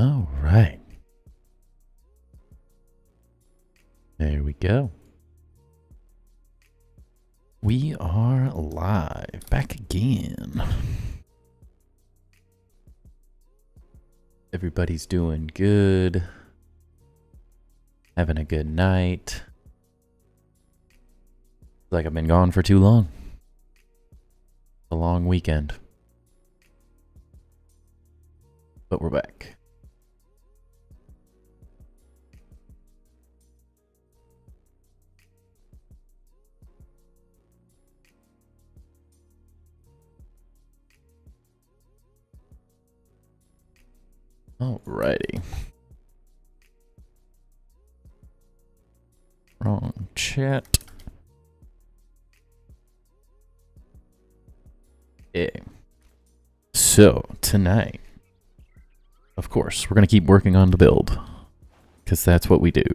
All right. There we go. We are live. Back again. Everybody's doing good. Having a good night. Like I've been gone for too long. A long weekend. But we're back. Alrighty. Wrong chat. Yeah. So, tonight, of course, we're going to keep working on the build. Because that's what we do.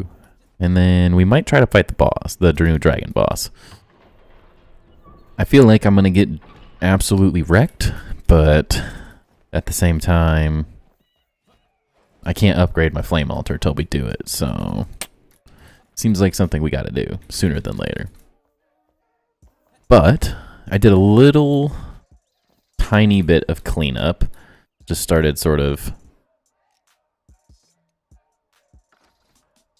And then we might try to fight the boss, the new dragon boss. I feel like I'm going to get absolutely wrecked, but at the same time, I can't upgrade my flame altar till we do it, so seems like something we got to do sooner than later. But I did a little tiny bit of cleanup. Just started sort of...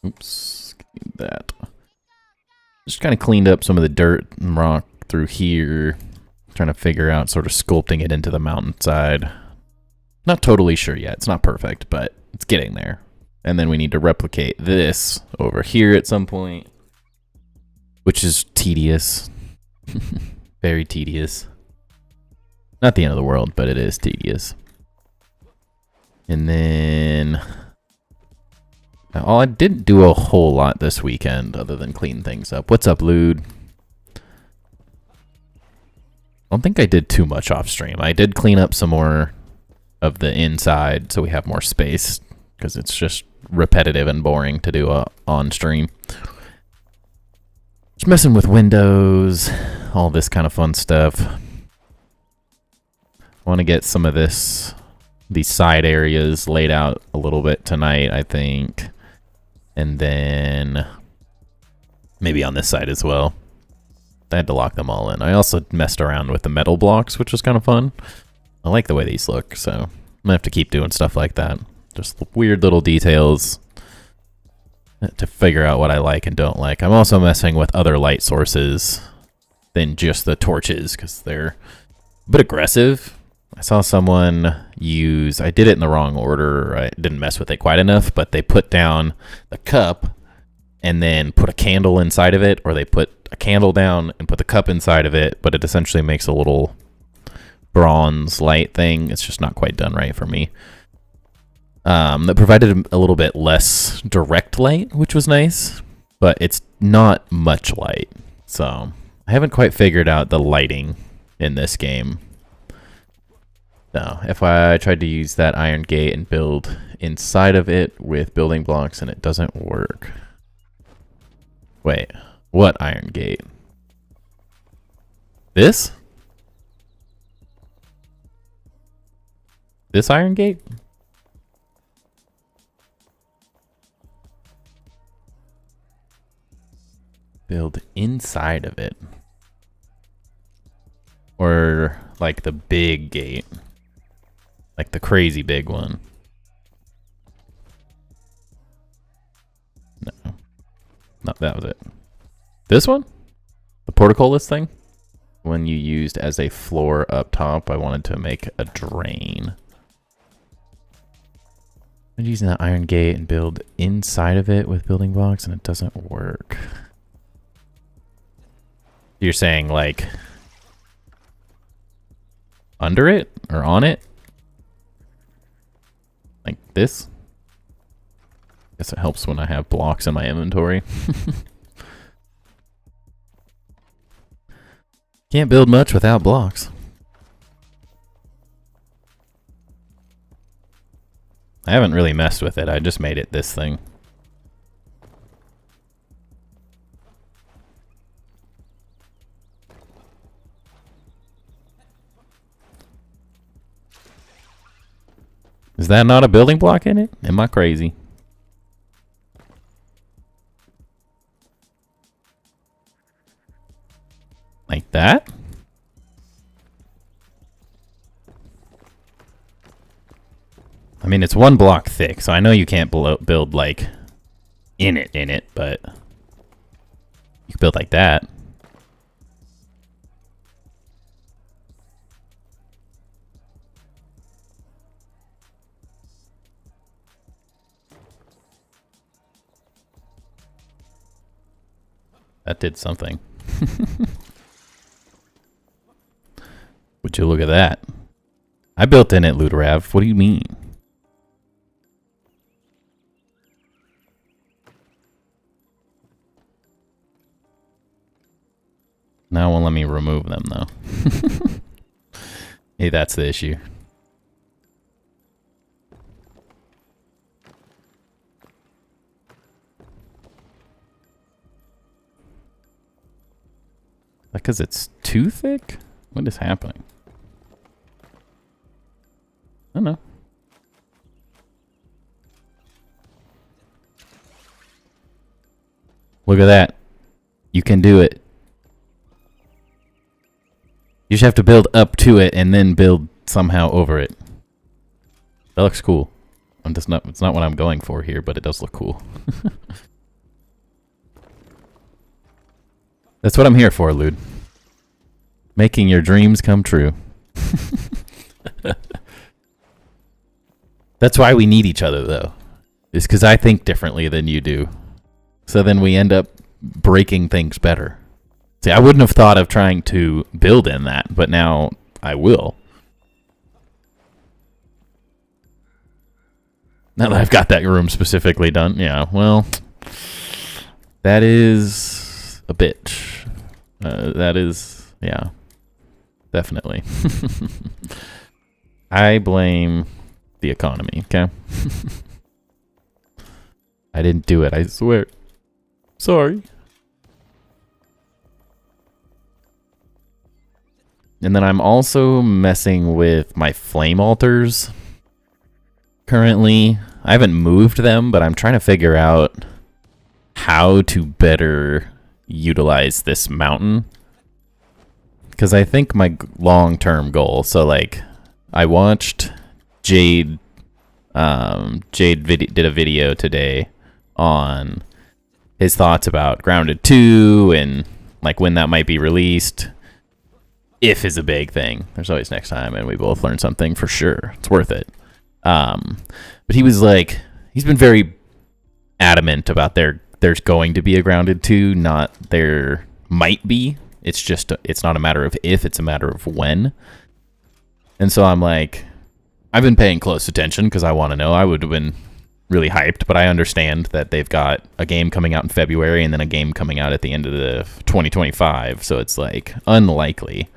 Oops, that. Just kind of cleaned up some of the dirt and rock through here. Trying to figure out sort of sculpting it into the mountainside. Not totally sure yet. It's not perfect, but it's getting there. And then we need to replicate this over here at some point, which is tedious. Very tedious. Not the end of the world, but it is tedious. And then... I didn't do a whole lot this weekend other than clean things up. What's up, Lude? I don't think I did too much off stream. I did clean up some more of the inside so we have more space because it's just repetitive and boring to do on stream. Just messing with windows, all this kind of fun stuff. I want to get some of these side areas laid out a little bit tonight, I think. And then maybe on this side as well. I had to lock them all in. I also messed around with the metal blocks, which was kind of fun. I like the way these look, so I'm gonna have to keep doing stuff like that. Just weird little details to figure out what I like and don't like. I'm also messing with other light sources than just the torches, because they're a bit aggressive. I saw someone use, I did it in the wrong order, I didn't mess with it quite enough, but they put down the cup and then put a candle inside of it, or they put a candle down and put the cup inside of it, but it essentially makes a little bronze light thing. It's just not quite done right for me. That provided a little bit less direct light, which was nice, but it's not much light. So I haven't quite figured out the lighting in this game. No, if I tried to use that iron gate and build inside of it with building blocks and it doesn't work. Wait, what iron gate? This? This iron gate? Build inside of it. Or like the big gate. Like the crazy big one. No. No, that was it. This one? The portcullis thing? One you used as a floor up top. I wanted to make a drain. I'm using that iron gate and build inside of it with building blocks and it doesn't work. You're saying like under it or on it? Like this? Guess it helps when I have blocks in my inventory. Can't build much without blocks. I haven't really messed with it. I just made it this thing. Is that not a building block in it? Am I crazy? Like that? I mean, it's 1 block thick, so I know you can't build, like, in it, but you can build like that. That did something. Would you look at that? I built in it, Luderav. What do you mean? Now it won't let me remove them, though. Hey, that's the issue. Because it's too thick? What is happening? I don't know. Look at that. You can do it. You just have to build up to it and then build somehow over it. That looks cool. It's not what I'm going for here, but it does look cool. That's what I'm here for, Lude. Making your dreams come true. That's why we need each other, though. It's because I think differently than you do. So then we end up breaking things better. See, I wouldn't have thought of trying to build in that, but now I will. Now that I've got that room specifically done, yeah, well, that is a bitch. That is, yeah, definitely. I blame the economy, okay? I didn't do it, I swear. Sorry. And then I'm also messing with my flame altars currently. I haven't moved them, but I'm trying to figure out how to better utilize this mountain. Because I think my long-term goal, so like I watched Jade did a video today on his thoughts about Grounded 2 and like when that might be released. If is a big thing. There's always next time, and we both learn something for sure. It's worth it. But he was like, he's been very adamant about there's going to be a Grounded 2, not there might be. It's just, it's not a matter of if, it's a matter of when. And so I'm like, I've been paying close attention because I want to know. I would have been really hyped, but I understand that they've got a game coming out in February and then a game coming out at the end of the 2025. So it's like unlikely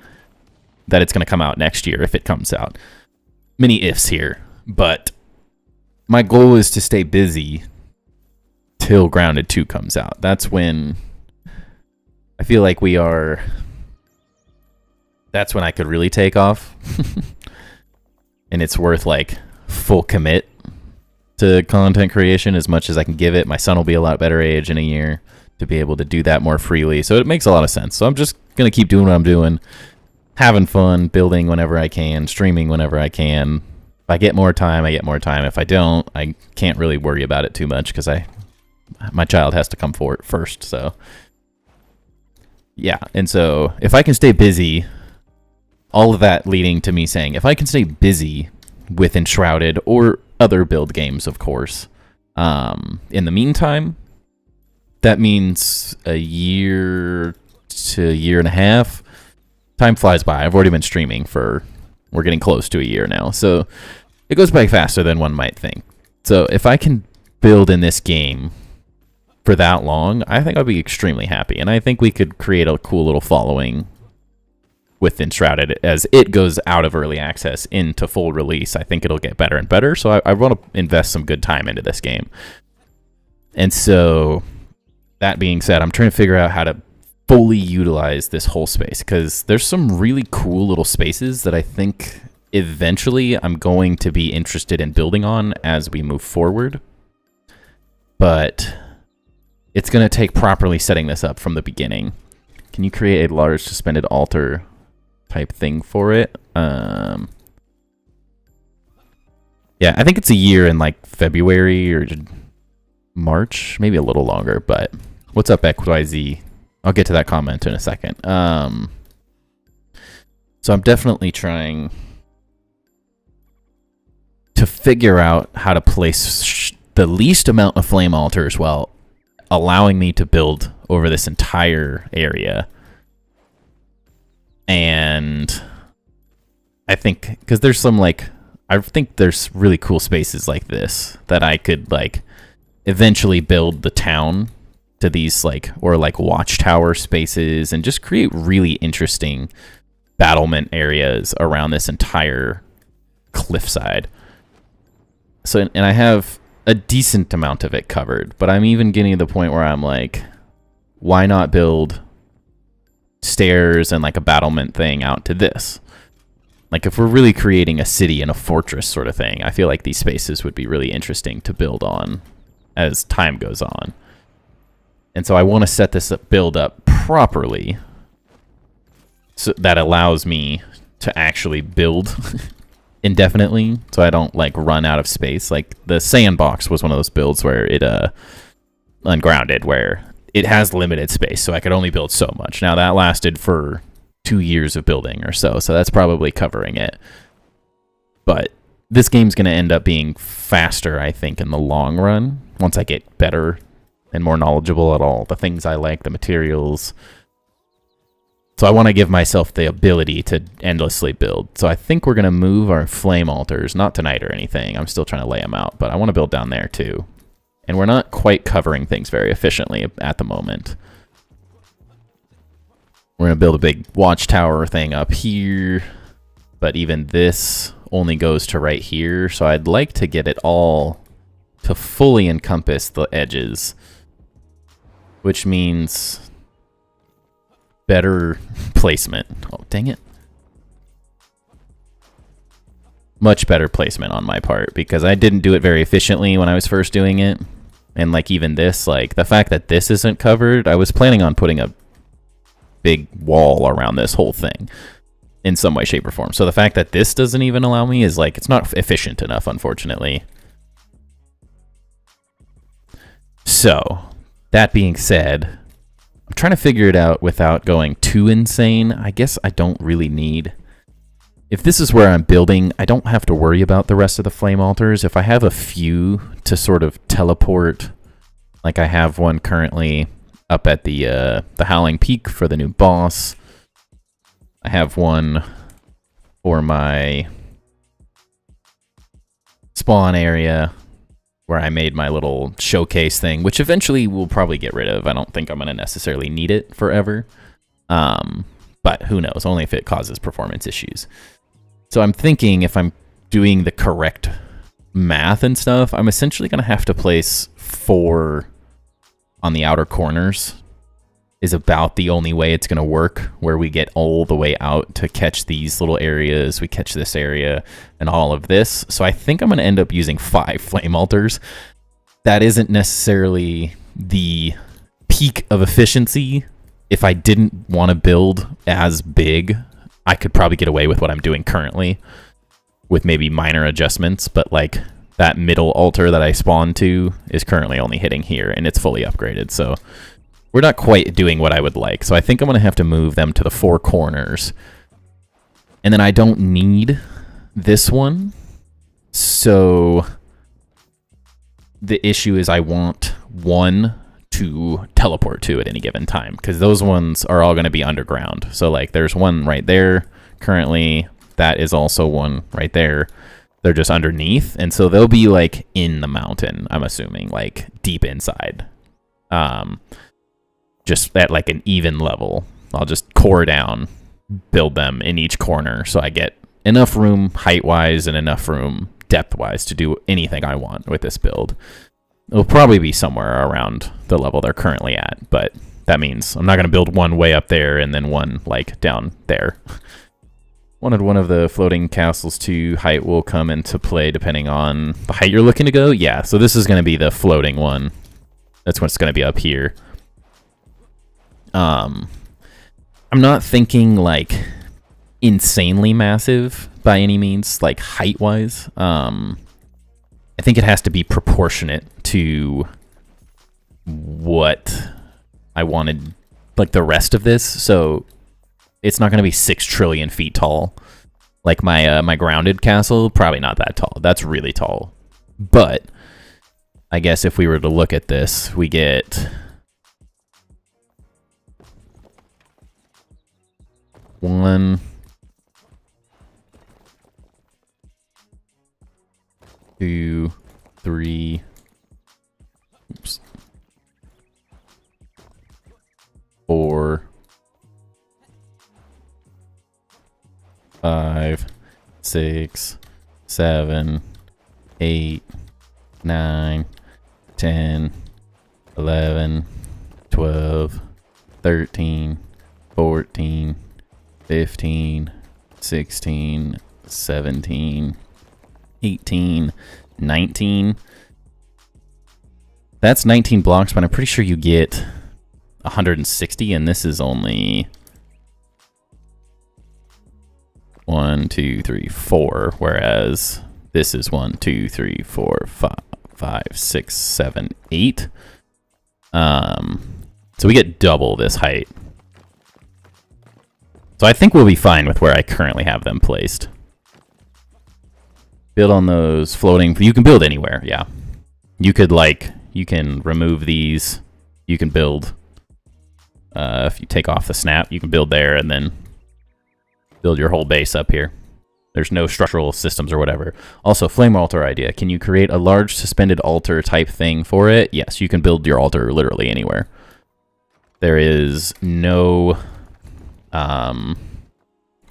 that it's going to come out next year if it comes out. Many ifs here, but my goal is to stay busy till Grounded 2 comes out. That's when I feel like that's when I could really take off. And it's worth like full commit to content creation as much as I can give it. My son will be a lot better age in a year to be able to do that more freely. So it makes a lot of sense. So I'm just going to keep doing what I'm doing. Having fun, building whenever I can, streaming whenever I can. If I get more time, I get more time. If I don't, I can't really worry about it too much because my child has to come for it first. So yeah, and so if I can stay busy, all of that leading to me saying, if I can stay busy with Enshrouded or other build games, of course, in the meantime, that means a year to a year and a half. Time flies by. I've already been streaming we're getting close to a year now. So it goes by faster than one might think. So if I can build in this game for that long, I think I'll be extremely happy. And I think we could create a cool little following with Enshrouded as it goes out of early access into full release. I think it'll get better and better. So I want to invest some good time into this game. And so that being said, I'm trying to figure out how to fully utilize this whole space because there's some really cool little spaces that I think eventually I'm going to be interested in building on as we move forward. But it's going to take properly setting this up from the beginning. Can you create a large suspended altar type thing for it? Yeah, I think it's a year in like February or March, maybe a little longer, but what's up, XYZ? I'll get to that comment in a second. So I'm definitely trying to figure out how to place the least amount of flame altars while allowing me to build over this entire area. And I think, because there's some like, I think there's really cool spaces like this that I could like eventually build the town to these like, or like watchtower spaces and just create really interesting battlement areas around this entire cliffside. So, and I have a decent amount of it covered, but I'm even getting to the point where I'm like, why not build stairs and like a battlement thing out to this? Like if we're really creating a city and a fortress sort of thing, I feel like these spaces would be really interesting to build on as time goes on. And so I want to set this build up properly so that allows me to actually build indefinitely, so I don't like run out of space. Like the sandbox was one of those builds where it ungrounded, where it has limited space, so I could only build so much. Now that lasted for 2 years of building or so that's probably covering it. But this game's going to end up being faster, I think, in the long run, once I get better and more knowledgeable at all the things I like, the materials. So I want to give myself the ability to endlessly build. So I think we're going to move our flame altars, not tonight or anything. I'm still trying to lay them out, but I want to build down there too. And we're not quite covering things very efficiently at the moment. We're going to build a big watchtower thing up here, but even this only goes to right here. So I'd like to get it all to fully encompass the edges, which means better placement. Oh, dang it. Much better placement on my part, because I didn't do it very efficiently when I was first doing it. And like even this, like the fact that this isn't covered, I was planning on putting a big wall around this whole thing in some way, shape, or form. So the fact that this doesn't even allow me is like, it's not efficient enough, unfortunately. So that being said, I'm trying to figure it out without going too insane. I guess I don't really need... If this is where I'm building, I don't have to worry about the rest of the flame altars. If I have a few to sort of teleport, like I have one currently up at the Howling Peak for the new boss. I have one for my spawn area where I made my little showcase thing, which eventually we'll probably get rid of. I don't think I'm going to necessarily need it forever. But who knows? Only if it causes performance issues. So I'm thinking if I'm doing the correct math and stuff, I'm essentially going to have to place 4 on the outer corners is about the only way it's going to work, where we get all the way out to catch these little areas, we catch this area, and all of this. So I think I'm going to end up using 5 flame altars. That isn't necessarily the peak of efficiency. If I didn't want to build as big, I could probably get away with what I'm doing currently with maybe minor adjustments, but like that middle altar that I spawned to is currently only hitting here and it's fully upgraded. So we're not quite doing what I would like. So I think I'm going to have to move them to the 4 corners. And then I don't need this one. So the issue is I want one to teleport to at any given time, because those ones are all going to be underground. So like there's one right there currently, that is also one right there. They're just underneath, and so they'll be like in the mountain, I'm assuming, like deep inside, just at like an even level. I'll just core down, build them in each corner so I get enough room height wise and enough room depth wise to do anything I want with this build. It'll probably be somewhere around the level they're currently at, but that means I'm not going to build one way up there and then one like down there. wanted one of the floating castles too. Height will come into play depending on the height you're looking to go. Yeah, so this is going to be the floating one. That's what's going to be up here. I'm not thinking like insanely massive by any means, like height-wise. I think it has to be proportionate to what I wanted, like the rest of this. So it's not going to be 6 trillion feet tall. Like my grounded castle, probably not that tall. That's really tall. But I guess if we were to look at this, we get 1, 2, 3. Oops. 4, 5, 6, 7, 8, 9, 10, 11, 12, 13, 14, 15, 16, 17, 18, 19. That's 19 blocks, but I'm pretty sure you get 160, and this is only 1, 2, 3, 4, whereas this is 1, 2, 3, 4, 5, 6, 7, 8. So we get double this height. So I think we'll be fine with where I currently have them placed. Build on those floating. You can build anywhere, yeah. You could you can remove these. You can build. If you take off the snap, you can build there and then build your whole base up here. There's no structural systems or whatever. Also, flame altar idea. Can you create a large suspended altar type thing for it? Yes, you can build your altar literally anywhere. There is no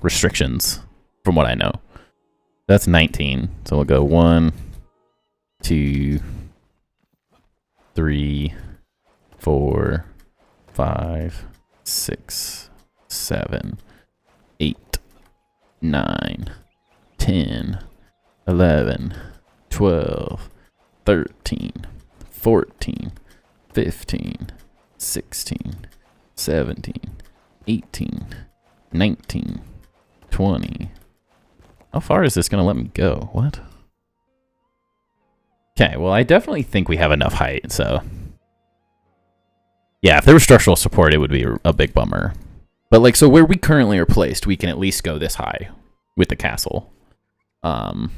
restrictions from what I know. That's 19. So we'll go 1, 2, 3, 4, 5, 6, 7, 8, 9, 10, 11, 12, 13, 14, 15, 16, 17, 18, 19, 20. How far is this going to let me go? What? Okay, well, I definitely think we have enough height, so... Yeah, if there was structural support, it would be a big bummer. But, like, so where we currently are placed, we can at least go this high with the castle. Not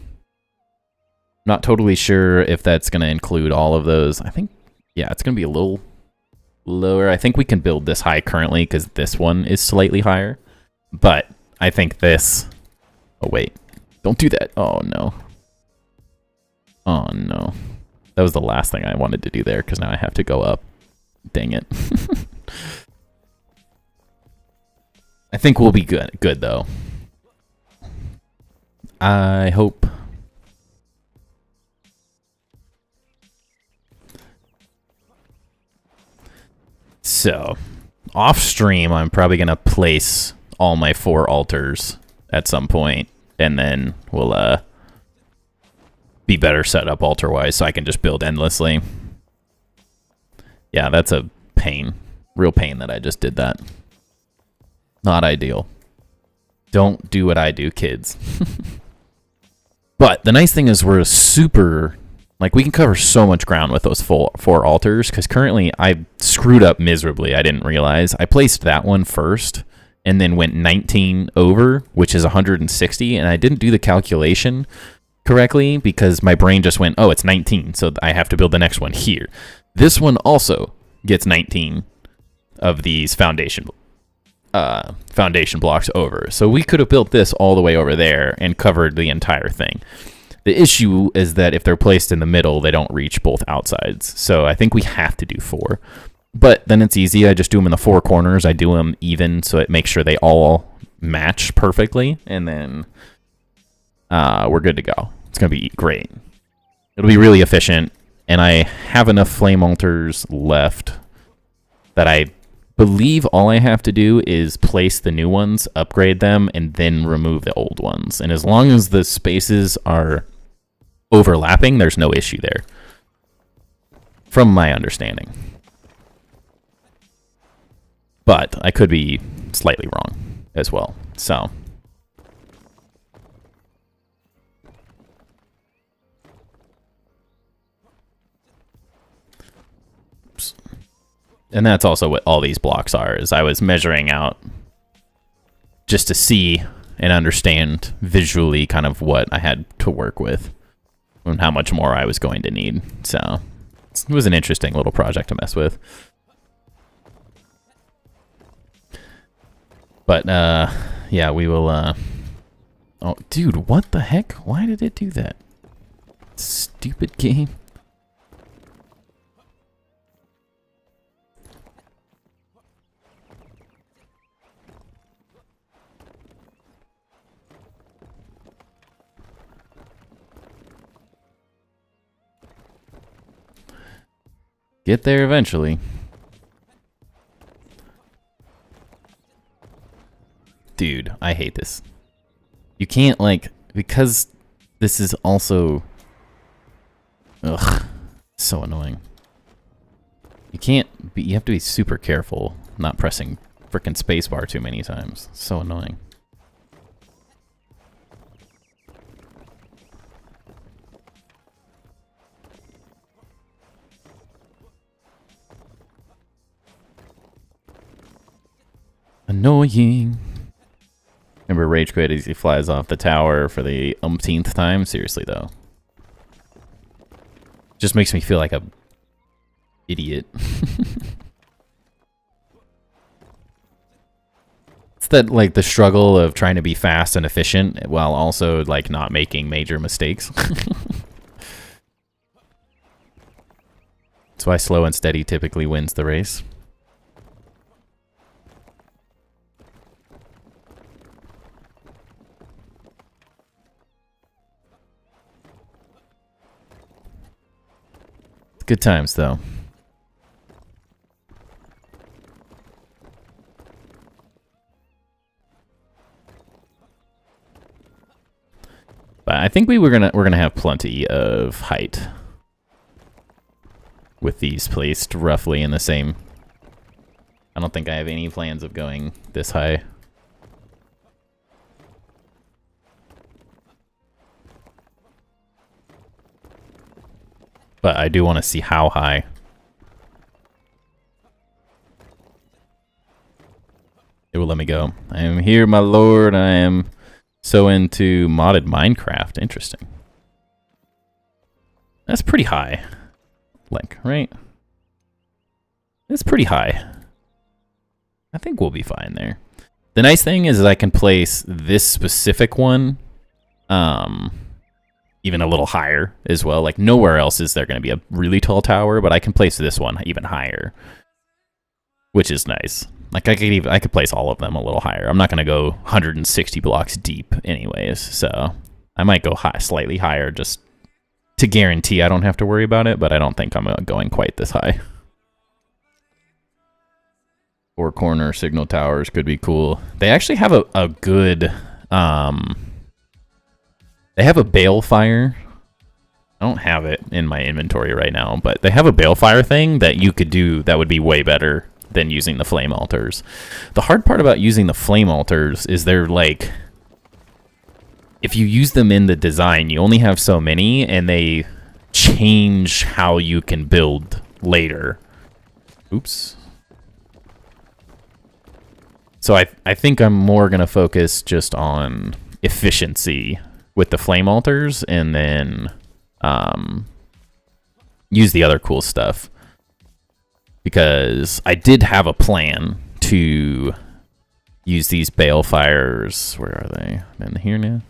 totally sure if that's going to include all of those. I think, yeah, it's going to be a little lower. I think we can build this high currently because this one is slightly higher. But I think this... Oh, wait. Don't do that. Oh, no. Oh, no. That was the last thing I wanted to do there because now I have to go up. Dang it. I think we'll be good though. I hope. So, off stream, I'm probably going to place all my 4 altars at some point, and then we'll be better set up altar-wise so I can just build endlessly. Yeah, that's a pain. Real pain that I just did that. Not ideal. Don't do what I do, kids. But the nice thing is we're super... Like, we can cover so much ground with those 4 altars, because currently I screwed up miserably. I didn't realize. I placed that one first, and then went 19 over, which is 160, and I didn't do the calculation correctly, because my brain just went, oh, it's 19, so I have to build the next one here. This one also gets 19 of these foundation blocks over. So we could have built this all the way over there and covered the entire thing. The issue is that if they're placed in the middle, they don't reach both outsides. So I think we have to do 4. But then it's easy. I just do them in the 4 corners. I do them even so it makes sure they all match perfectly. And then we're good to go. It's going to be great. It'll be really efficient. And I have enough flame altars left that I believe all I have to do is place the new ones, upgrade them, and then remove the old ones. And as long as the spaces are overlapping, there's no issue there, from my understanding. But I could be slightly wrong as well. So oops. And that's also what all these blocks are, is I was measuring out just to see and understand visually kind of what I had to work with and how much more I was going to need. So it was an interesting little project to mess with. But yeah, we will oh dude, what the heck? Why did it do that? Stupid game. Get there eventually. Dude, I hate this. You can't, like, because this is also... Ugh, so annoying. You can't be, you have to be super careful not pressing frickin' spacebar too many times. So annoying. Annoying. Remember Rage Quit as he flies off the tower for the umpteenth time? Seriously, though. Just makes me feel like a idiot. It's that, like, the struggle of trying to be fast and efficient while also, like, not making major mistakes. That's why slow and steady typically wins the race. Good times, though. But I think we're gonna have plenty of height with these placed roughly in the same. I don't think I have any plans of going this high. But I do want to see how high. It will let me go. I am here, my lord. I am so into modded Minecraft. Interesting. That's pretty high. Like, right? It's pretty high. I think we'll be fine there. The nice thing is I can place this specific one even a little higher as well. Like, nowhere else is there going to be a really tall tower, but I can place this one even higher, which is nice. Like, I could place all of them a little higher. I'm not going to go 160 blocks deep anyways, so I might go slightly higher just to guarantee I don't have to worry about it, but I don't think I'm going quite this high. 4-corner signal towers could be cool. They actually have a good... They have a balefire. I don't have it in my inventory right now, but they have a balefire thing that you could do that would be way better than using the flame altars. The hard part about using the flame altars is they're like... If you use them in the design, you only have so many, and they change how you can build later. Oops. So I think I'm more going to focus just on efficiency with the flame altars, and then use the other cool stuff. Because I did have a plan to use these balefires. Where are they? In here now?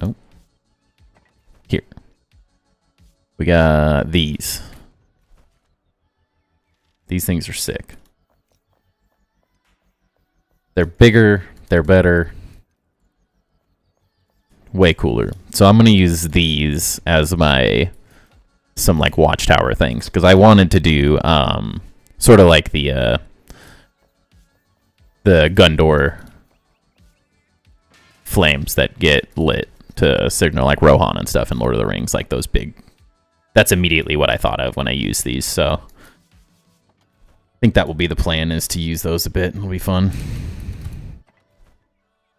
Oh. Here. We got these. These things are sick. They're bigger, they're better. Way cooler. So I'm going to use these as some like watchtower things, because I wanted to do sort of like the the gun door flames that get lit to signal like Rohan and stuff in Lord of the Rings, like those big. That's immediately what I thought of when I use these. So I think that will be the plan, is to use those a bit. It'll be fun.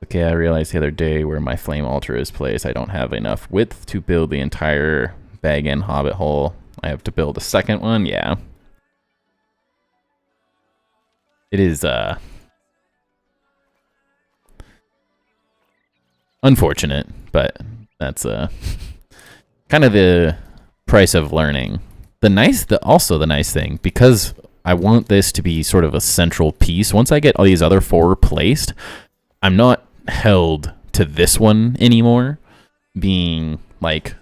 Okay, I realized the other day where my flame altar is placed, I don't have enough width to build the entire bag and hobbit hole. I have to build a second one. Yeah. It is unfortunate, but that's kind of the price of learning. Also the nice thing, because I want this to be sort of a central piece. Once I get all these other 4 placed, I'm not held to this one anymore being like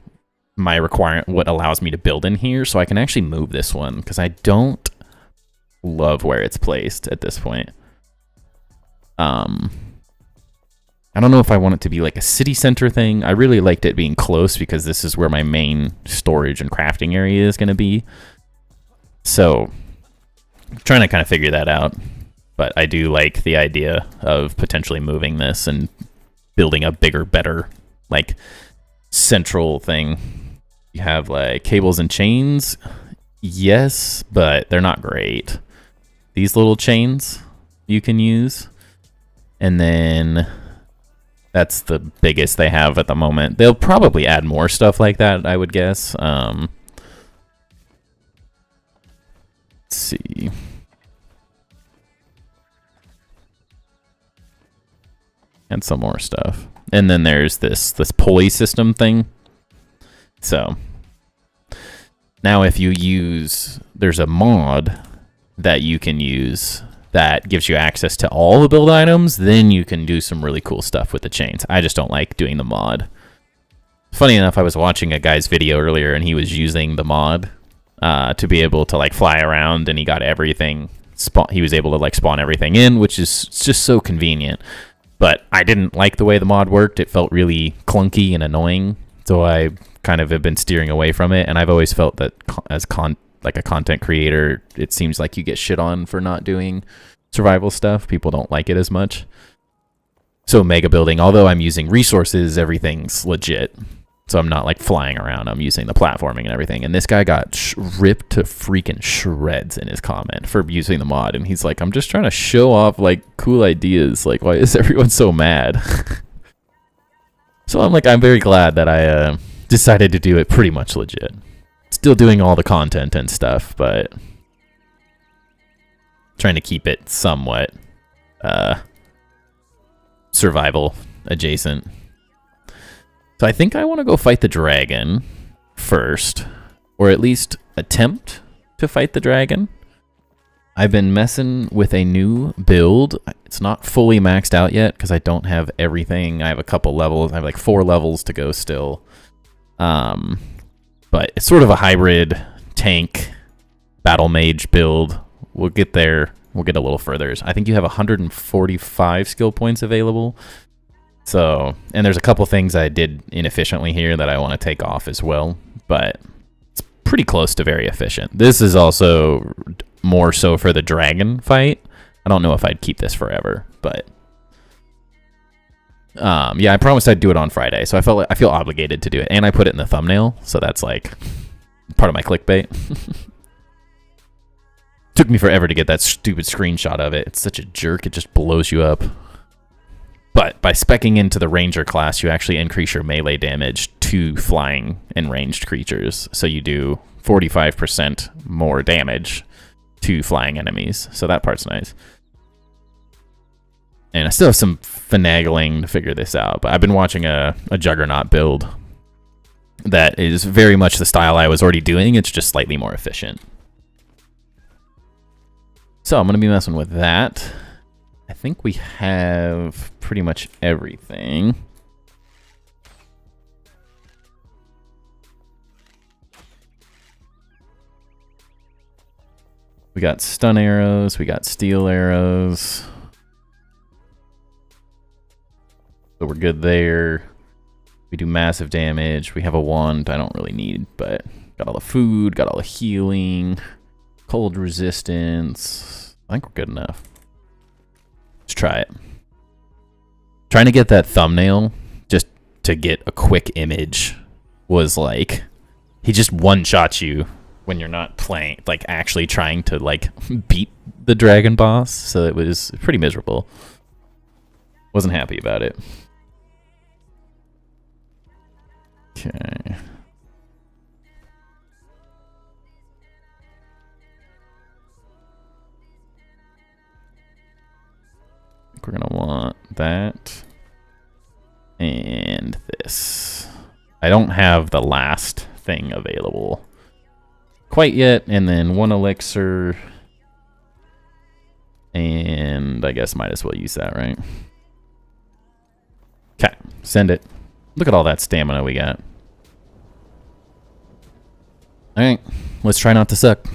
my requirement, what allows me to build in here. So I can actually move this one, because I don't love where it's placed at this point. I don't know if I want it to be like a city center thing. I really liked it being close, because this is where my main storage and crafting area is going to be. So I'm trying to kind of figure that out. But I do like the idea of potentially moving this and building a bigger, better, like, central thing. You have like cables and chains. Yes, but they're not great. These little chains you can use. And then that's the biggest they have at the moment. They'll probably add more stuff like that, I would guess. Let's see. And some more stuff. And then there's this pulley system thing. So now if you use, there's a mod that you can use that gives you access to all the build items, then you can do some really cool stuff with the chains. I just don't like doing the mod. Funny enough, I was watching a guy's video earlier, and he was using the mod to be able to like fly around, and he got everything. He was able to like spawn everything in, which is just so convenient. But I didn't like the way the mod worked. It felt really clunky and annoying. So I kind of have been steering away from it. And I've always felt that as like a content creator, it seems like you get shit on for not doing survival stuff. People don't like it as much. So mega building, although I'm using resources, everything's legit. So I'm not like flying around. I'm using the platforming and everything. And this guy got ripped to freaking shreds in his comment for using the mod. And he's like, I'm just trying to show off like cool ideas. Like, why is everyone so mad? So I'm like, I'm very glad that I decided to do it pretty much legit. Still doing all the content and stuff, but trying to keep it somewhat survival adjacent. So I think I want to go fight the dragon first, or at least attempt to fight the dragon. I've been messing with a new build. It's not fully maxed out yet because I don't have everything. I have a couple levels. I have like 4 levels to go still. But it's sort of a hybrid tank battle mage build. We'll get there. We'll get a little further. I think you have 145 skill points available. So, and there's a couple things I did inefficiently here that I want to take off as well, but it's pretty close to very efficient. This is also more so for the dragon fight. I don't know if I'd keep this forever, but yeah, I promised I'd do it on Friday, so I feel obligated to do it, and I put it in the thumbnail, so that's like part of my clickbait. Took me forever to get that stupid screenshot of it. It's such a jerk, it just blows you up. But by speccing into the ranger class, you actually increase your melee damage to flying and ranged creatures. So you do 45% more damage to flying enemies. So that part's nice. And I still have some finagling to figure this out. But I've been watching a Juggernaut build that is very much the style I was already doing. It's just slightly more efficient. So I'm going to be messing with that. I think we have pretty much everything. We got stun arrows, we got steel arrows. So we're good there. We do massive damage. We have a wand I don't really need, but got all the food, got all the healing, cold resistance. I think we're good enough. Let's try it. Trying to get that thumbnail just to get a quick image was like, he just one-shots you when you're not playing, like actually trying to like beat the dragon boss. So it was pretty miserable. Wasn't happy about it. Okay. We're gonna want that and this. I don't have the last thing available quite yet, and then 1 elixir, and I guess might as well use that, right? Okay, send it. Look at all that stamina we got. Alright, let's try not to suck.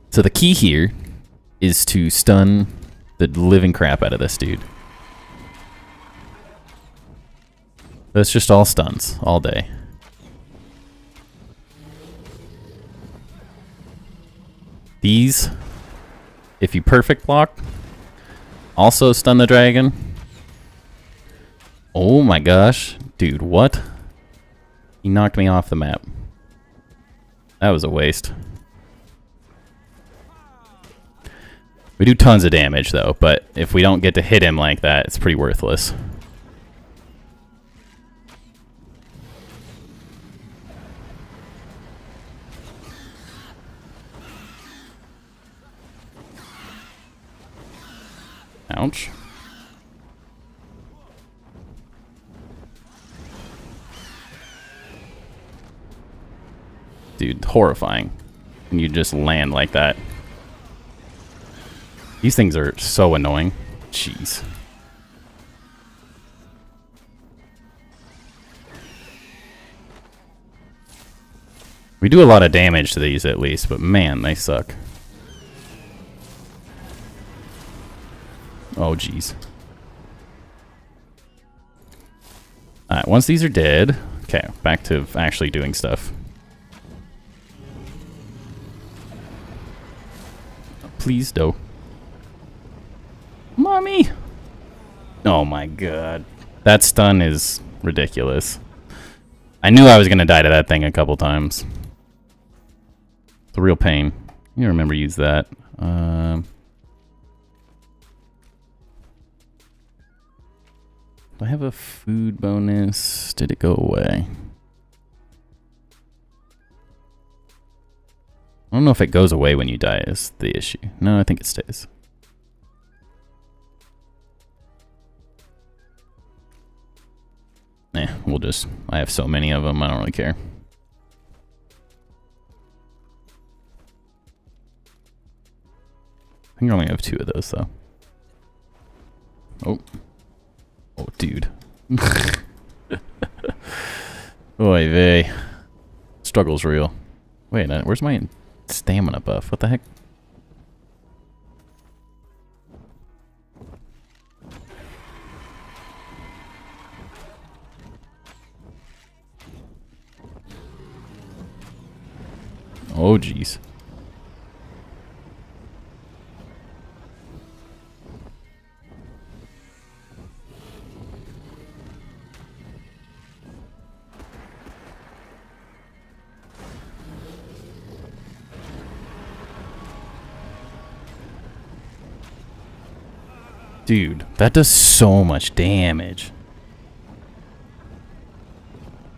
So the key here is to stun the living crap out of this dude. That's just all stuns, all day. These, if you perfect block, also stun the dragon. Oh my gosh. Dude, what? He knocked me off the map. That was a waste. We do tons of damage though, but if we don't get to hit him like that, it's pretty worthless. Ouch. Dude, horrifying. And you just land like that. These things are so annoying. Jeez. We do a lot of damage to these at least, but man, they suck. Oh, jeez. Alright, once these are dead... Okay, back to actually doing stuff. Please, no. Mommy! Oh my god. That stun is ridiculous. I knew I was going to die to that thing a couple times. It's a real pain. You remember use that. Do I have a food bonus? Did it go away? I don't know if it goes away when you die is the issue. No, I think it stays. We'll just... I have so many of them, I don't really care. I think I only have 2 of those, though. Oh. Oh, dude. Oy vey. Struggle's real. Wait, where's my stamina buff? What the heck? Oh, jeez. Dude, that does so much damage.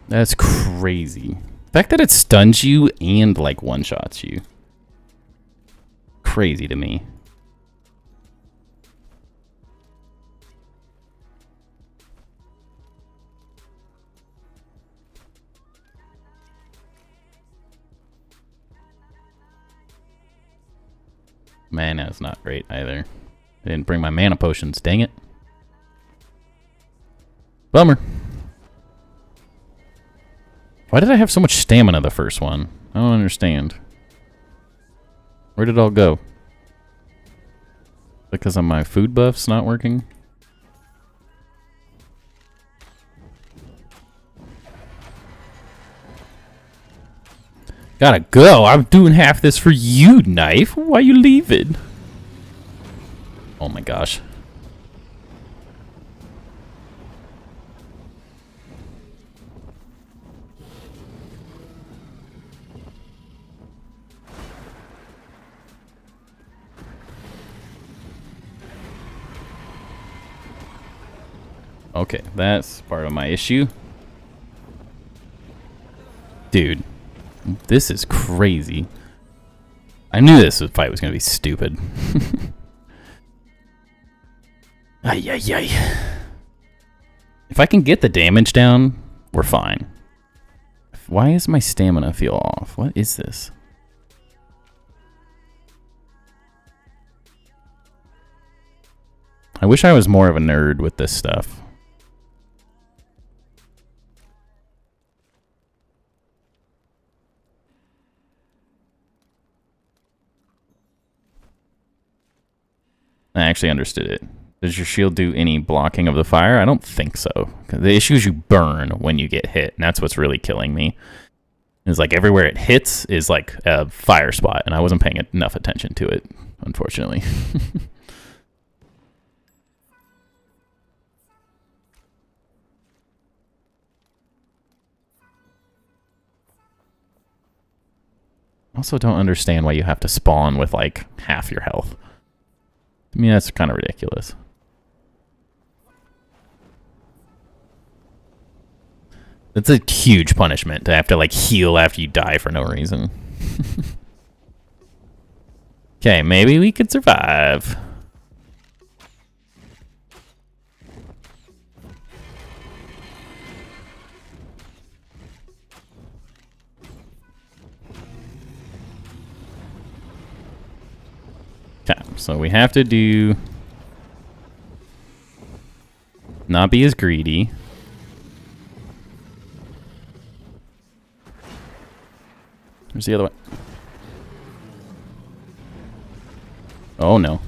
That's crazy. The fact that it stuns you and like one-shots you. Crazy to me. Mana's not great either. I didn't bring my mana potions, dang it. Bummer. Why did I have so much stamina the first one? I don't understand. Where did it all go? Because of my food buffs not working? Gotta go. I'm doing half this for you, Knife. Why you leaving? Oh my gosh. Okay, that's part of my issue. Dude, this is crazy. I knew this fight was going to be stupid. Ay, ay, ay. If I can get the damage down, we're fine. Why is my stamina feel off? What is this? I wish I was more of a nerd with this stuff. I actually understood it. Does your shield do any blocking of the fire? I don't think so. The issue is you burn when you get hit, and that's what's really killing me. It's like everywhere it hits is like a fire spot, and I wasn't paying enough attention to it, unfortunately. Also don't understand why you have to spawn with like half your health. I mean, that's kind of ridiculous. It's a huge punishment to have to like heal after you die for no reason. Okay, maybe we could survive. Okay, so we have to do... not be as greedy. Where's the other one? Oh no.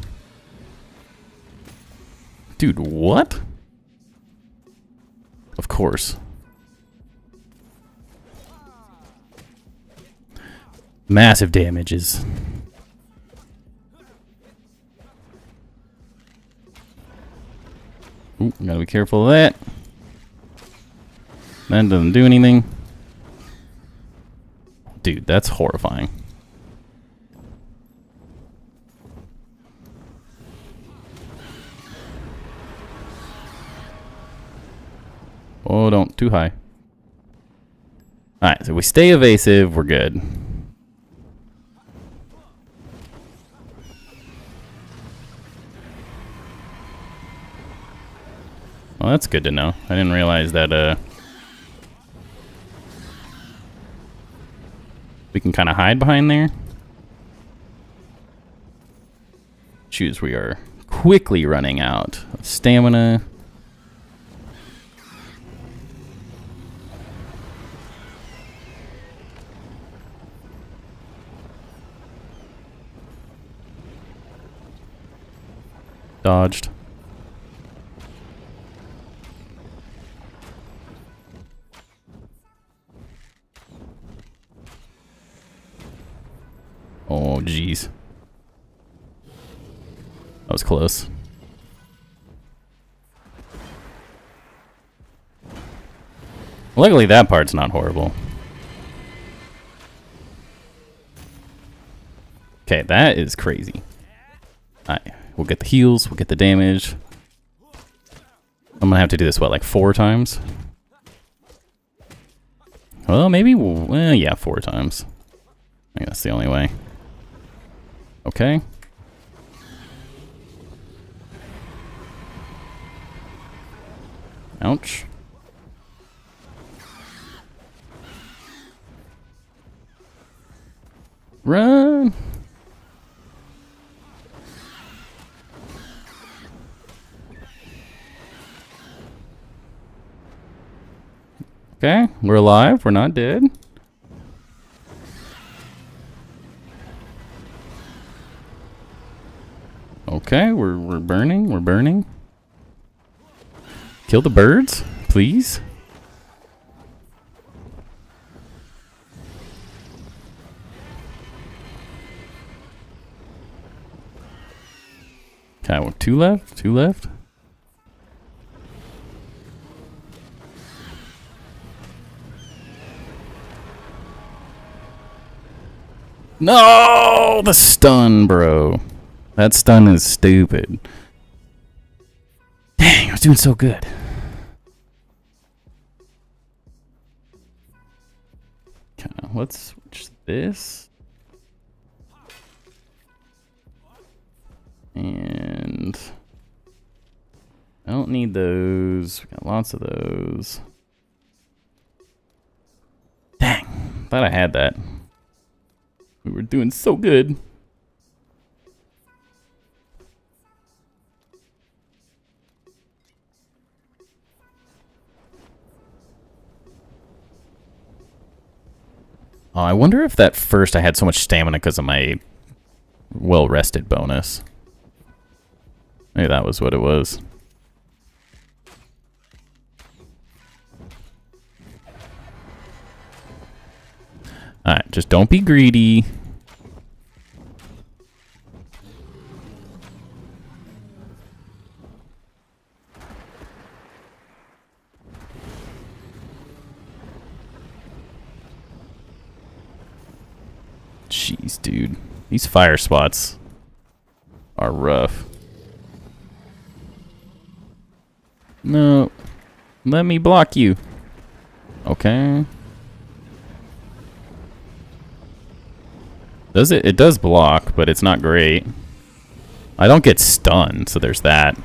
Dude, what? Of course. Massive damages. Ooh, gotta be careful of that. That doesn't do anything. Dude, that's horrifying. Oh, don't. Too high. Alright, so we stay evasive, we're good. Well, that's good to know. I didn't realize that, we can kind of hide behind there. Choose, we are quickly running out of stamina. Dodged. Oh, jeez. That was close. Luckily, that part's not horrible. Okay, that is crazy. Alright, we'll get the heals, we'll get the damage. I'm gonna have to do this, what, like 4 times? Well, maybe, well, yeah, 4 times. I think that's the only way. Okay. Ouch. Run! Okay, we're alive. We're not dead. Okay, we're burning. We're burning. Kill the birds, please. Okay, well, 2 left? 2 left? No! The stun, bro. That stun is stupid. Dang, I was doing so good. Okay, let's switch this. And I don't need those. We got lots of those. Dang, thought I had that. We were doing so good. Oh, I wonder if that first I had so much stamina because of my well-rested bonus. Maybe that was what it was. Alright, just don't be greedy. Jeez, dude. These fire spots are rough. No. Let me block you. Okay. Does it? It does block, but it's not great. I don't get stunned, so there's that.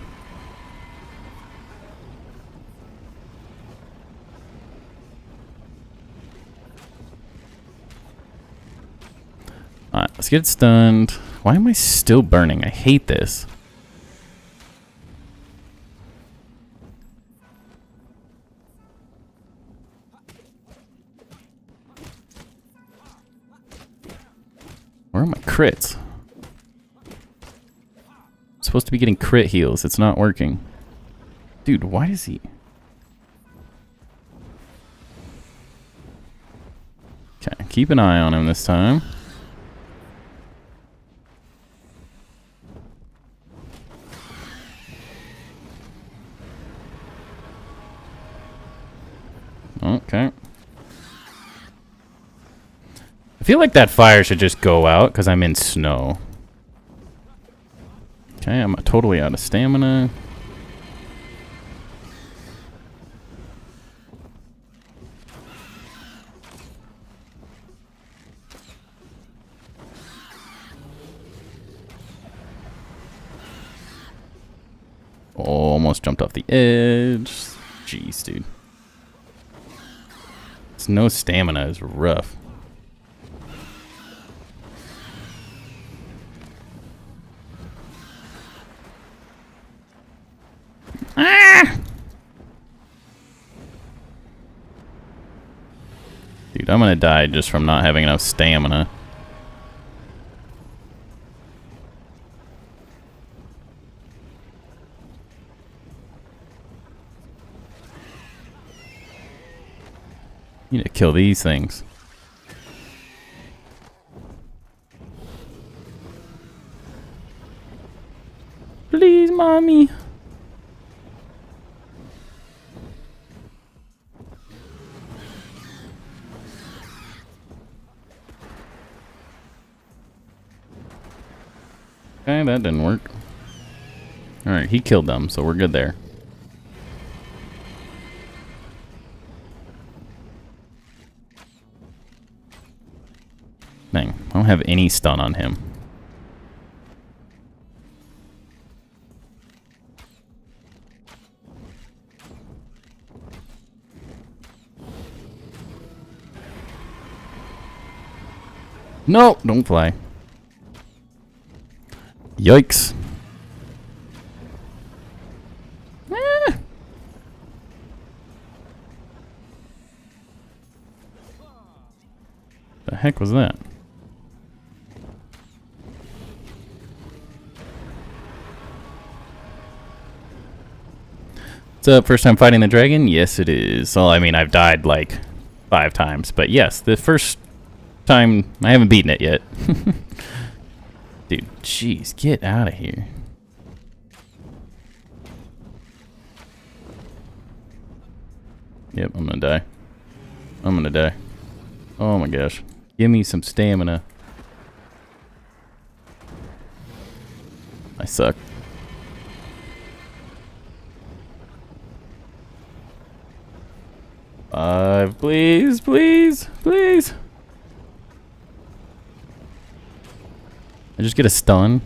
Alright, let's get stunned. Why am I still burning? I hate this. Where are my crits? I'm supposed to be getting crit heals. It's not working. Dude, why does he... Okay, keep an eye on him this time. Okay. I feel like that fire should just go out because I'm in snow. Okay, I'm totally out of stamina. Oh, almost jumped off the edge. Jeez, dude. It's no stamina is rough. Ah! Dude, I'm gonna die just from not having enough stamina. You need to kill these things. Please, mommy. Okay, that didn't work. Alright, he killed them, so we're good there. Dang, I don't have any stun on him. No, don't fly. Yikes. Ah. The heck was that? What's up? First time fighting the dragon? Yes, it is. Well, I mean, I've died like 5 times, but yes, the first time I haven't beaten it yet. Dude, jeez, get out of here. Yep, I'm gonna die. I'm gonna die. Oh my gosh. Give me some stamina. I suck. Please, please, please. I just get a stun.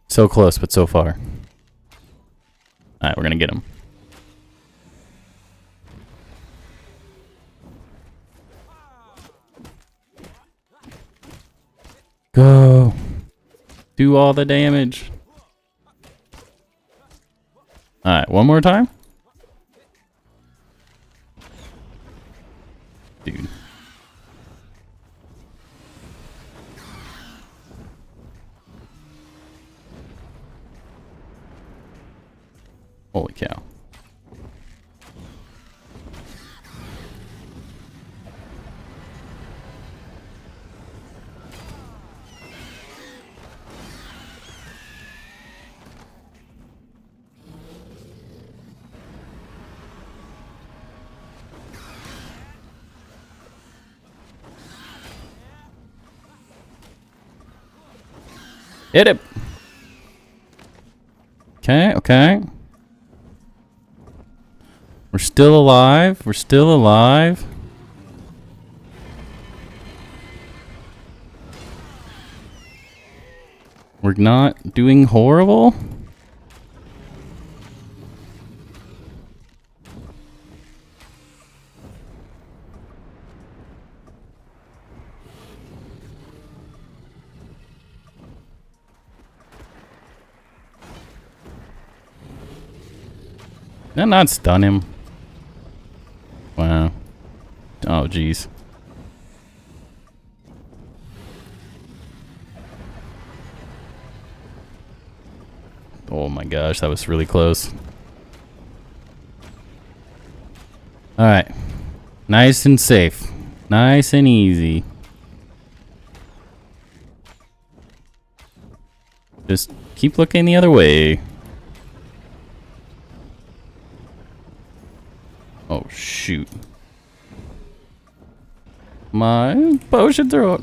So close, but so far. Alright, we're gonna get him. Go. Do all the damage. Alright, one more time. Dude. Holy cow. Hit it. Okay, okay. We're still alive. We're still alive. We're not doing horrible. Did that not stun him? Wow. Oh, jeez. Oh my gosh, that was really close. Alright. Nice and safe. Nice and easy. Just keep looking the other way. Oh, shoot. My potion throat.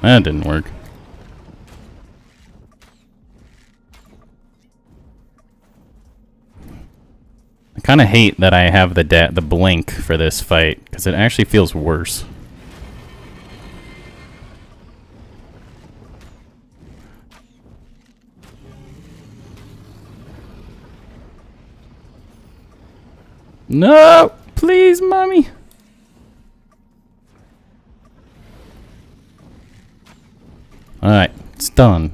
That didn't work. I kind of hate that I have the blink for this fight, because it actually feels worse. No! Please, mommy! Alright, it's done.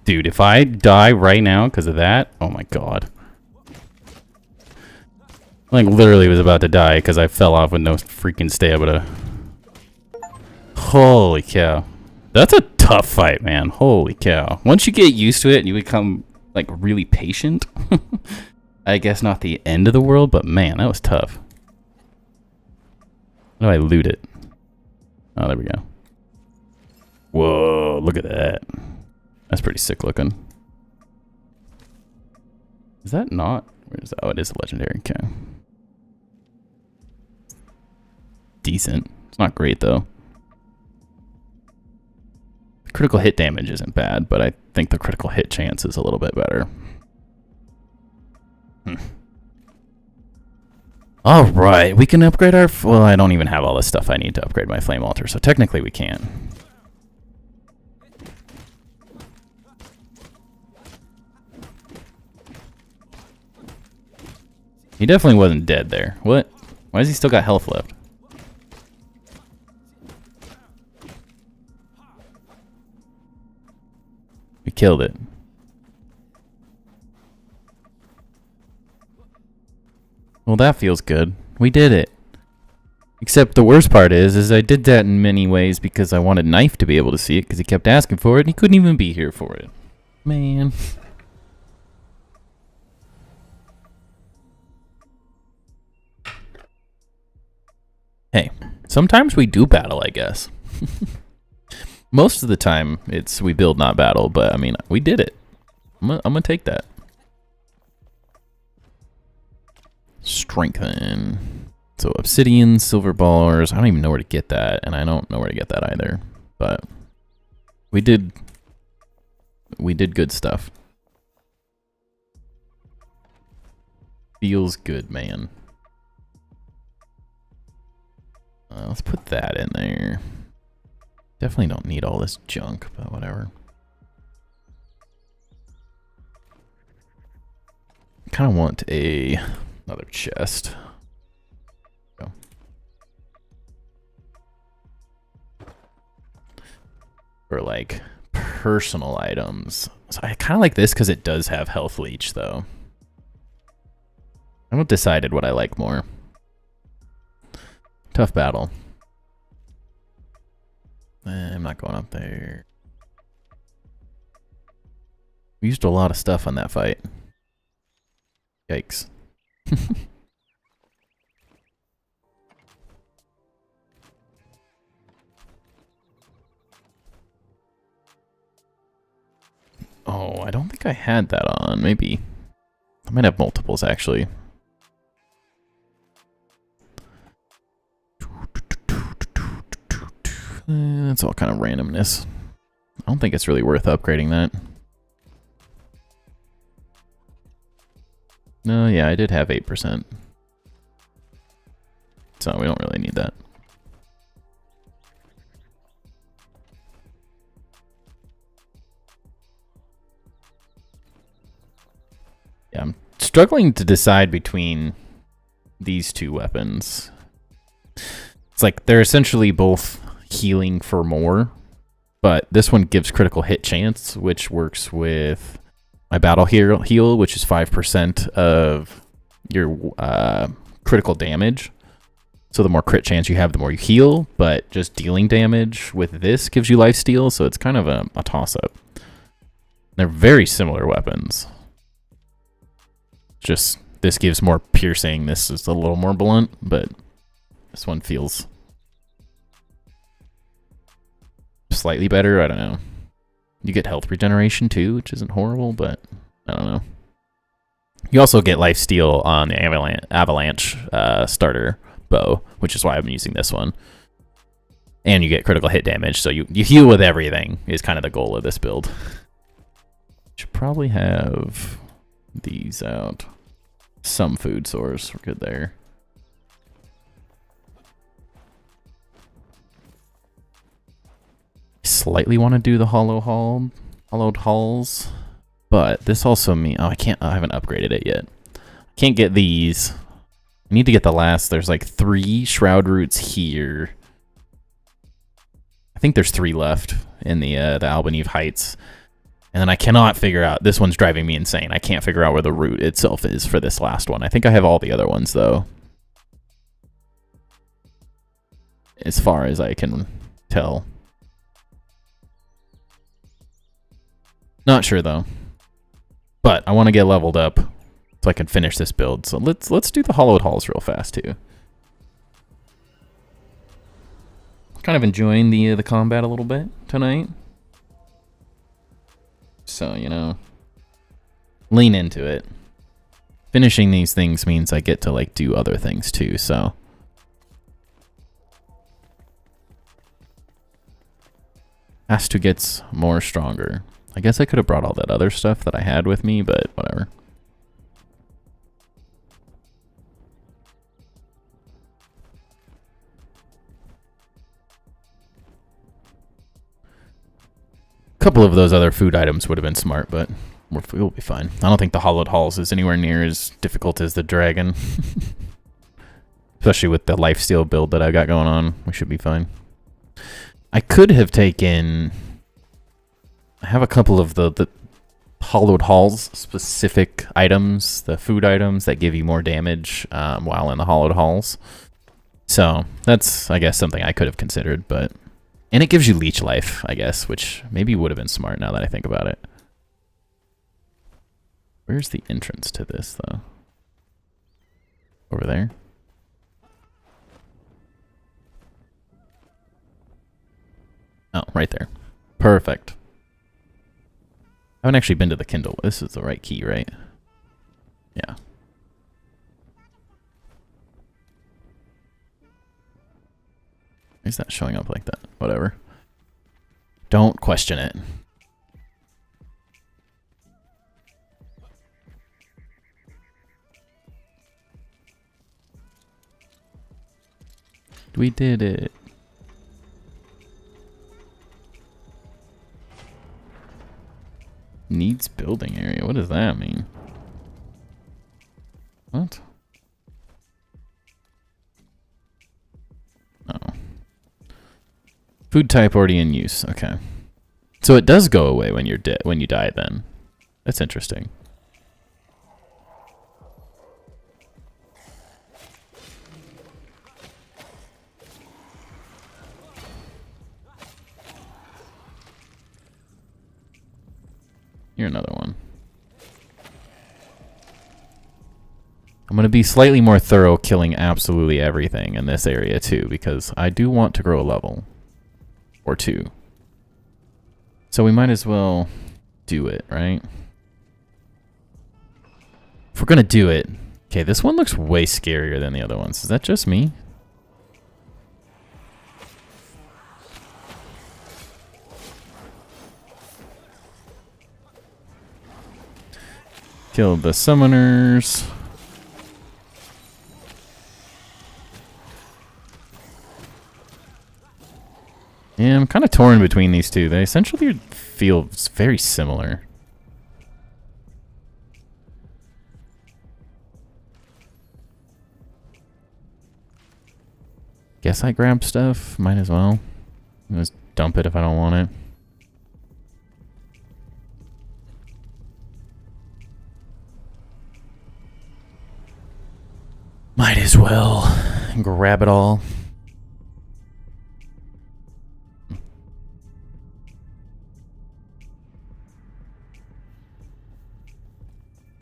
Dude, if I die right now because of that, oh my god. Like, literally was about to die because I fell off with no freaking stamina. Holy cow. That's a tough fight, man. Holy cow. Once you get used to it and you become, like, really patient. I guess not the end of the world, but man, that was tough. How do I loot it? Oh, there we go. Whoa, look at that. That's pretty sick looking. Is that not? Where is that? Oh, it is a legendary. Okay. Decent. It's not great, though. The critical hit damage isn't bad, but I think the critical hit chance is a little bit better. Alright, we can upgrade our... Well, I don't even have all the stuff I need to upgrade my Flame Altar, so technically we can't. He definitely wasn't dead there. What? Why has he still got health left? We killed it. Well, that feels good. We did it. Except the worst part is I did that in many ways because I wanted Knife to be able to see it because he kept asking for it and he couldn't even be here for it. Man. Hey, sometimes we do battle, I guess. Most of the time, it's we build, not battle, but I mean, we did it. I'm gonna take that. Strengthen. So obsidian, silver bars. I don't even know where to get that, and I don't know where to get that either. But we did good stuff. Feels good, man. Let's put that in there. Definitely don't need all this junk, but whatever. Kind of want another chest. Go. For like personal items. So I kind of like this because it does have health leech though. I haven't decided what I like more. Tough battle. I'm not going up there. We used a lot of stuff on that fight. Yikes. Oh, I don't think I had that on. Maybe. I might have multiples, actually. It's all kind of randomness. I don't think it's really worth upgrading that. No, yeah, I did have 8%. So we don't really need that. Yeah, I'm struggling to decide between these two weapons. It's like they're essentially both healing for more, but this one gives critical hit chance, which works with my battle heal, which is 5% of your critical damage. So the more crit chance you have, the more you heal, but just dealing damage with this gives you lifesteal, so it's kind of a toss-up. They're very similar weapons. Just this gives more piercing, this is a little more blunt, but this one feels slightly better. I don't know. You get health regeneration too, which isn't horrible, but I don't know. You also get lifesteal on the avalanche starter bow, which is why I'm using this one. And you get critical hit damage, so you heal with everything is kind of the goal of this build. Should probably have these out. Some food source, we're good there. Slightly want to do the hollowed hulls, but this also means I haven't upgraded it yet. Can't get these. I need to get the last. There's like 3 shroud roots here. I think there's 3 left in the Albaneve Heights, and then I cannot figure out. This one's driving me insane. I can't figure out where the root itself is for this last one. I think I have all the other ones though, as far as I can tell. Not sure though, but I want to get leveled up so I can finish this build. So let's do the hollowed halls real fast too. Kind of enjoying the combat a little bit tonight, so you know, lean into it. Finishing these things means I get to like do other things too. So has to get more stronger. I guess I could have brought all that other stuff that I had with me, but whatever. A couple of those other food items would have been smart, but we'll be fine. I don't think the hollowed halls is anywhere near as difficult as the dragon. Especially with the lifesteal build that I got going on. We should be fine. I could have taken... I have a couple of the hollowed halls specific items, the food items that give you more damage while in the hollowed halls. So that's, I guess, something I could have considered, but... And it gives you leech life, I guess, which maybe would have been smart now that I think about it. Where's the entrance to this, though? Over there? Oh, right there. Perfect. I haven't actually been to the Kindle. This is the right key, right? Yeah. Why is that showing up like that? Whatever. Don't question it. We did it. Needs building area. What does that mean? What? Oh. Food type already in use. Okay. So it does go away when you're dead, when you die then. That's interesting. You're another one. I'm going to be slightly more thorough killing absolutely everything in this area too, because I do want to grow a level. Or two. So we might as well do it, right? If we're going to do it... Okay, this one looks way scarier than the other ones. Is that just me? Kill the summoners. Yeah, I'm kind of torn between these two. They essentially feel very similar. Guess I grab stuff. Might as well. Just dump it if I don't want it. Might as well grab it all.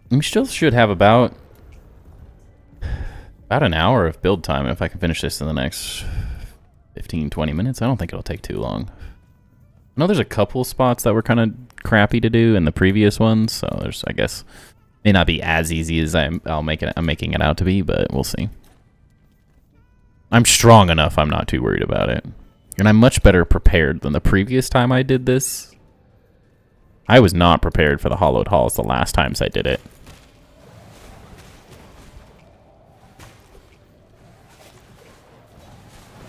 We still should have about an hour of build time if I can finish this in the next 15-20 minutes. I don't think it'll take too long. I know there's a couple spots that were kind of crappy to do in the previous ones, so there's, I guess, may not be as easy as I'm making it out to be, but we'll see. I'm strong enough, I'm not too worried about it. And I'm much better prepared than the previous time I did this. I was not prepared for the hollowed halls the last times I did it.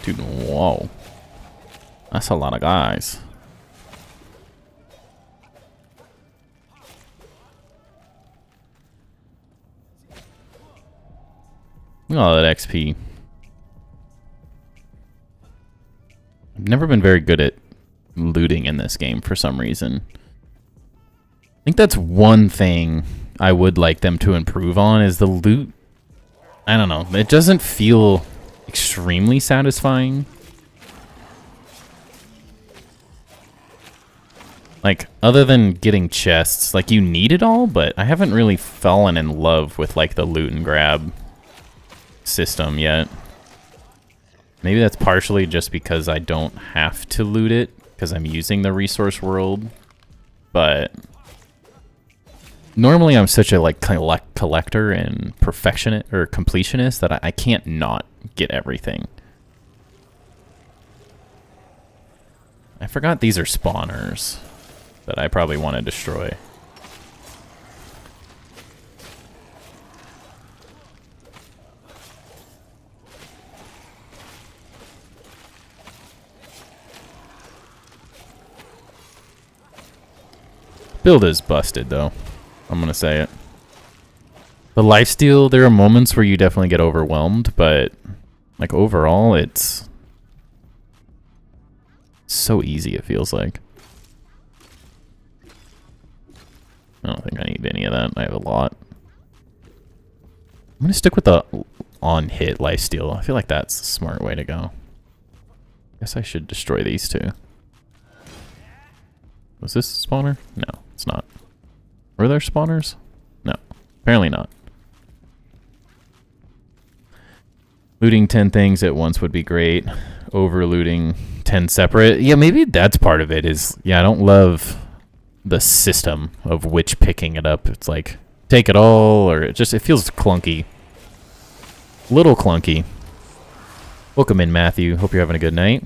Dude, whoa. That's a lot of guys. Look at all that XP. I've never been very good at looting in this game for some reason. I think that's one thing I would like them to improve on is the loot. I don't know. It doesn't feel extremely satisfying. Like, other than getting chests, like, you need it all, but I haven't really fallen in love with, like, the loot and grab system yet. Maybe that's partially just because I don't have to loot it, because I'm using the resource world, but normally I'm such a, like, collector and perfectionist, or completionist, that I can't not get everything. I forgot these are spawners that I probably want to destroy. Build is busted, though. I'm gonna say it. The lifesteal, there are moments where you definitely get overwhelmed, but like overall, it's so easy, it feels like. I don't think I need any of that. I have a lot. I'm going to stick with the on-hit lifesteal. I feel like that's a smart way to go. Guess I should destroy these two. Was this a spawner? No, it's not. Were there spawners? No, apparently not. Looting 10 things at once would be great. Over-looting 10 separate. Yeah, maybe that's part of it is, yeah, I don't love the system of which picking it up. It's like, take it all, or it feels clunky. Little clunky. Welcome in, Matthew. Hope you're having a good night.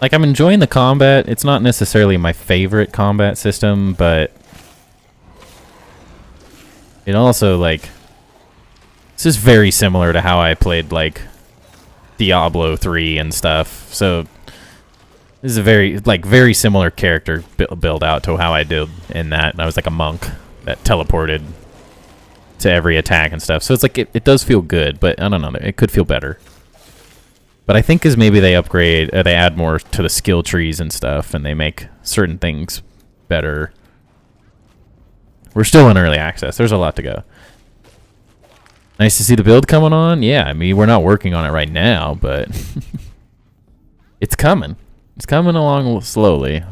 Like, I'm enjoying the combat. It's not necessarily my favorite combat system, but it also, like, this is very similar to how I played, like, Diablo 3 and stuff. So this is a very similar character build out to how I did in that. And I was like a monk that teleported to every attack and stuff. So it's like, it does feel good, but I don't know. It could feel better. But I think as maybe they upgrade, they add more to the skill trees and stuff, and they make certain things better. We're still in early access. There's a lot to go. Nice to see the build coming on. Yeah, I mean, we're not working on it right now, but it's coming. It's coming along slowly.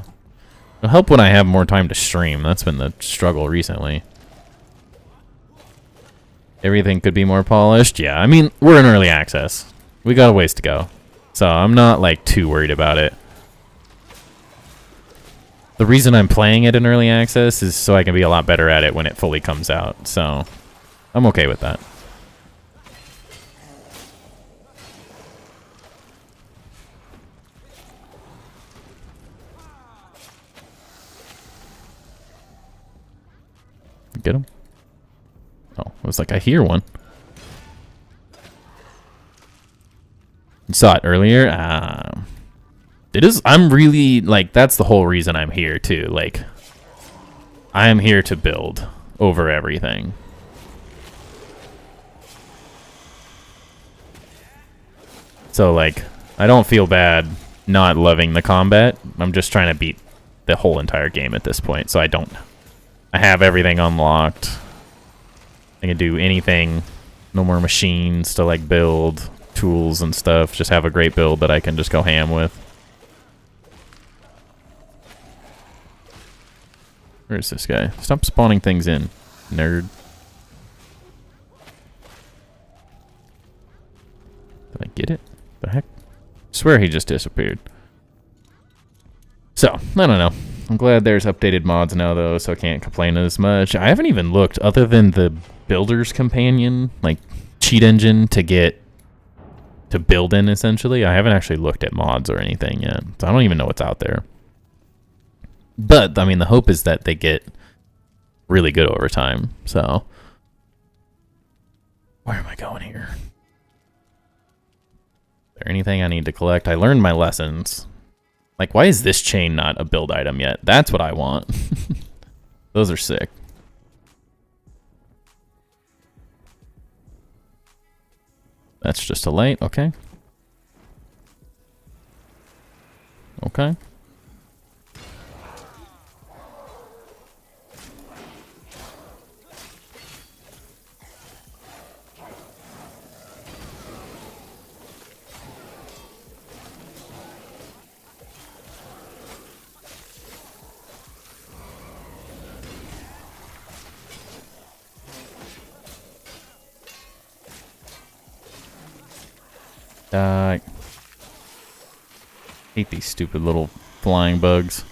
It'll help when I have more time to stream. That's been the struggle recently. Everything could be more polished. Yeah, I mean, we're in early access. We got a ways to go. So I'm not, like, too worried about it. The reason I'm playing it in early access is so I can be a lot better at it when it fully comes out. So I'm okay with that. Get him? Oh, I was like, I hear one. You saw it earlier. It is. I'm really, like, that's the whole reason I'm here too. Like, I am here to build over everything. So, like, I don't feel bad not loving the combat. I'm just trying to beat the whole entire game at this point. So I have everything unlocked. I can do anything. No more machines to, like, build. Tools and stuff. Just have a great build that I can just go ham with. Where is this guy? Stop spawning things in, nerd. Did I get it? The heck? I swear he just disappeared. So, I don't know. I'm glad there's updated mods now, though, so I can't complain as much. I haven't even looked, other than the Builder's Companion, like, cheat engine to build in, essentially. I haven't actually looked at mods or anything yet, so I don't even know what's out there. But, I mean, the hope is that they get really good over time, so. Where am I going here? Is there anything I need to collect? I learned my lessons. Like, why is this chain not a build item yet? That's what I want. Those are sick. That's just a light, okay. Okay. Hate these stupid little flying bugs.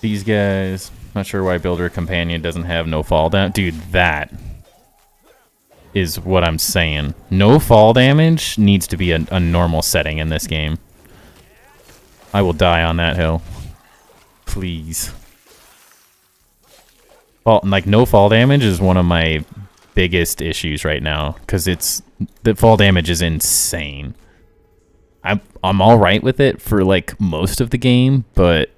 These guys, not sure why Builder Companion doesn't have no fall down. Dude, that is what I'm saying. No fall damage needs to be a normal setting in this game. I will die on that hill. Please. Well, like, no fall damage is one of my biggest issues right now because the fall damage is insane. I'm all right with it for like most of the game, but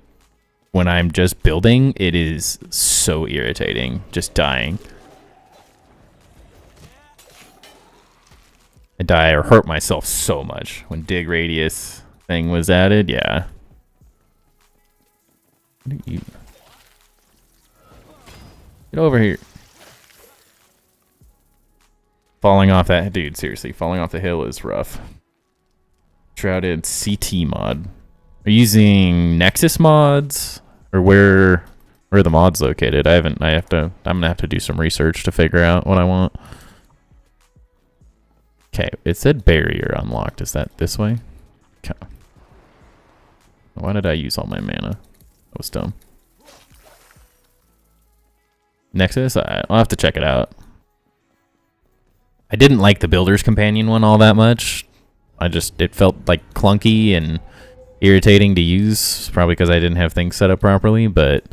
when I'm just building, it is so irritating just dying. I die or hurt myself so much when dig radius thing was added. Yeah. Get over here. Falling off that dude, seriously, falling off the hill is rough. Enshrouded CT mod. Are you using Nexus mods? Or where are the mods located? I'm gonna have to do some research to figure out what I want. Okay, it said barrier unlocked. Is that this way? Okay. Why did I use all my mana? That was dumb. Nexus? I'll have to check it out. I didn't like the Builder's Companion one all that much. It felt like clunky and irritating to use, probably because I didn't have things set up properly, but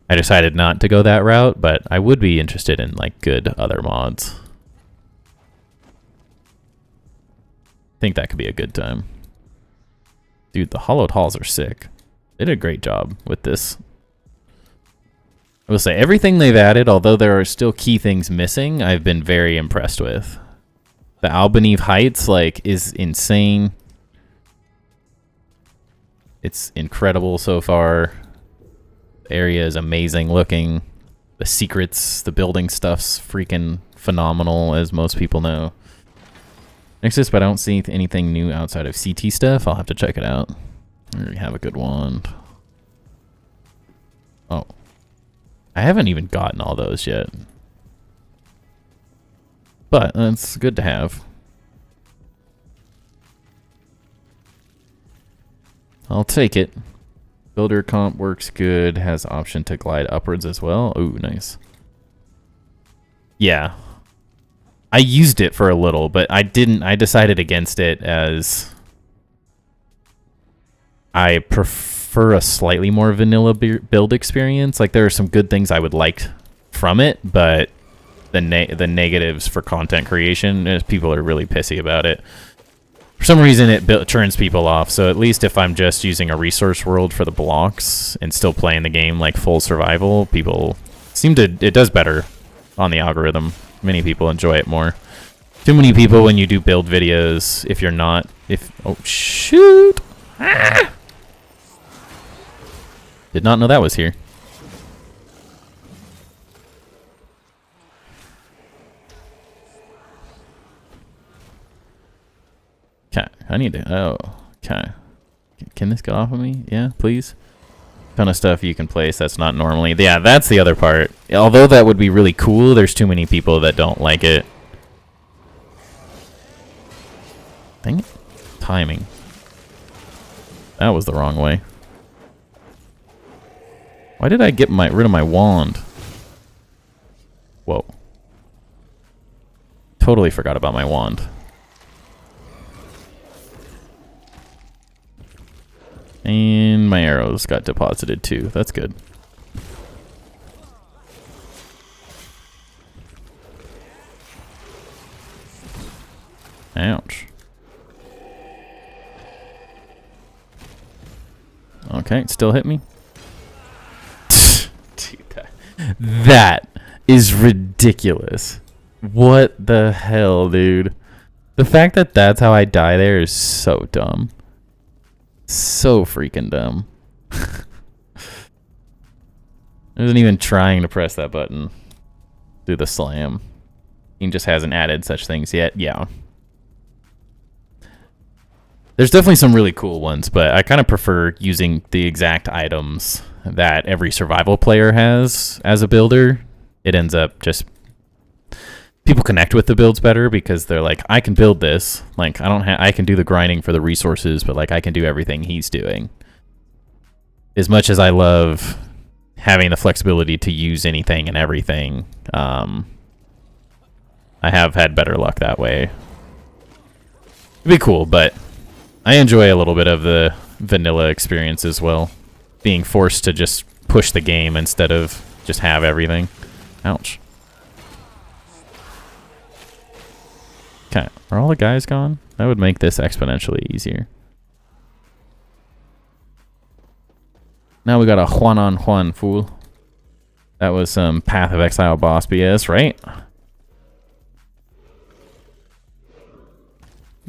I decided not to go that route, but I would be interested in like good other mods. I think that could be a good time. Dude, the hollowed halls are sick. They did a great job with this. I will say everything they've added, although there are still key things missing, I've been very impressed with. The Albanive Heights, like, is insane. It's incredible so far. The area is amazing looking. The secrets, the building stuff's freaking phenomenal, as most people know. Nexus, but I don't see anything new outside of CT stuff. I'll have to check it out. We have a good wand. Oh. I haven't even gotten all those yet. But it's good to have. I'll take it. Builder comp works good. Has option to glide upwards as well. Ooh, nice. Yeah. I used it for a little, but I decided against it as I prefer a slightly more vanilla build experience. Like, there are some good things I would like from it, but the negatives for content creation is people are really pissy about it. For some reason, it turns people off. So at least if I'm just using a resource world for the blocks and still playing the game like full survival, people it does better on the algorithm. Many people enjoy it more. Too many people when you do build videos, oh shoot! Ah! Did not know that was here. Okay, I need to, oh, okay. Can this get off of me? Yeah, please. Ton of stuff you can place that's not normally. Yeah, that's the other part. Although that would be really cool, there's too many people that don't like it. Dang it. Timing. That was the wrong way. Why did I get rid of my wand? Whoa. Totally forgot about my wand. And my arrows got deposited too. That's good. Ouch. Okay, it still hit me. Dude, that is ridiculous. What the hell, dude? The fact that that's how I die there is so dumb. So freaking dumb. I wasn't even trying to press that button. Do the slam. He just hasn't added such things yet. Yeah. There's definitely some really cool ones, but I kind of prefer using the exact items that every survival player has as a builder. It ends up just... people connect with the builds better because they're like, I can build this. Like, I can do the grinding for the resources, but like I can do everything he's doing. As much as I love having the flexibility to use anything and everything, I have had better luck that way. It'd be cool, but I enjoy a little bit of the vanilla experience as well. Being forced to just push the game instead of just have everything. Ouch. Okay, are all the guys gone? That would make this exponentially easier. Now we got a Juan on Juan, fool. That was some Path of Exile boss BS, right?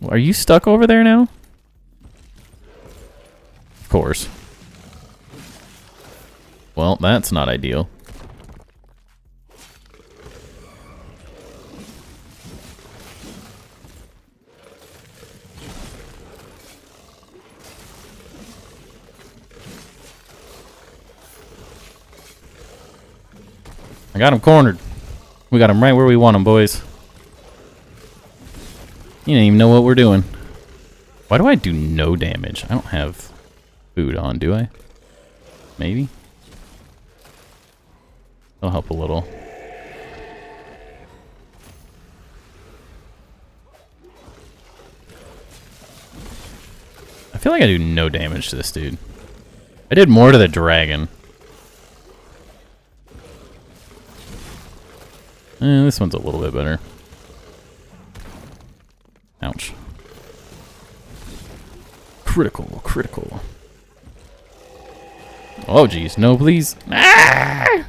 Are you stuck over there now? Of course. Well, that's not ideal. I got him cornered. We got him right where we want him, boys. You don't even know what we're doing. Why do I do no damage? I don't have food on, do I? Maybe? That'll help a little. I feel like I do no damage to this dude. I did more to the dragon. This one's a little bit better. Ouch. Critical, critical. Oh, geez. No, please. Ah!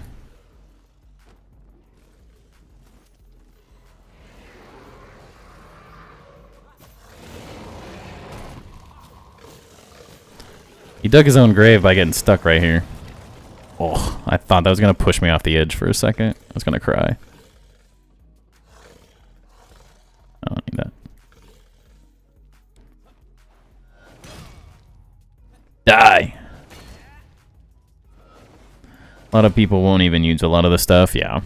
He dug his own grave by getting stuck right here. Oh, I thought that was going to push me off the edge for a second. I was going to cry. I don't need that. Die! A lot of people won't even use a lot of the stuff, yeah.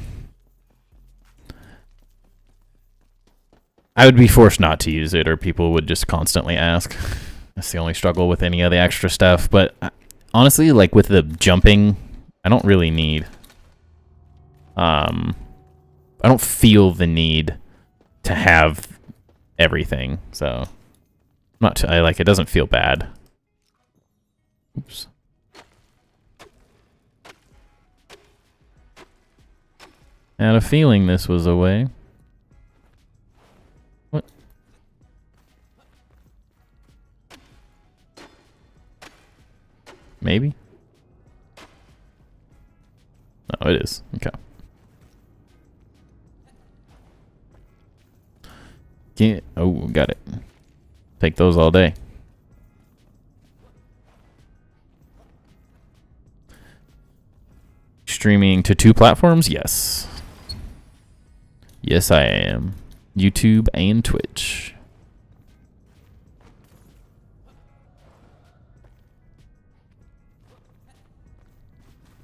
I would be forced not to use it, or people would just constantly ask. That's the only struggle with any of the extra stuff, but honestly, like with the jumping, I don't really need... I don't feel the need to have everything, so... it doesn't feel bad. Oops. I had a feeling this was a way. What? Maybe? No, it is. Okay. Oh, got it. Take those all day. Streaming to 2 platforms? Yes. Yes, I am. YouTube and Twitch.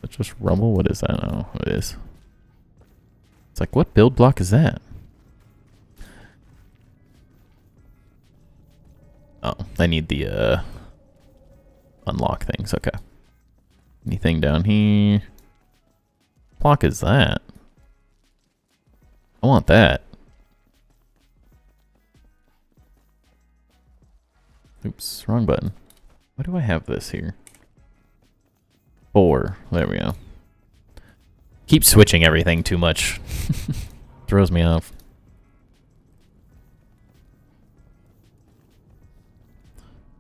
Let's just rumble. What is that? Oh, it is. It's like, what build block is that? Oh, I need the unlock things. Okay. Anything down here? Block is that? I want that. Oops, wrong button. Why do I have this here? 4. There we go. Keep switching everything too much. Throws me off.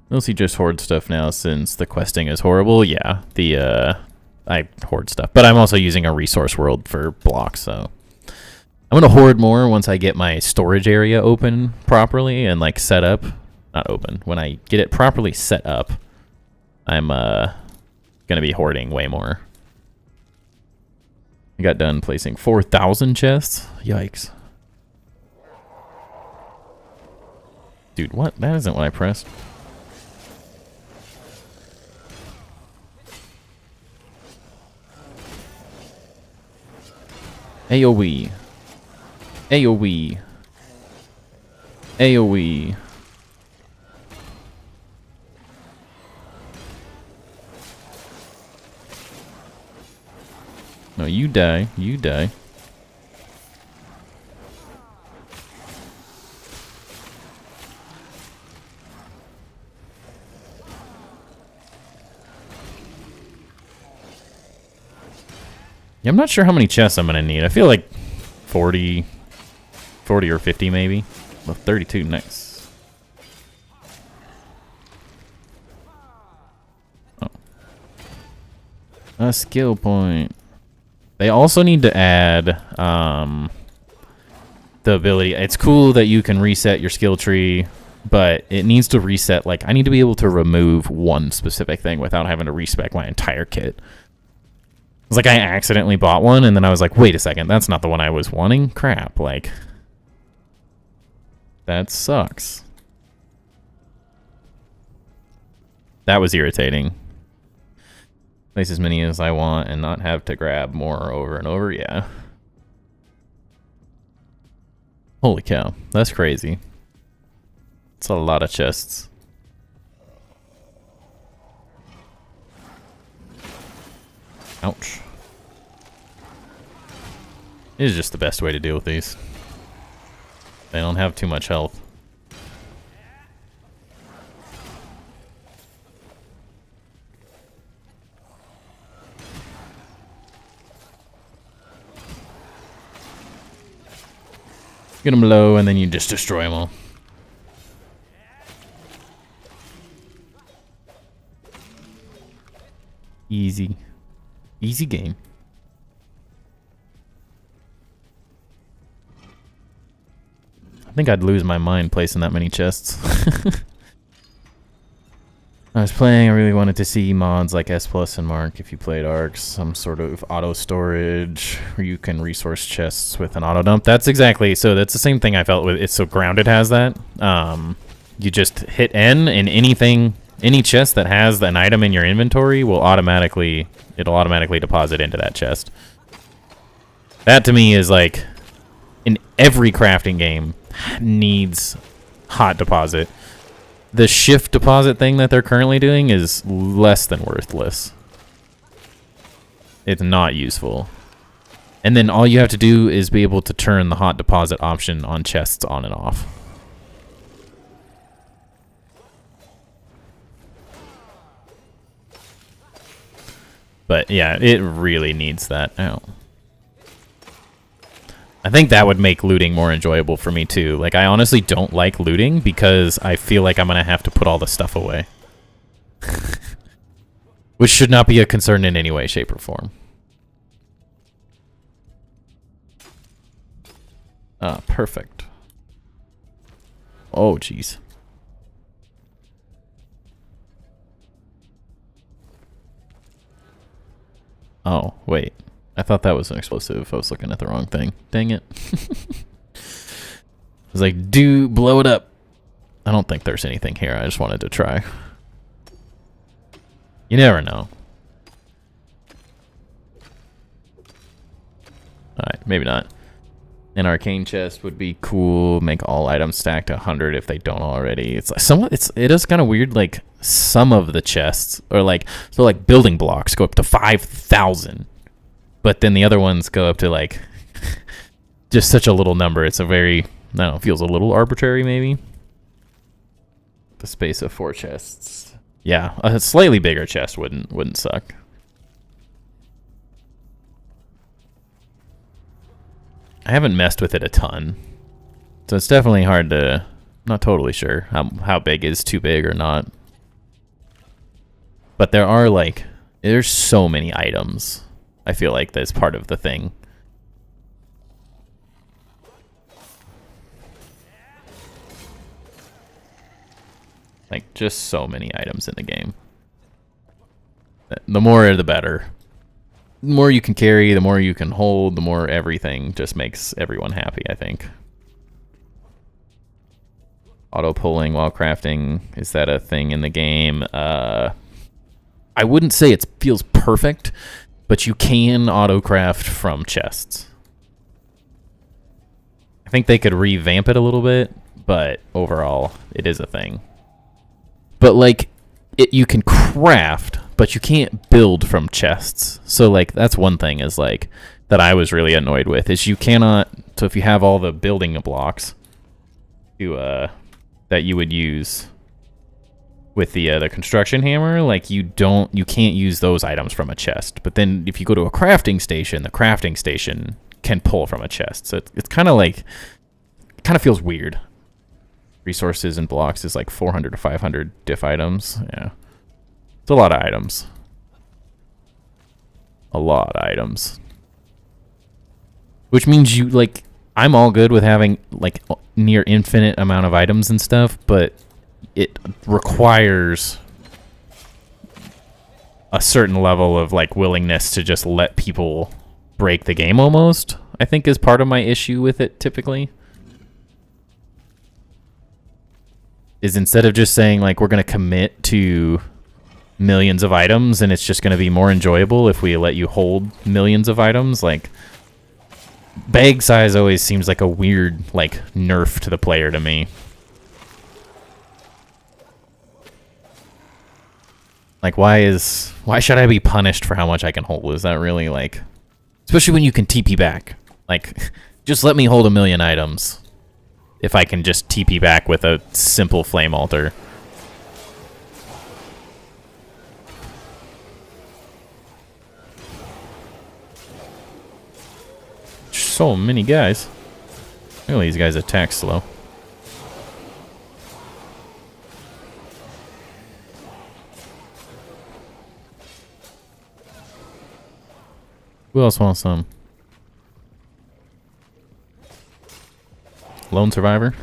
Mostly just hoard stuff now since the questing is horrible. Yeah, I hoard stuff. But I'm also using a resource world for blocks, so... I'm going to hoard more once I get my storage area open properly and, like, set up. Not open. When I get it properly set up, I'm going to be hoarding way more. I got done placing 4,000 chests. Yikes. Dude, what? That isn't what I pressed. AoE. AoE. AoE. No, you die. You die. Yeah, I'm not sure how many chests I'm going to need. I feel like 40 or 50 maybe. The 32 next. Oh. A skill point. They also need to add the ability. It's cool that you can reset your skill tree, but it needs to reset. Like, I need to be able to remove one specific thing without having to respec my entire kit. It's like I accidentally bought one, and then I was like, wait a second, that's not the one I was wanting? Crap, like, that sucks. That was irritating. Place as many as I want and not have to grab more over and over, yeah. Holy cow, that's crazy. It's a lot of chests. Ouch. It is just the best way to deal with these. They don't have too much health. Get them low and then you just destroy them all. Easy. Easy game. I think I'd lose my mind placing that many chests. I was playing, I really wanted to see mods like S Plus and Mark if you played Arcs, some sort of auto storage where you can resource chests with an auto dump. That's exactly, so that's the same thing I felt with It's So Grounded has that. You just hit N and any chest that has an item in your inventory will automatically deposit into that chest. That to me is like, in every crafting game needs hot deposit. The shift deposit thing that they're currently doing is less than worthless. It's not useful. And then all you have to do is be able to turn the hot deposit option on chests on and off. But yeah, it really needs that. Ow. I think that would make looting more enjoyable for me too. Like, I honestly don't like looting because I feel like I'm gonna have to put all the stuff away. Which should not be a concern in any way, shape, or form. Ah, perfect. Oh, jeez. Oh, wait. I thought that was an explosive. I was looking at the wrong thing. Dang it. I was like, blow it up. I don't think there's anything here. I just wanted to try. You never know. Alright, maybe not. An arcane chest would be cool. Make all items stack to 100 if they don't already. It's like it is kind of weird. Like, some of the chests are like, so like building blocks go up to 5,000. But then the other ones go up to like just such a little number. It's a very, I don't know, feels a little arbitrary maybe. The space of 4 chests. Yeah, a slightly bigger chest wouldn't suck. I haven't messed with it a ton. So it's definitely hard to, not totally sure how big is too big or not. But there are like, there's so many items. I feel like that's part of the thing. Like, just so many items in the game. The more, the better. The more you can carry, the more you can hold, the more everything just makes everyone happy, I think. Auto-pulling while crafting, is that a thing in the game? I wouldn't say it feels perfect, but you can auto-craft from chests. I think they could revamp it a little bit, but overall, it is a thing. But, like, you can craft, but you can't build from chests. So, like, that's one thing is, like, that I was really annoyed with, is you cannot, so if you have all the building blocks that you would use with the construction hammer, like, you can't use those items from a chest. But then if you go to a crafting station, the crafting station can pull from a chest. So it's kind of like, it kind of feels weird. Resources and blocks is like 400 to 500 diff items. Yeah. It's a lot of items. A lot of items. Which means you, like, I'm all good with having, like, near infinite amount of items and stuff, but it requires a certain level of, like, willingness to just let people break the game almost, I think is part of my issue with it typically. Is instead of just saying, like, we're going to commit to millions of items and it's just going to be more enjoyable if we let you hold millions of items, like, bag size always seems like a weird, like, nerf to the player to me. Like, why should I be punished for how much I can hold? Is that really, like, especially when you can TP back. Like, just let me hold 1 million items if I can just TP back with a simple flame altar. So many guys. Look at these guys attack slow. Who else wants some? Lone survivor?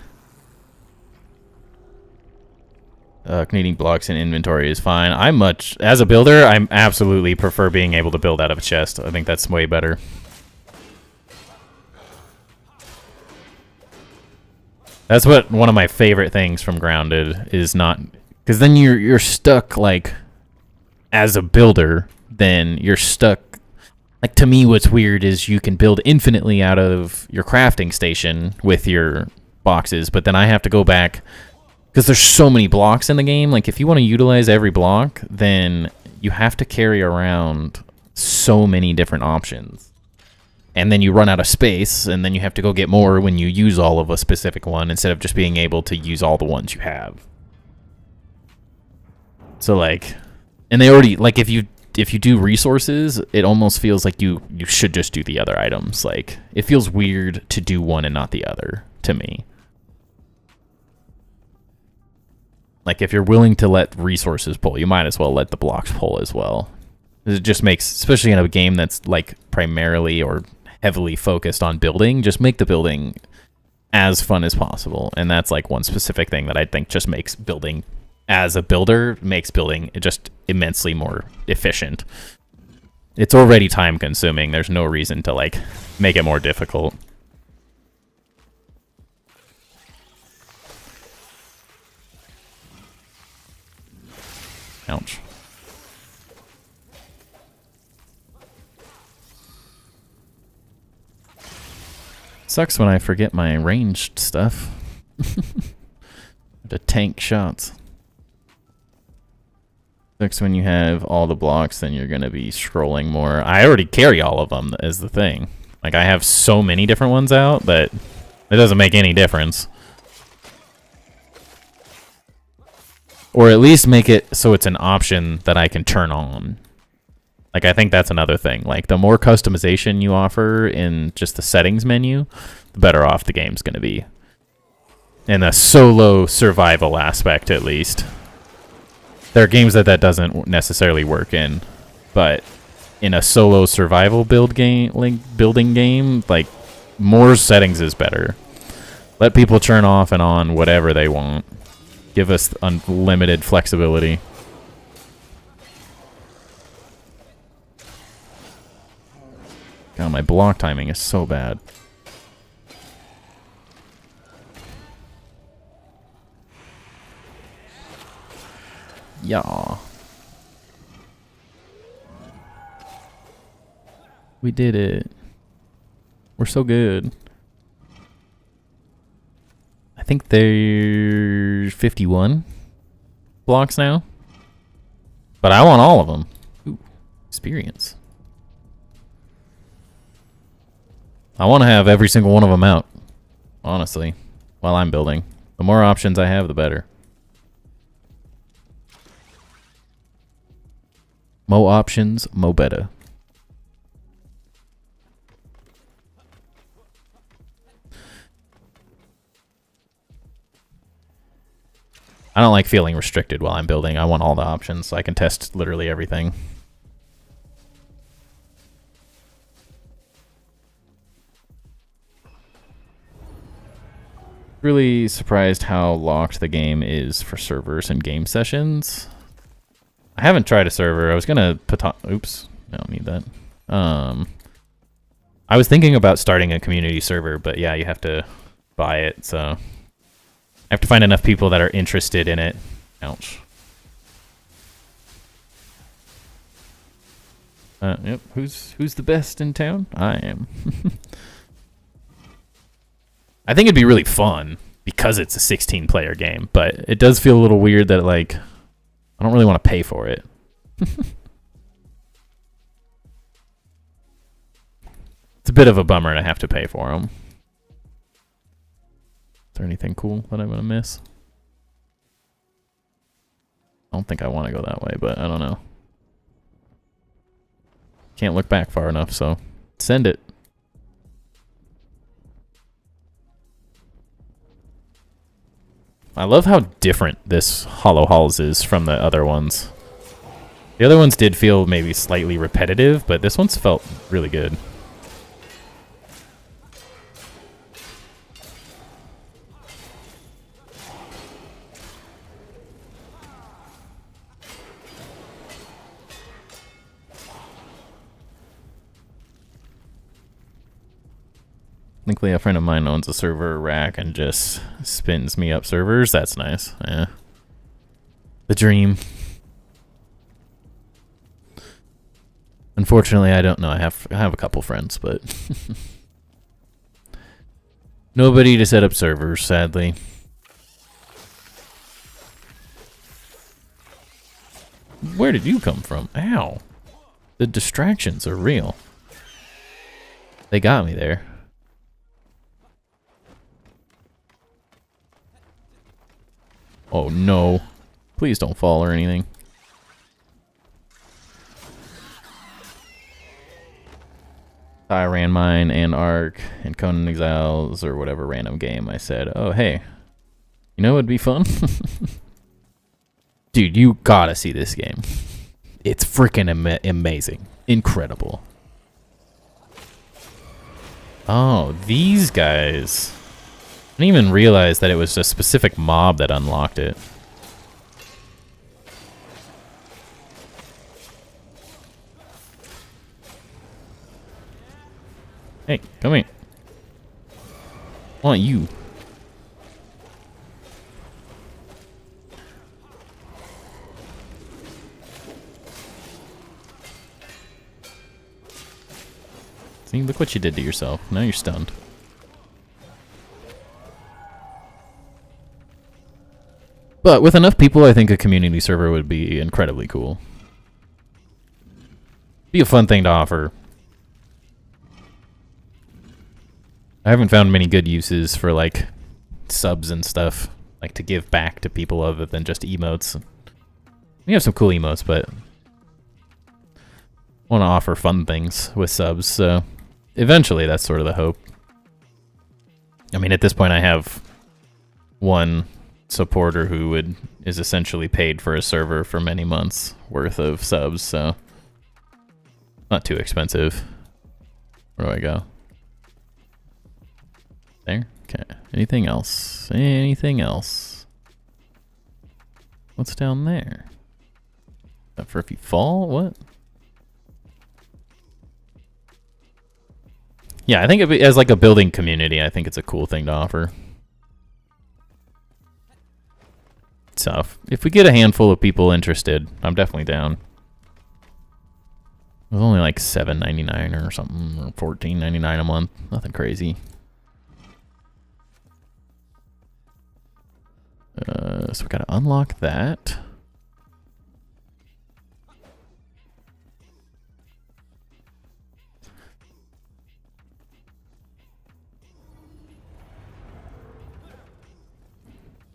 Needing blocks in inventory is fine. As a builder, I absolutely prefer being able to build out of a chest. I think that's way better. That's what one of my favorite things from Grounded is, not because then you're stuck, like, as a builder, then you're stuck. Like, to me, what's weird is you can build infinitely out of your crafting station with your boxes, but then I have to go back because there's so many blocks in the game. Like, if you want to utilize every block, then you have to carry around so many different options. And then you run out of space, and then you have to go get more when you use all of a specific one instead of just being able to use all the ones you have. So, like, and they already, like, if you do resources, it almost feels like you should just do the other items. Like, it feels weird to do one and not the other, to me. Like, if you're willing to let resources pull, you might as well let the blocks pull as well. It just makes, especially in a game that's, like, primarily or heavily focused on building, just make the building as fun as possible. And that's, like, one specific thing that I think just makes building, as a builder, makes building just immensely more efficient. It's already time consuming. There's no reason to, like, make it more difficult. Ouch. Sucks when I forget my ranged stuff. To tank shots. Sucks when you have all the blocks, then you're gonna be scrolling more. I already carry all of them, is the thing. Like, I have so many different ones out that it doesn't make any difference. Or at least make it so it's an option that I can turn on. Like, I think that's another thing. Like, the more customization you offer in just the settings menu, the better off the game's going to be. In a solo survival aspect, at least. There are games that doesn't necessarily work in, but in a solo survival building game, like, more settings is better. Let people turn off and on whatever they want. Give us unlimited flexibility. God, my block timing is so bad. Yeah. We did it. We're so good. I think there's 51 blocks now. But I want all of them. Ooh, experience. I want to have every single one of them out, honestly, while I'm building. The more options I have, the better. Mo options, mo better. I don't like feeling restricted while I'm building. I want all the options so I can test literally everything. Really surprised how locked the game is for servers and game sessions. I haven't tried a server. I was gonna put on, oops, I don't need that. I was thinking about starting a community server, but yeah, you have to buy it, so I have to find enough people that are interested in it. Ouch. Yep, who's the best in town? I am. I think it'd be really fun because it's a 16-player game, but it does feel a little weird that, like, I don't really want to pay for it. It's a bit of a bummer to have to pay for them. Is there anything cool that I'm going to miss? I don't think I want to go that way, but I don't know. Can't look back far enough, so send it. I love how different this Hollow Halls is from the other ones. The other ones did feel maybe slightly repetitive, but this one's felt really good. Luckily, a friend of mine owns a server rack and just spins me up servers. That's nice. Yeah. The dream. Unfortunately, I don't know. I have a couple friends, but nobody to set up servers, sadly. Where did you come from? Ow. The distractions are real. They got me there. Oh no. Please don't fall or anything. I ran mine and Ark and Conan Exiles or whatever random game. I said, oh hey, you know what'd be fun? Dude, you gotta see this game. It's freaking amazing. Incredible. Oh, these guys. I didn't even realize that it was a specific mob that unlocked it. Hey, come here. I want you. See, look what you did to yourself. Now you're stunned. But with enough people, I think a community server would be incredibly cool. Be a fun thing to offer. I haven't found many good uses for, like, subs and stuff. Like, to give back to people other than just emotes. We have some cool emotes, but want to offer fun things with subs, so eventually that's sort of the hope. I mean, at this point I have one supporter who is essentially paid for a server for many months worth of subs, so not too expensive. Where do I go? There? Okay. Anything else? Anything else? What's down there? That for if you fall? What? Yeah, I think as like a building community, I think it's a cool thing to offer. So if we get a handful of people interested, I'm definitely down. It was only like $7.99 or something, or $14.99 a month. Nothing crazy. So we gotta unlock that.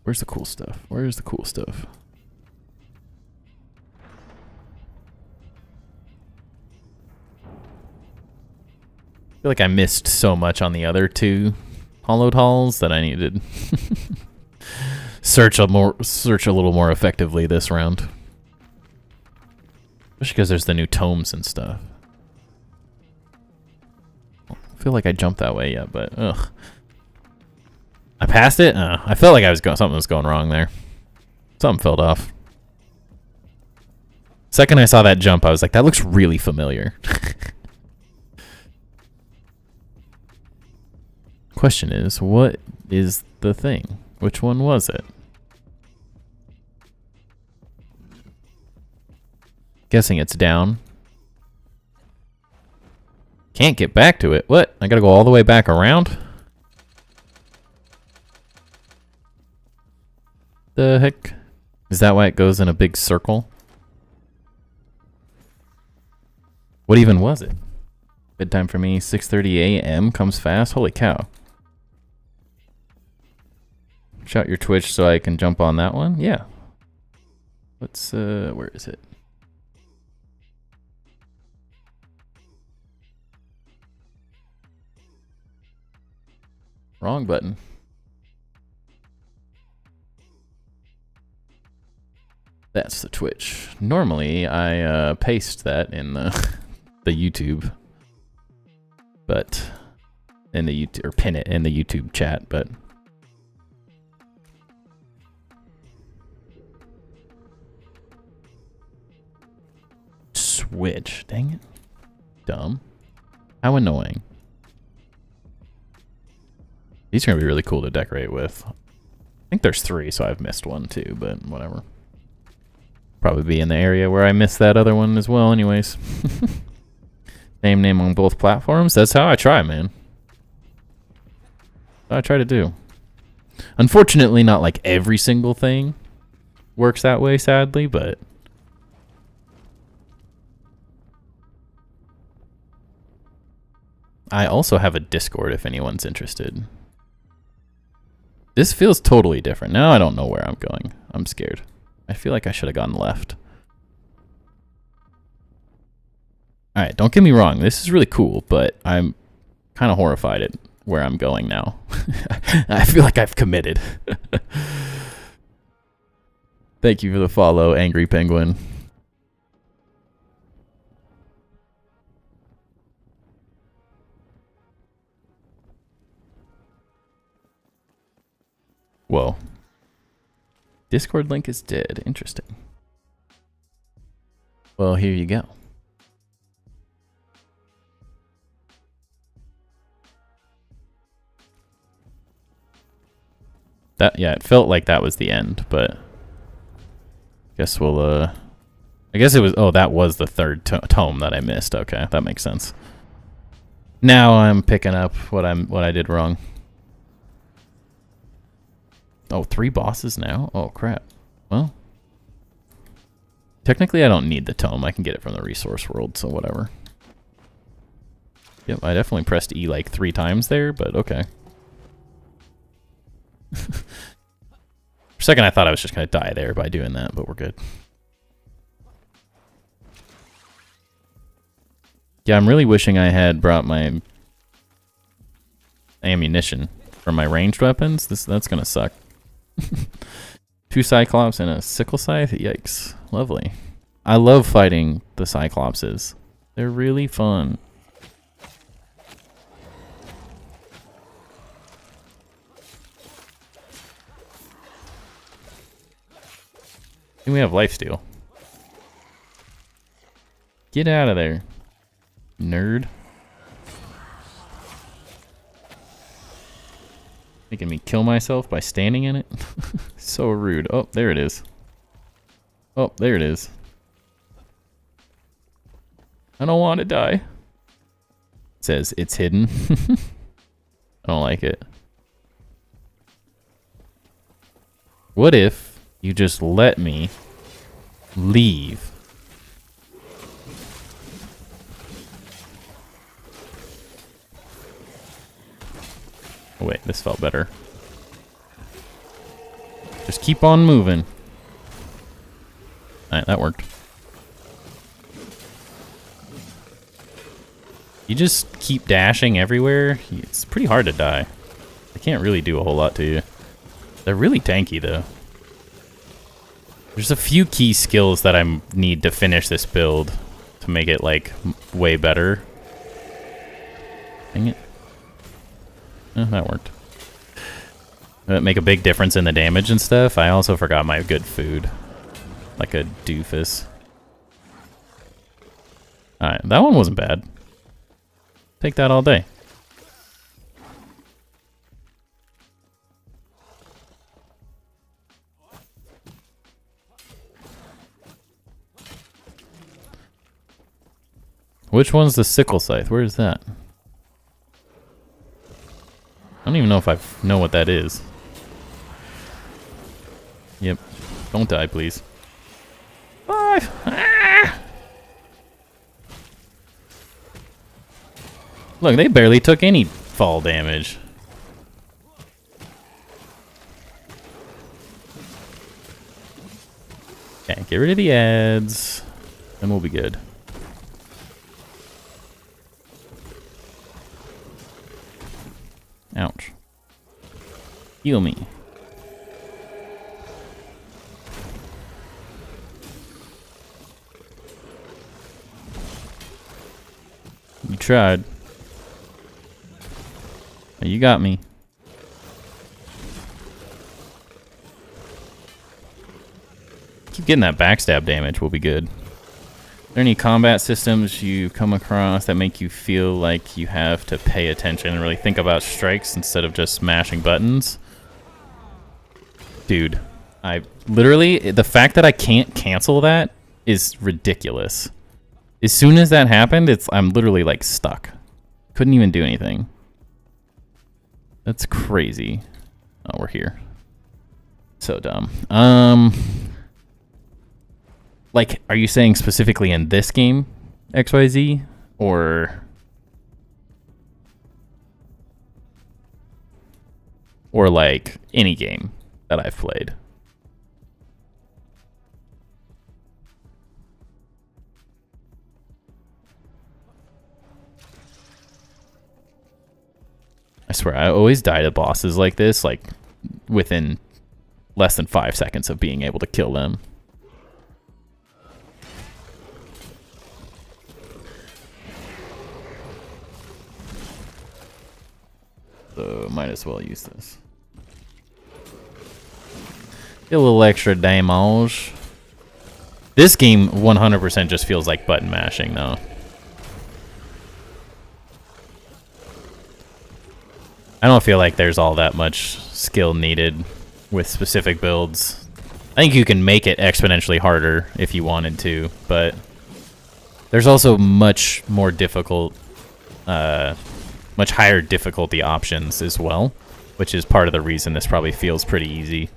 Where's the cool stuff? Where's the cool stuff? I feel like I missed so much on the other two hollowed halls that I needed search a little more effectively this round. Especially because there's the new tomes and stuff. I feel like I jumped that way yet, but ugh. I passed it? I felt like something was going wrong there. Something fell off. Second I saw that jump, I was like, that looks really familiar. Question is, what is the thing? Which one was it? Guessing it's down. Can't get back to it. What? I gotta go all the way back around? The heck? Is that why it goes in a big circle? What even was it? Bedtime for me, 6:30 a.m. comes fast. Holy cow. Shout your Twitch so I can jump on that one. Yeah. Let's, where is it? Wrong button. That's the Twitch. Normally, I paste that in the the YouTube, but in the YouTube, or pin it in the YouTube chat. But switch, dang it, dumb. How annoying. These are gonna be really cool to decorate with. I think there's 3, so I've missed one too, but whatever. Probably be in the area where I missed that other one as well anyways. Same name on both platforms. That's how I try, man. That's what I try to do. Unfortunately, not like every single thing works that way, sadly, but I also have a Discord if anyone's interested. This feels totally different. Now I don't know where I'm going. I'm scared. I feel like I should have gone left. Alright, don't get me wrong. This is really cool, but I'm kind of horrified at where I'm going now. I feel like I've committed. Thank you for the follow, Angry Penguin. Whoa. Discord link is dead. Interesting. Well, here you go. Yeah, it felt like that was the end, but guess we'll, I guess it was, oh, that was the third tome that I missed. Okay, that makes sense. Now I'm picking up what I did wrong. Oh, 3 bosses now? Oh, crap. Well, technically I don't need the tome. I can get it from the resource world, so whatever. Yep, I definitely pressed E like 3 times there, but okay. For a second I thought I was just going to die there by doing that, but we're good. Yeah, I'm really wishing I had brought my ammunition for my ranged weapons. That's going to suck. 2 Cyclops and a sickle scythe? Yikes. Lovely. I love fighting the Cyclopses. They're really fun. And we have lifesteal. Get out of there, nerd. Making me kill myself by standing in it? So rude. Oh, there it is. Oh, there it is. I don't want to die. It says it's hidden. I don't like it. What if you just let me leave? Oh wait, this felt better. Just keep on moving. Alright, that worked. You just keep dashing everywhere. It's pretty hard to die. They can't really do a whole lot to you. They're really tanky though. There's a few key skills that I need to finish this build to make it, like, way better. Dang it. Oh, that worked. Make a big difference in the damage and stuff. I also forgot my good food. Like a doofus. Alright, that one wasn't bad. Take that all day. Which one's the sickle scythe? Where is that? I don't even know if I know what that is. Yep. Don't die, please. 5! Ah! Look, they barely took any fall damage. Okay, get rid of the ads, and we'll be good. Ouch. Heal me. You tried. You got me. Keep getting that backstab damage will be good. Are there any combat systems you come across that make you feel like you have to pay attention and really think about strikes instead of just smashing buttons? Dude, I literally, the fact that I can't cancel that is ridiculous. As soon as that happened, I'm literally like stuck. Couldn't even do anything. That's crazy. Oh, we're here. So dumb. Like, are you saying specifically in this game, XYZ, or like any game that I've played? I swear, I always die to bosses like this, like, within less than 5 seconds of being able to kill them. So, might as well use this. Get a little extra damage. This game 100% just feels like button mashing, though. I don't feel like there's all that much skill needed with specific builds. I think you can make it exponentially harder if you wanted to, but there's also much more difficult, much higher difficulty options as well, which is part of the reason this probably feels pretty easy.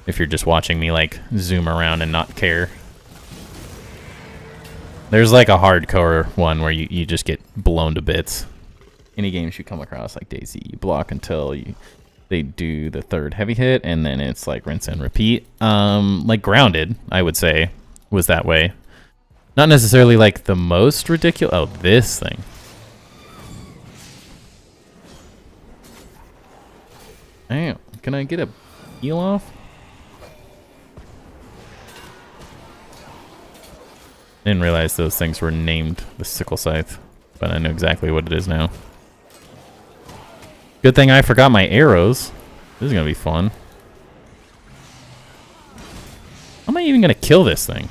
If you're just watching me like zoom around and not care. There's like a hardcore one where you just get blown to bits. Any games you come across like Daisy, you block until they do the third heavy hit, and then it's like rinse and repeat. Like Grounded, I would say, was that way. Not necessarily like the most ridiculous. Oh, this thing. Damn, can I get a heal off? Didn't realize those things were named the sickle scythe, but I know exactly what it is now. Good thing I forgot my arrows. This is gonna be fun. How am I even gonna kill this thing?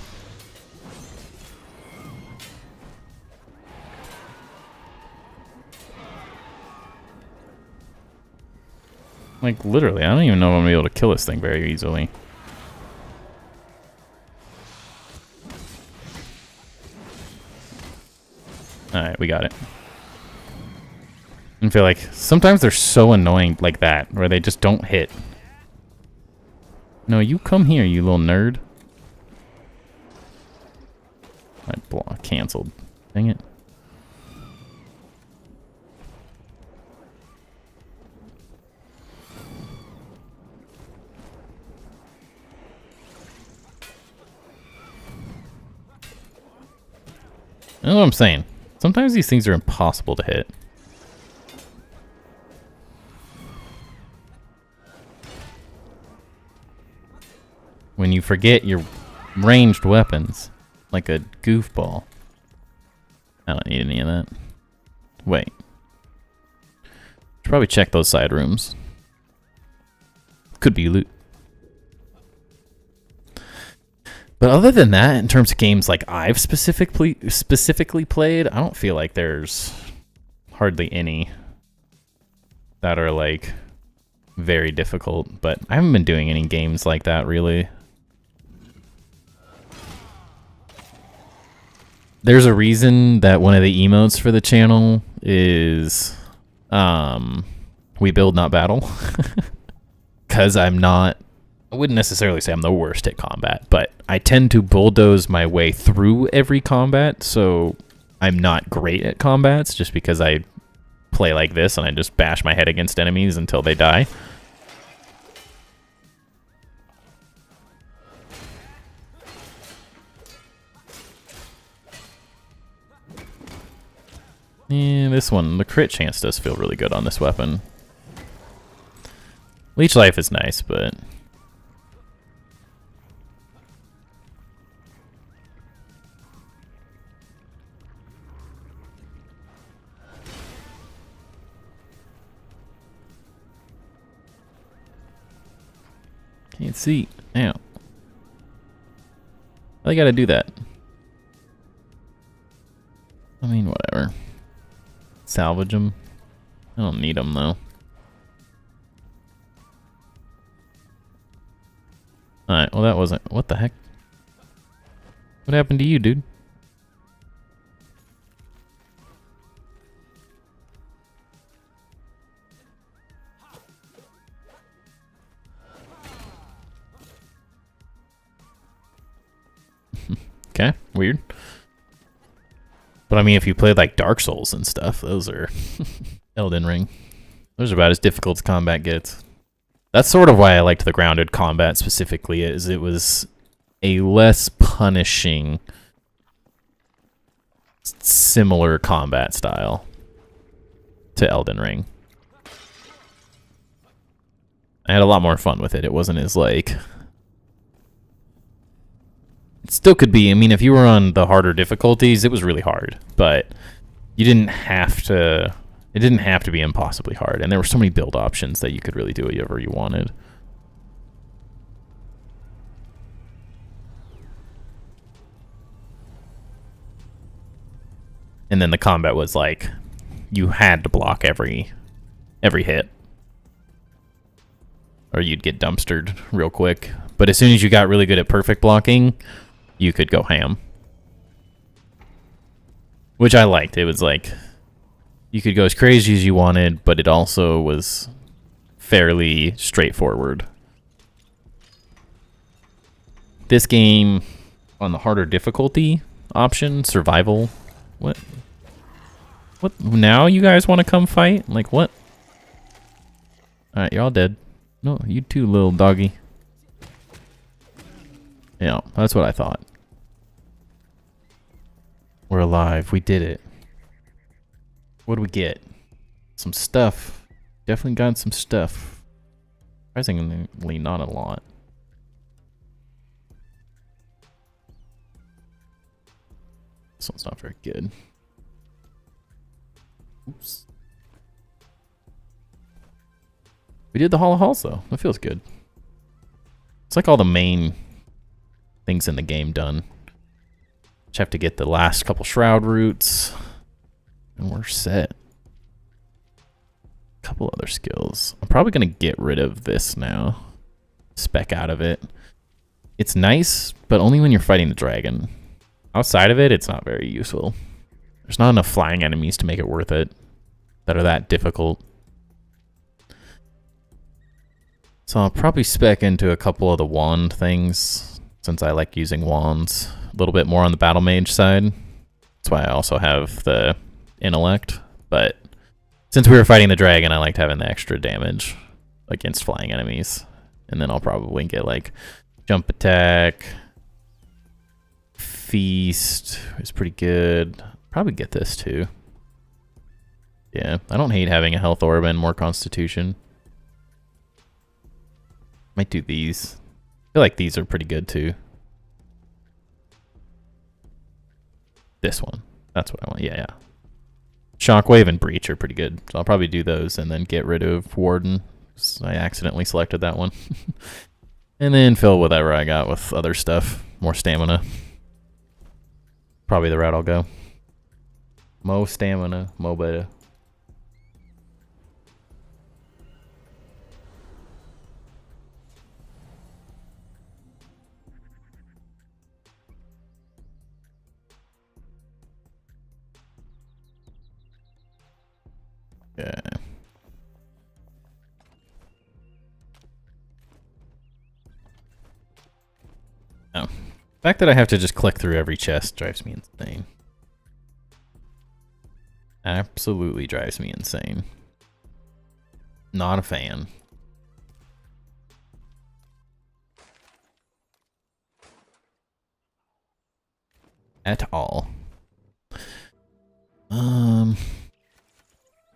Like, literally, I don't even know if I'm gonna be able to kill this thing very easily. Alright, we got it. I feel like sometimes they're so annoying like that, where they just don't hit. No, you come here, you little nerd. I canceled. Dang it. That's what I'm saying. Sometimes these things are impossible to hit. when you forget your ranged weapons like a goofball. I don't need any of that. Wait. Should probably check those side rooms. Could be loot. But other than that, in terms of games like I've specifically played, I don't feel like there's hardly any that are like very difficult. But I haven't been doing any games like that really. There's a reason that one of the emotes for the channel is we build, not battle. Because I wouldn't necessarily say I'm the worst at combat, but I tend to bulldoze my way through every combat, so I'm not great at combats just because I play like this and I just bash my head against enemies until they die. Yeah, this one, the crit chance does feel really good on this weapon. Leech life is nice, but... Can't see. Ow. I gotta do that. I mean, whatever. Salvage them. I don't need them, though. Alright, well that wasn't... What the heck? What happened to you, dude? Okay, weird. But I mean, if you play like Dark Souls and stuff, those are... Elden Ring. Those are about as difficult as combat gets. That's sort of why I liked the grounded combat specifically, is it was a less punishing, similar combat style to Elden Ring. I had a lot more fun with it. It wasn't as like... It still could be, I mean, if you were on the harder difficulties, it was really hard, but you didn't have to... It didn't have to be impossibly hard, and there were so many build options that you could really do whatever you wanted. And then the combat was like, you had to block every hit, or you'd get dumpstered real quick. But as soon as you got really good at perfect blocking, you could go ham. Which I liked. It was like... You could go as crazy as you wanted, but it also was fairly straightforward. This game, on the harder difficulty option, survival, what? What? Now you guys want to come fight? Like, what? Alright, you're all dead. No, you too, little doggy. Yeah, that's what I thought. We're alive. We did it. What do we get? Some stuff. Definitely got some stuff. Surprisingly, not a lot. This one's not very good. Oops. We did the Hall of Halls, though. That feels good. It's like all the main things in the game done. Just have to get the last couple shroud roots. And we're set. A couple other skills. I'm probably going to get rid of this now. Spec out of it. It's nice, but only when you're fighting the dragon. Outside of it, it's not very useful. There's not enough flying enemies to make it worth it that are that difficult. So I'll probably spec into a couple of the wand things, since I like using wands a little bit more on the battle mage side. That's why I also have the intellect, but since we were fighting the dragon, I liked having the extra damage against flying enemies. And then I'll probably get like jump attack, feast is pretty good. Probably get this too. Yeah, I don't hate having a health orb and more constitution. Might do these. feel like these are pretty good too. This one. That's what I want. Yeah, yeah. Shockwave and Breach are pretty good. So I'll probably do those and then get rid of Warden. I accidentally selected that one. And then fill whatever I got with other stuff. More stamina. Probably the route I'll go. Mo stamina, mo beta. Yeah. Oh. The fact that I have to just click through every chest drives me insane. Absolutely drives me insane. Not a fan. At all.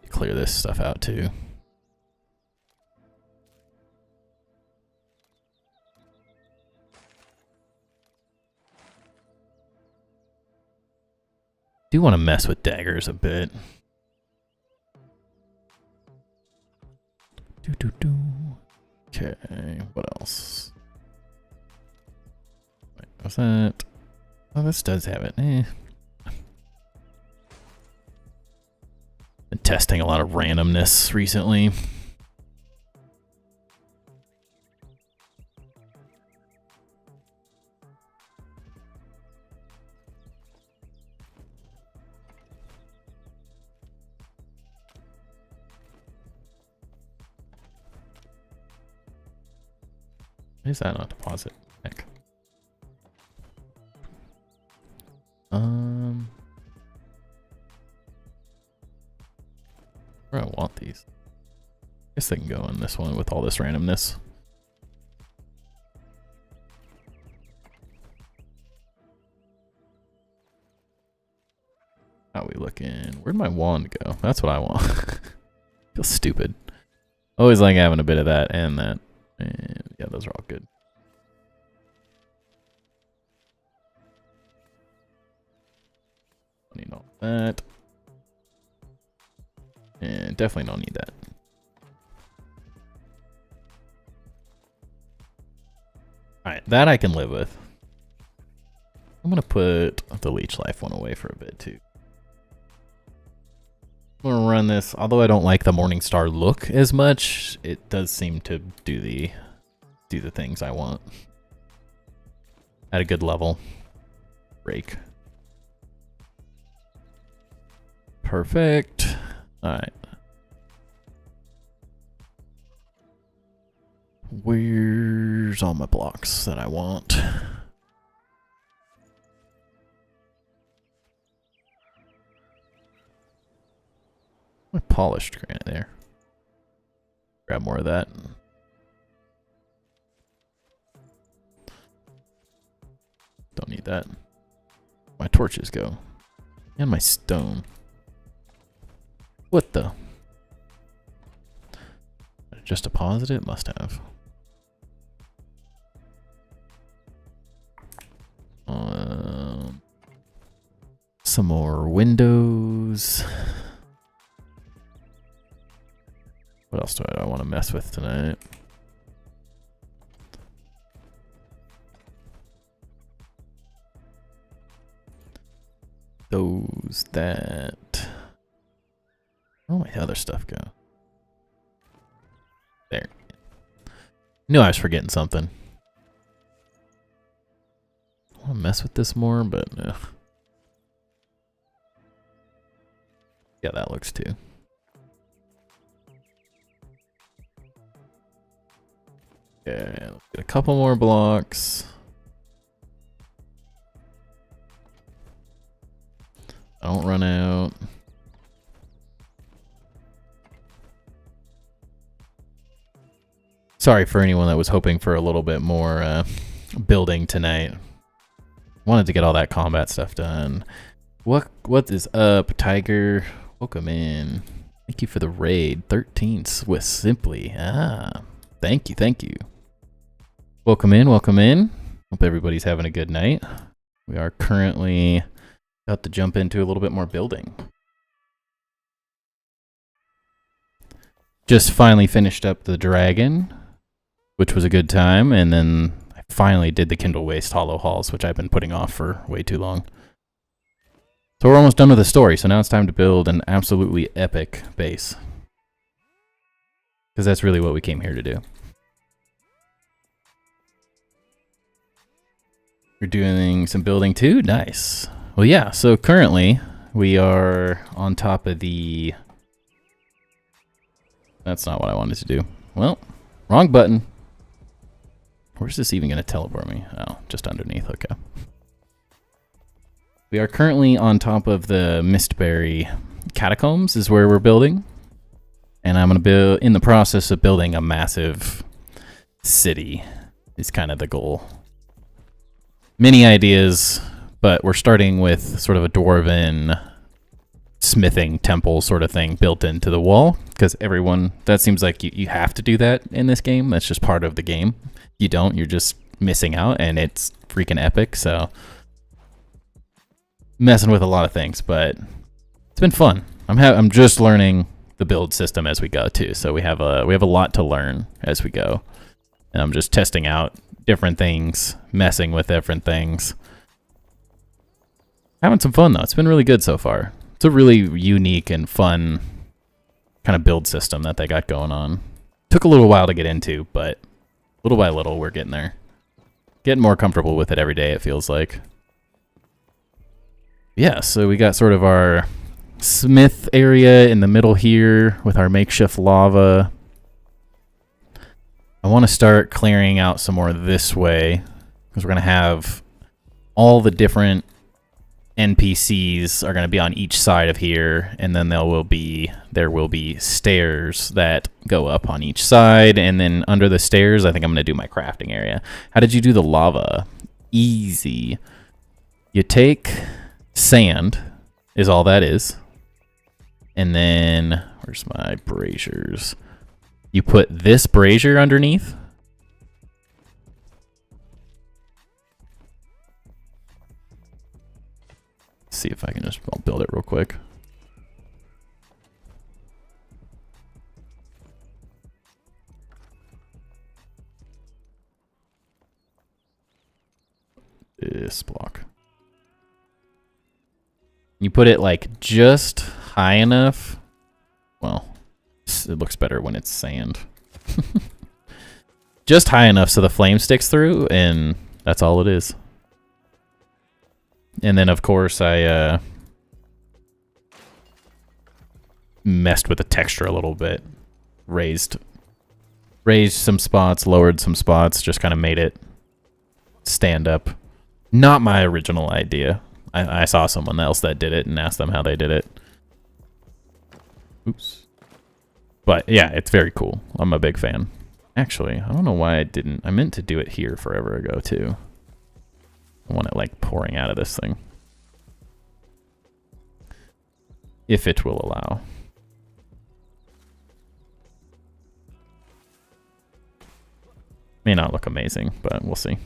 Clear this stuff out too. Do want to mess with daggers a bit. Okay, what else? Wait, what's that? Oh, this does have it. Been testing a lot of randomness recently. Why is that not deposit? Heck. Where do I want these? I guess they can go in this one with all this randomness. How we looking? Where'd my wand go? That's what I want. Feels stupid. Always like having a bit of that and that. And yeah, those are all good. Don't need all that. And definitely don't need that. Alright, that I can live with. I'm gonna put the leech life one away for a bit too. I'm gonna run this, although I don't like the Morningstar look as much, it does seem to do the things I want. At a good level. Break. Perfect. Alright. Where's all my blocks that I want? My polished granite there. Grab more of that. Don't need that. My torches go. And my stone. What the? Just deposit it? Must have. Some more windows. What else do I want to mess with tonight? Those, that. Where did my other stuff go? There. Knew I was forgetting something. I want to mess with this more, but no. Yeah, that looks too. Okay, let's get a couple more blocks. Don't run out. Sorry for anyone that was hoping for a little bit more building tonight. Wanted to get all that combat stuff done. What is up, Tiger? Welcome in. Thank you for the raid. 13 with Simply. Ah, thank you, thank you. Welcome in, welcome in. Hope everybody's having a good night. We are currently about to jump into a little bit more building. Just finally finished up the dragon, which was a good time, and then I finally did the Kindle Waste Hollow Halls, which I've been putting off for way too long. So we're almost done with the story, so now it's time to build an absolutely epic base. Because that's really what we came here to do. We're doing some building too? Nice. Well, yeah, so currently we are on top of the... That's not what I wanted to do. Well, wrong button. Where's this even going to teleport me? Oh, just underneath, okay. We are currently on top of the Mistberry Catacombs is where we're building. And I'm going to build, in the process of building a massive city is kind of the goal. Many ideas, but we're starting with sort of a dwarven smithing temple sort of thing built into the wall, because everyone, that seems like you have to do that in this game. That's just part of the game. You don't, you're just missing out, and it's freaking epic. So messing with a lot of things, but it's been fun. I'm just learning the build system as we go too, so we have a lot to learn as we go, and I'm just testing out different things, messing with different things, having some fun though. It's been really good so far. It's a really unique and fun kind of build system that they got going on. Took a little while to get into, but little by little we're getting there. Getting more comfortable with it every day, it feels like. Yeah, so we got sort of our smith area in the middle here with our makeshift lava. I want to start clearing out some more this way, because we're going to have all the different NPCs are going to be on each side of here, and then there will be stairs that go up on each side, and then under the stairs I think I'm going to do my crafting area. How did you do the lava? Easy. You take sand is all that is, and then where's my braziers? You put this brazier underneath. See if I can just, I'll build it real quick. This block. You put it like just high enough. Well, it looks better when it's sand. Just high enough so the flame sticks through, and that's all it is. And then, of course, I messed with the texture a little bit. Raised some spots, lowered some spots, just kind of made it stand up. Not my original idea. I saw someone else that did it and asked them how they did it. Oops. But, yeah, it's very cool. I'm a big fan. Actually, I don't know why I didn't. I meant to do it here forever ago, too. I want it like pouring out of this thing. If it will allow. May not look amazing, but we'll see.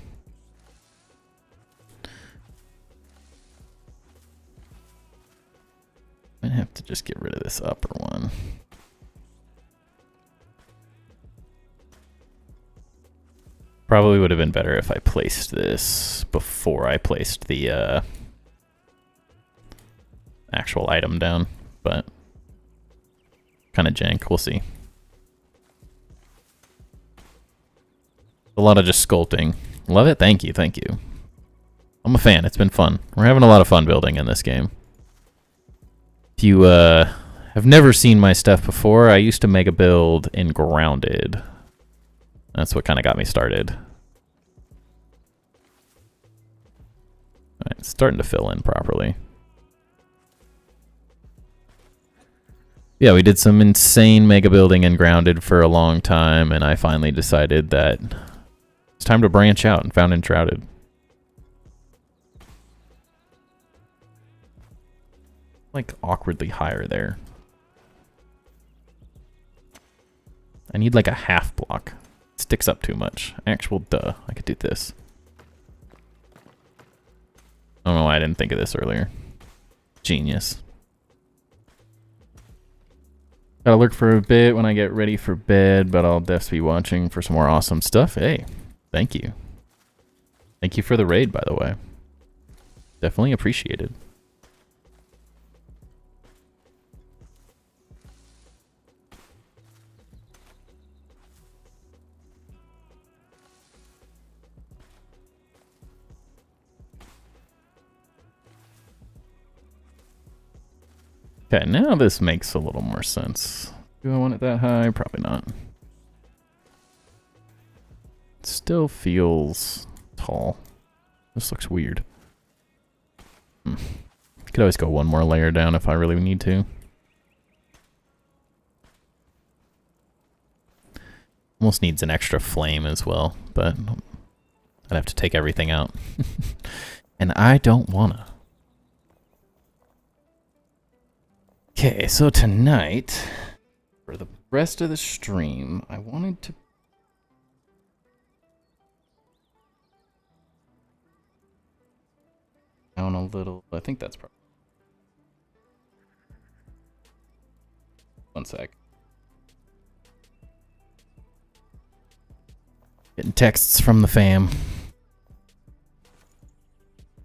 Might have to just get rid of this upper one. Probably would have been better if I placed this before I placed the actual item down, but kind of jank. We'll see. A lot of just sculpting. Love it. Thank you. Thank you. I'm a fan. It's been fun. We're having a lot of fun building in this game. If you have never seen my stuff before, I used to make a build in Grounded. That's what kind of got me started. All right, it's starting to fill in properly. Yeah, we did some insane mega building in Grounded for a long time, and I finally decided that it's time to branch out and found Enshrouded. Like awkwardly higher there. I need like a half block. It's sticks up too much. Actual duh. I could do this. I don't know why I didn't think of this earlier. Genius. Gotta lurk for a bit when I get ready for bed, but I'll definitely be watching for some more awesome stuff. Hey, thank you. Thank you for the raid, by the way. Definitely appreciated. Okay, now this makes a little more sense. Do I want it that high? Probably not. It still feels tall. This looks weird. Could always go one more layer down if I really need to. Almost needs an extra flame as well, but I'd have to take everything out. And I don't wanna. Okay, so tonight, for the rest of the stream, I wanted to... down a little. I think that's probably... One sec. Getting texts from the fam.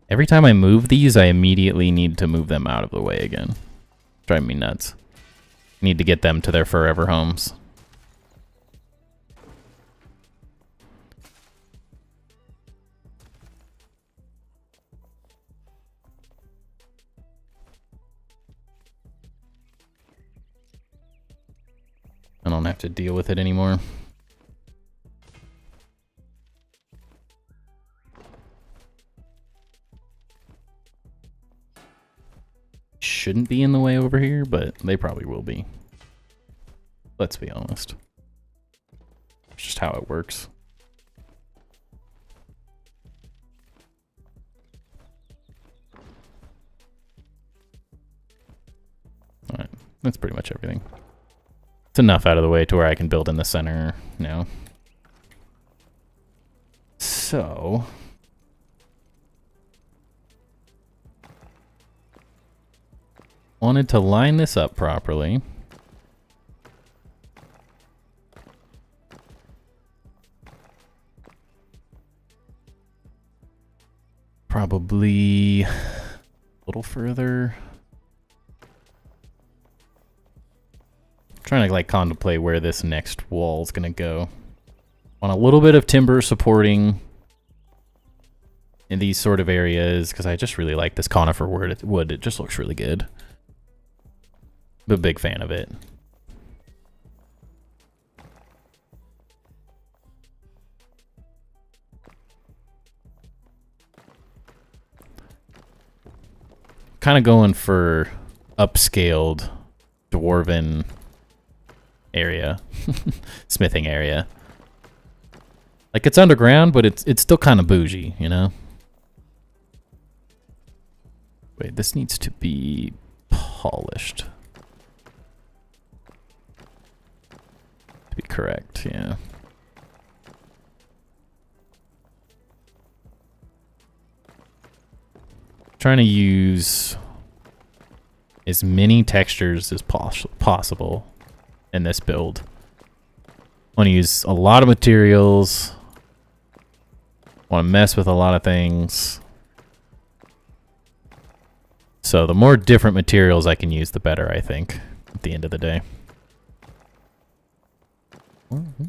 Every time I move these, I immediately need to move them out of the way again. Driving me nuts. Need to get them to their forever homes. I don't have to deal with it anymore. Shouldn't be in the way over here, but they probably will be. Let's be honest. It's just how it works. Alright, that's pretty much everything. It's enough out of the way to where I can build in the center now. So... wanted to line this up properly. Probably a little further. Trying to like contemplate where this next wall is gonna go. Want a little bit of timber supporting in these sort of areas because I just really like this conifer wood. It just looks really good. I'm a big fan of it. Kind of going for upscaled dwarven area, smithing area. Like it's underground, but it's still kind of bougie, you know? Wait, this needs to be polished. To be correct, yeah. Trying to use as many textures as possible in this build. Want to use a lot of materials. Want to mess with a lot of things. So the more different materials I can use, the better, I think, at the end of the day. Mm-hmm.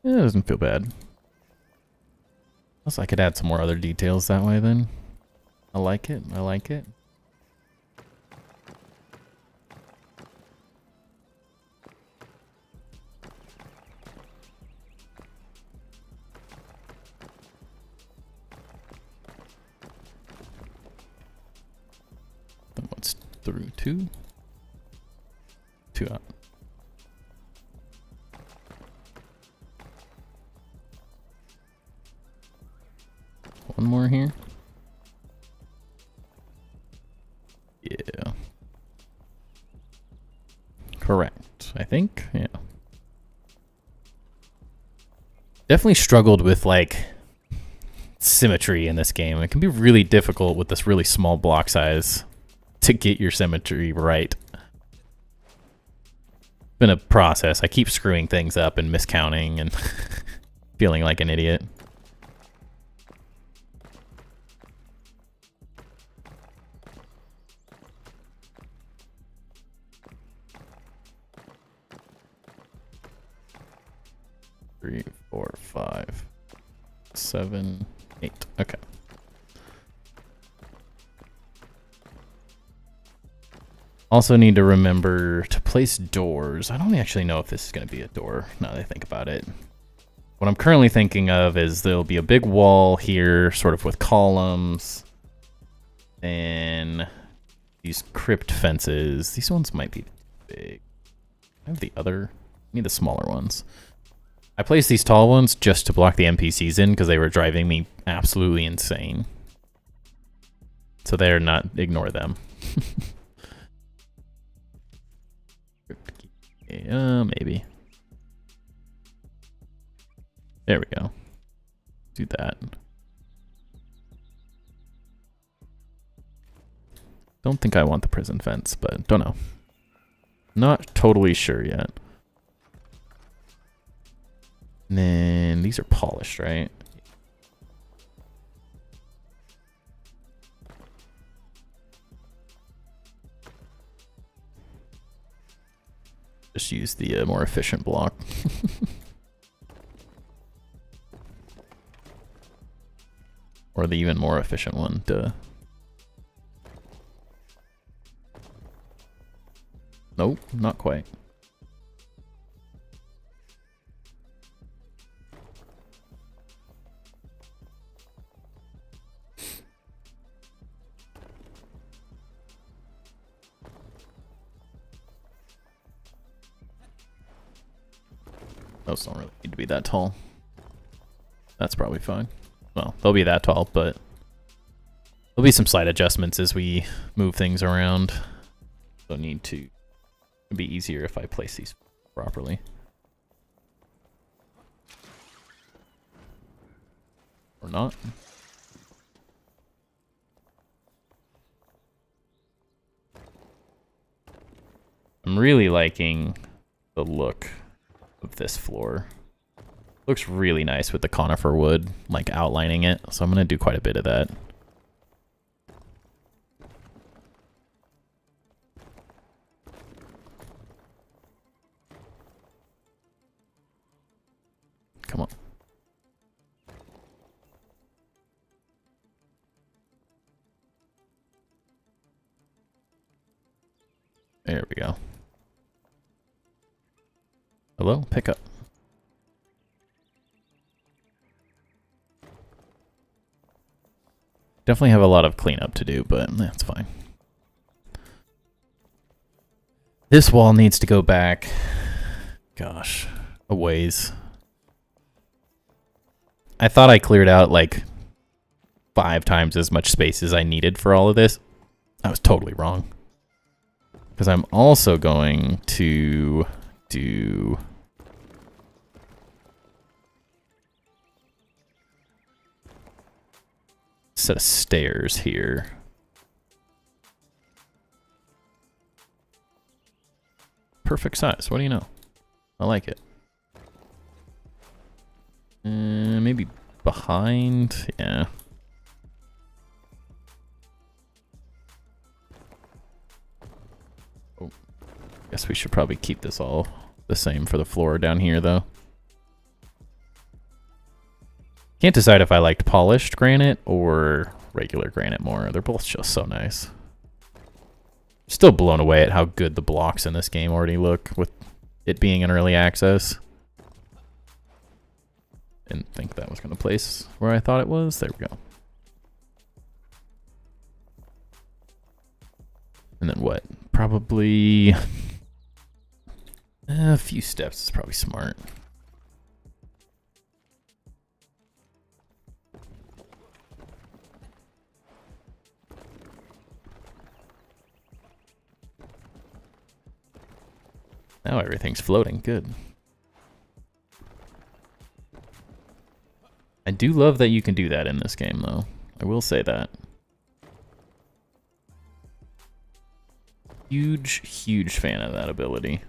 It doesn't feel bad. Plus I could add some more other details that way then. I like it. I like it. Then what's through two? Two out. one more here. Yeah. Correct, I think. Yeah. Definitely struggled with, like, symmetry in this game. It can be really difficult with this really small block size to get your symmetry right. It's been a process. I keep screwing things up and miscounting and feeling like an idiot. Three, 4, 5, 7, 8. Okay. Also need to remember to place doors. I don't actually know if this is going to be a door now that I think about it. What I'm currently thinking of is there'll be a big wall here, sort of with columns. And these crypt fences. These ones might be big. I have the other. I need the smaller ones. I placed these tall ones just to block the NPCs in because they were driving me absolutely insane. So they're not, ignore them. Maybe. There we go. Do that. Don't think I want the prison fence, but don't know. Not totally sure yet. And then these are polished, right? Just use the more efficient block. Or the even more efficient one, duh. Nope, not quite. Those don't really need to be that tall. That's probably fine. Well, they'll be that tall, but there'll be some slight adjustments as we move things around. Don't need to. It'd be easier if I place these properly. Or not. I'm really liking the look of this floor. Looks really nice with the conifer wood, like outlining it. So I'm gonna do quite a bit of that. Come on. There we go. Hello, pickup. Definitely have a lot of cleanup to do, but that's fine. This wall needs to go back, gosh, a ways. I thought I cleared out like 5 times as much space as I needed for all of this. I was totally wrong. Because I'm also going to do a set of stairs here. Perfect size. What do you know? I like it. Maybe behind. Yeah. Oh, guess we should probably keep this all the same for the floor down here, though. Can't decide if I liked polished granite or regular granite more. They're both just so nice. Still blown away at how good the blocks in this game already look with it being an early access. Didn't think that was going to place where I thought it was. There we go. And then what? Probably a few steps is probably smart. Now everything's floating. Good. I do love that you can do that in this game, though. I will say that. Huge, huge fan of that ability.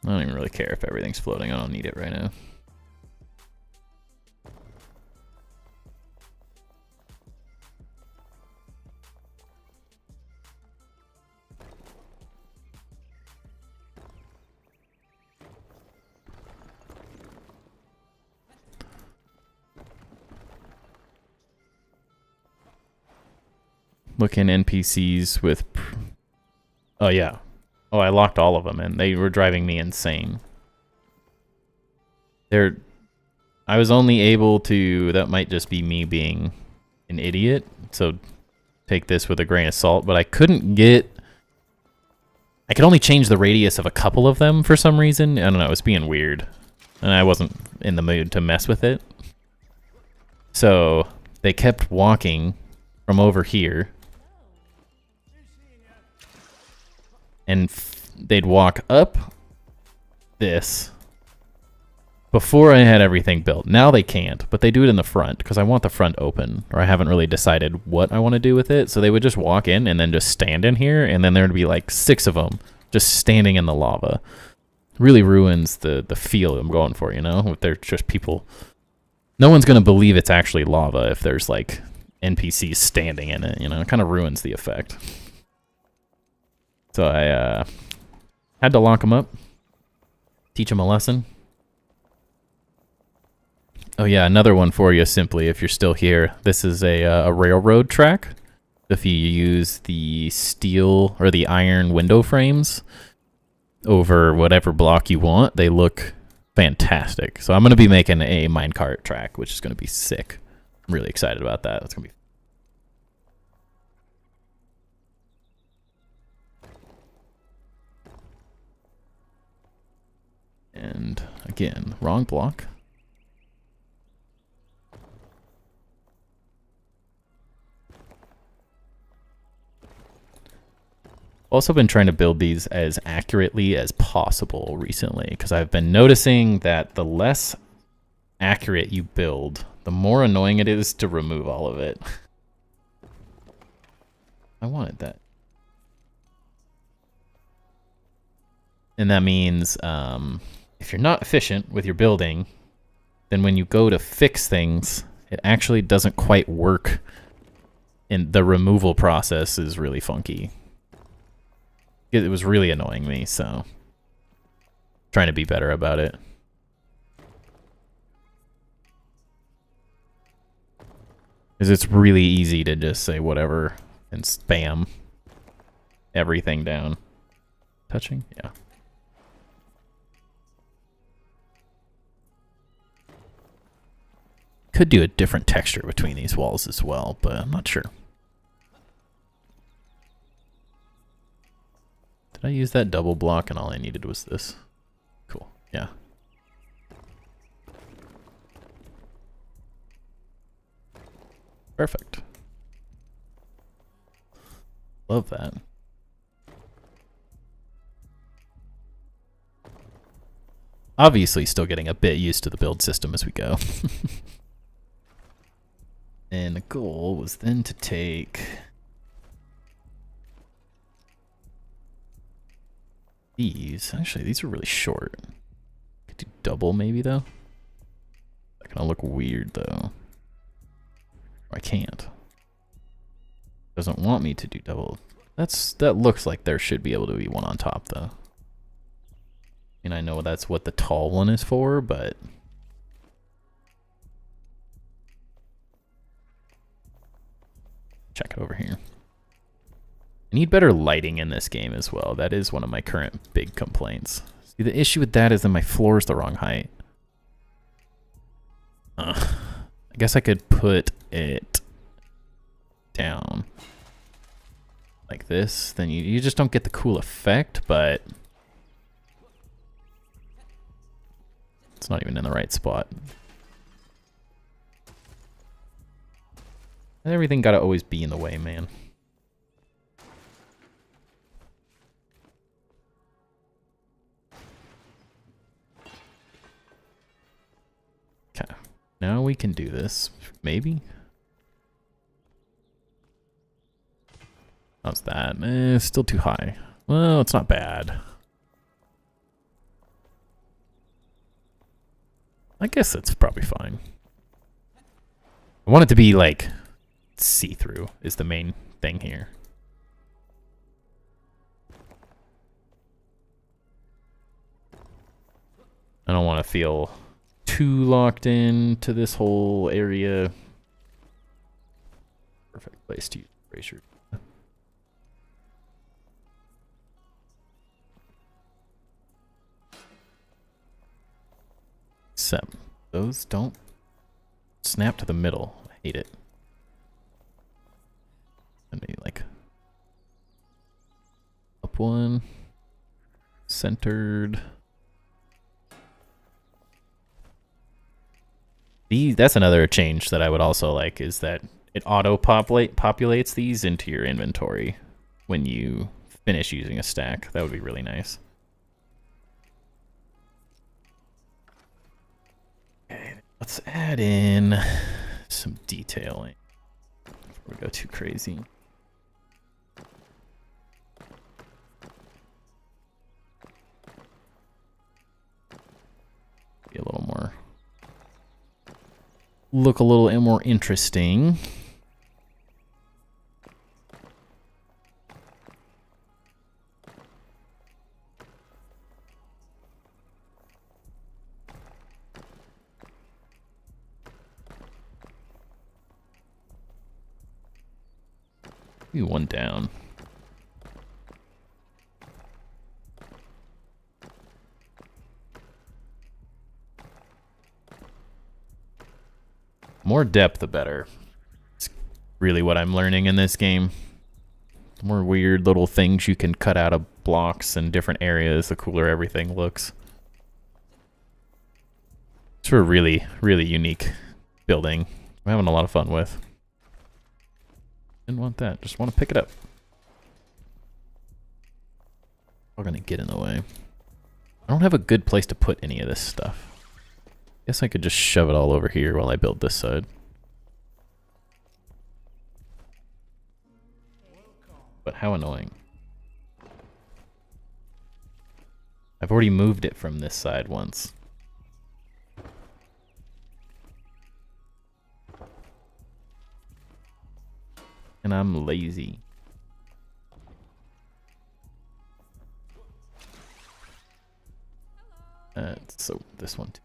I don't even really care if everything's floating. I don't need it right now. Looking NPCs with... Oh, yeah. Oh, I locked all of them, and they were driving me insane. I was only able to... That might just be me being an idiot, so take this with a grain of salt, but I couldn't get... I could only change the radius of a couple of them for some reason. I don't know, it was being weird. And I wasn't in the mood to mess with it. So, they kept walking from over here. And they'd walk up this before I had everything built. Now they can't, but they do it in the front because I want the front open, or I haven't really decided what I want to do with it. So they would just walk in and then just stand in here, and then there'd be like 6 of them just standing in the lava. Really ruins the feel I'm going for, you know? If they're just people... No one's going to believe it's actually lava if there's like NPCs standing in it, you know? It kind of ruins the effect. So I had to lock them up, teach them a lesson. Oh yeah, another one for you, simply, if you're still here. This is a railroad track. If you use the steel or the iron window frames over whatever block you want, they look fantastic. So I'm going to be making a minecart track, which is going to be sick. I'm really excited about that. That's going to be... And again, wrong block. Also been trying to build these as accurately as possible recently, because I've been noticing that the less accurate you build, the more annoying it is to remove all of it. I wanted that. And that means if you're not efficient with your building, then when you go to fix things, it actually doesn't quite work, and the removal process is really funky. It was really annoying me, so trying to be better about it. Because it's really easy to just say whatever and spam everything down. Touching? Yeah. Could do a different texture between these walls as well, but I'm not sure. Did I use that double block and all I needed was this? Cool, yeah. Perfect. Love that. Obviously still getting a bit used to the build system as we go. And the goal was then to take these. Actually, these are really short. Could do double maybe though. That's gonna look weird though. I can't. Doesn't want me to do double. That looks like there should be able to be one on top though. And I know that's what the tall one is for, but check it over here. I need better lighting in this game as well. That is one of my current big complaints. See, the issue with that is that my floor is the wrong height. I guess I could put it down like this. Then you just don't get the cool effect, but it's not even in the right spot. And everything gotta always be in the way, man. Now we can do this. Maybe? How's that? It's still too high. Well, it's not bad. I guess it's probably fine. I want it to be like see-through is the main thing here. I don't want to feel too locked in to this whole area. Perfect place to use erasure. Except those don't snap to the middle. I hate it. And maybe like up one, centered. That's another change that I would also like, is that it populates these into your inventory when you finish using a stack. That would be really nice. Okay, let's add in some detailing before we go too crazy. Be a little more, look a little more interesting. Maybe one down. More depth, the better. It's really what I'm learning in this game. The more weird little things you can cut out of blocks in different areas, the cooler everything looks. It's a really, really unique building. I'm having a lot of fun with. Didn't want that. Just want to pick it up. We're gonna get in the way. I don't have a good place to put any of this stuff. Guess I could just shove it all over here while I build this side. But how annoying. I've already moved it from this side once. And I'm lazy. So this one too.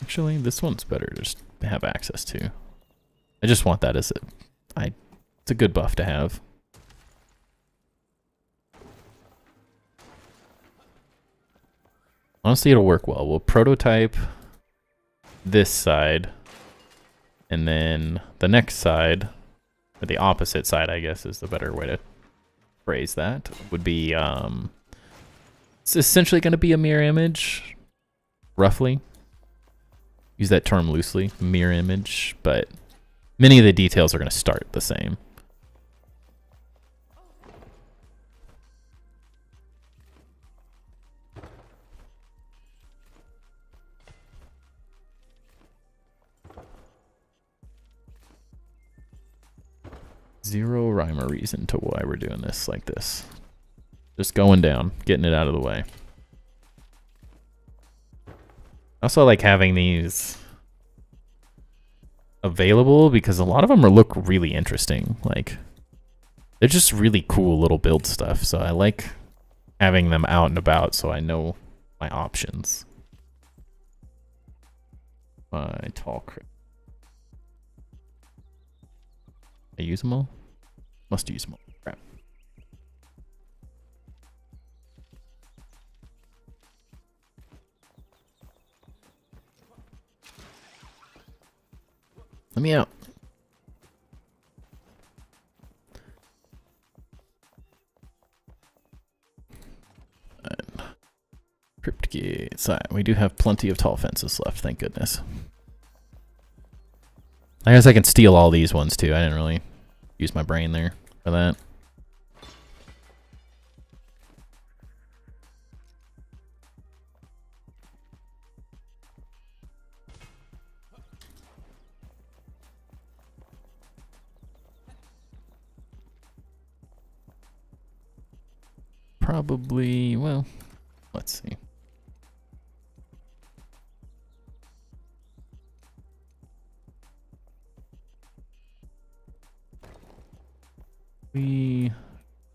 Actually, this one's better to just have access to. I just want that as it's a good buff to have. Honestly, it'll work well. We'll prototype this side, and then the next side, or the opposite side, I guess is the better way to phrase that, would be, it's essentially going to be a mirror image, roughly. Use that term loosely, mirror image, but many of the details are going to start the same. Zero rhyme or reason to why we're doing this like this. Just going down, getting it out of the way. I also like having these available because a lot of them look really interesting. Like, they're just really cool little build stuff. So I like having them out and about so I know my options. My tall crit. I use them all? Must use them all. Crap. Let me out. Crypt gates. We do have plenty of tall fences left, thank goodness. I guess I can steal all these ones too. I didn't really use my brain there for that. probably, well, let's see.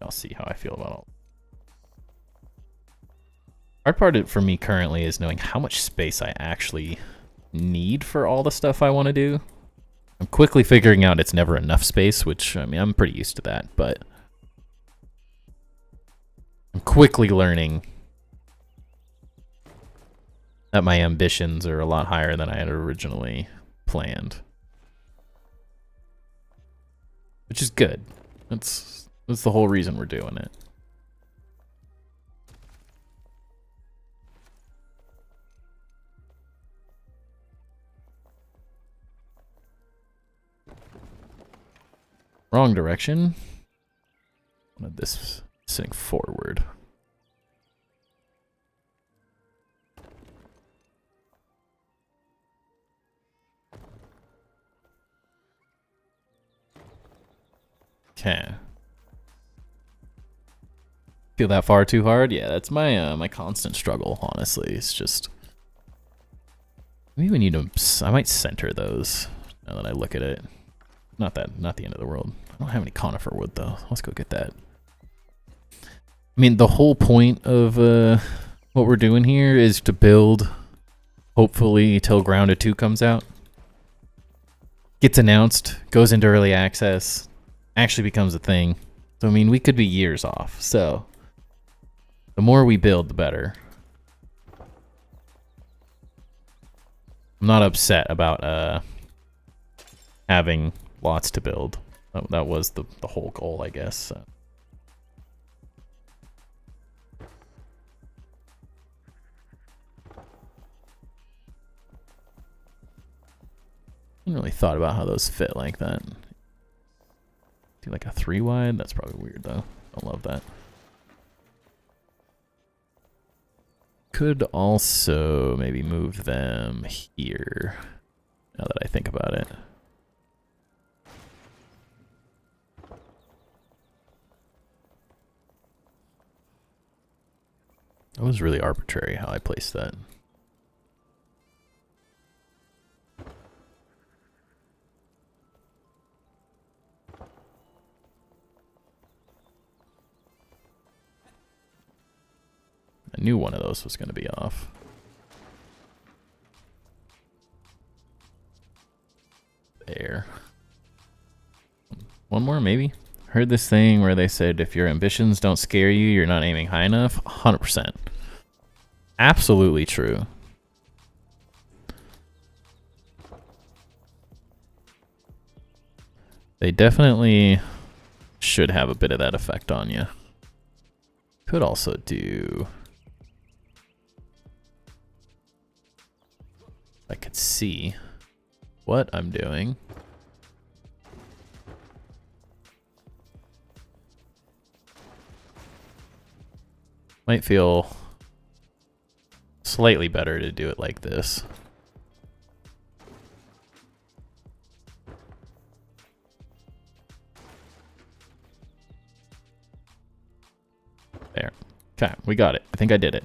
I'll see how I feel about all. Hard part for me currently is knowing how much space I actually need for all the stuff I want to do. I'm quickly figuring out it's never enough space, which, I mean, I'm pretty used to that, but I'm quickly learning that my ambitions are a lot higher than I had originally planned. Which is good. That's the whole reason we're doing it. Wrong direction. Wanted this sitting forward. Okay. Feel that far too hard? Yeah, that's my my constant struggle, honestly. It's just maybe we need to I might center those now that I look at it. Not the end of the world. I don't have any conifer wood though. Let's go get that. I mean, the whole point of what we're doing here is to build, hopefully, till Grounded 2 comes out. Gets announced, goes into early access, actually becomes a thing. So, I mean, we could be years off. So, the more we build, the better. I'm not upset about having lots to build. That was the whole goal, I guess. So. I hadn't really thought about how those fit like that. Do like a 3 wide? That's probably weird though. Don't love that. Could also maybe move them here, now that I think about it. That was really arbitrary how I placed that. I knew one of those was going to be off. There. One more, maybe? Heard this thing where they said if your ambitions don't scare you, you're not aiming high enough. 100%. Absolutely true. They definitely should have a bit of that effect on you. Could also do... I could see what I'm doing. Might feel slightly better to do it like this. There. Okay, we got it. I think I did it.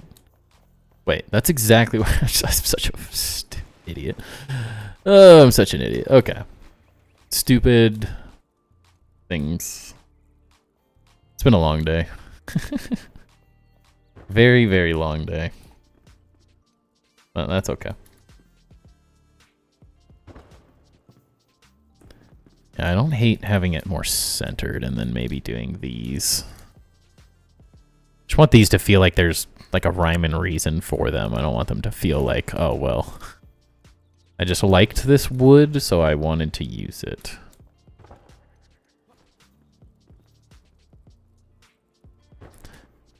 Wait, that's exactly what... I'm such a stupid idiot. Oh, I'm such an idiot. Okay. Stupid things. It's been a long day. Very, very long day. Well, that's okay. Yeah, I don't hate having it more centered and then maybe doing these. Just want these to feel like there's like a rhyme and reason for them. I don't want them to feel like, oh, well, I just liked this wood, so I wanted to use it.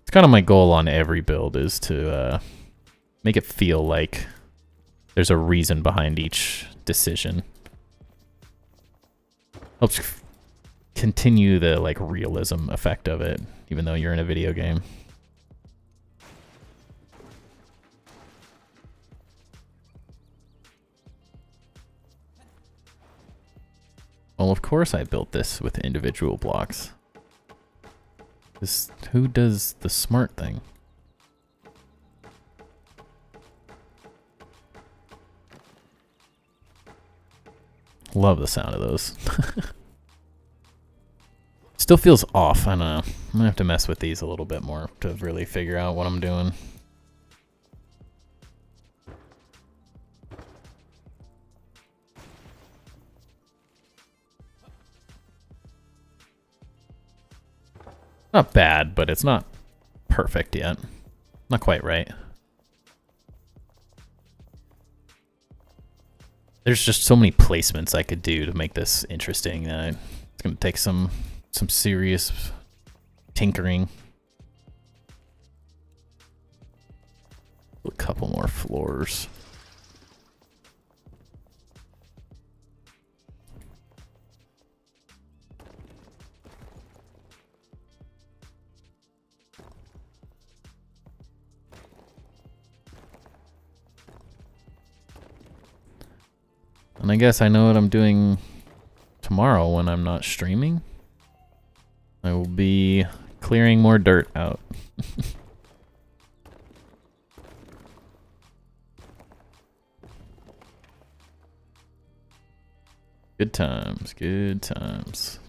It's kind of my goal on every build is to make it feel like there's a reason behind each decision. Helps continue the like realism effect of it, even though you're in a video game. Well, of course I built this with individual blocks. Who does the smart thing? Love the sound of those. Still feels off. I don't know. I'm gonna have to mess with these a little bit more to really figure out what I'm doing. Not bad, but it's not perfect yet. Not quite right. There's just so many placements I could do to make this interesting that it's gonna take some serious tinkering. A couple more floors. And I guess I know what I'm doing tomorrow when I'm not streaming. I will be clearing more dirt out. Good times, good times.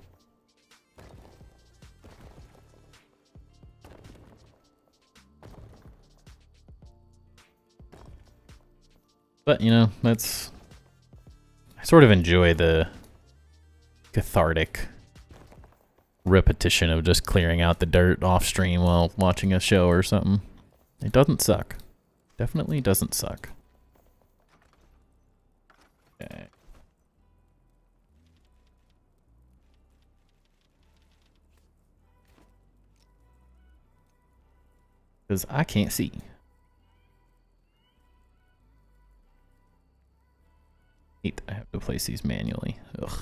But, you know, that's... I sort of enjoy the cathartic repetition of just clearing out the dirt off stream while watching a show or something. It doesn't suck. Definitely doesn't suck. Okay. Because I can't see. I have to place these manually. Ugh.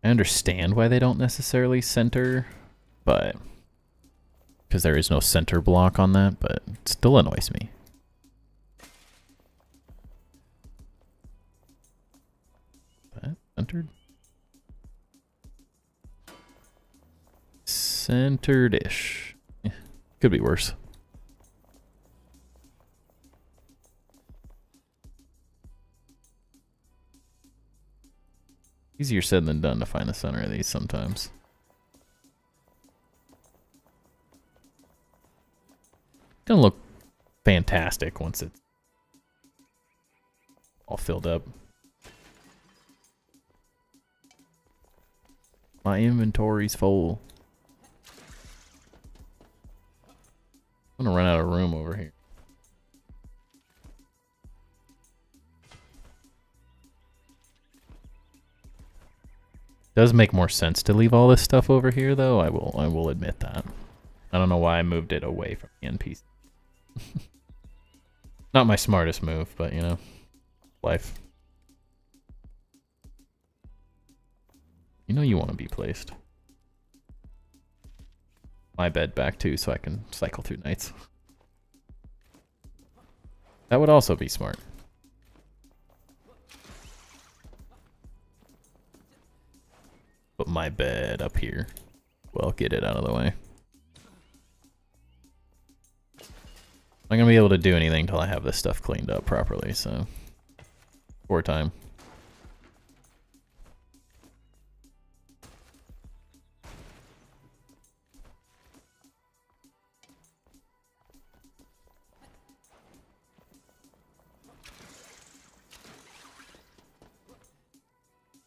I understand why they don't necessarily center, but because there is no center block on that, but it still annoys me. That centered? Centered-ish. Could be worse. Easier said than done to find the center of these sometimes. Gonna look fantastic once it's all filled up. My inventory's full. I'm gonna run out of room over here. Does make more sense to leave all this stuff over here, though. I will admit that. I don't know why I moved it away from the NPC. Not my smartest move, but you know, life. You know you want to be placed. My bed back too, so I can cycle through nights. That would also be smart. Put my bed up here. Well, get it out of the way. I'm not gonna be able to do anything until I have this stuff cleaned up properly, so... for time.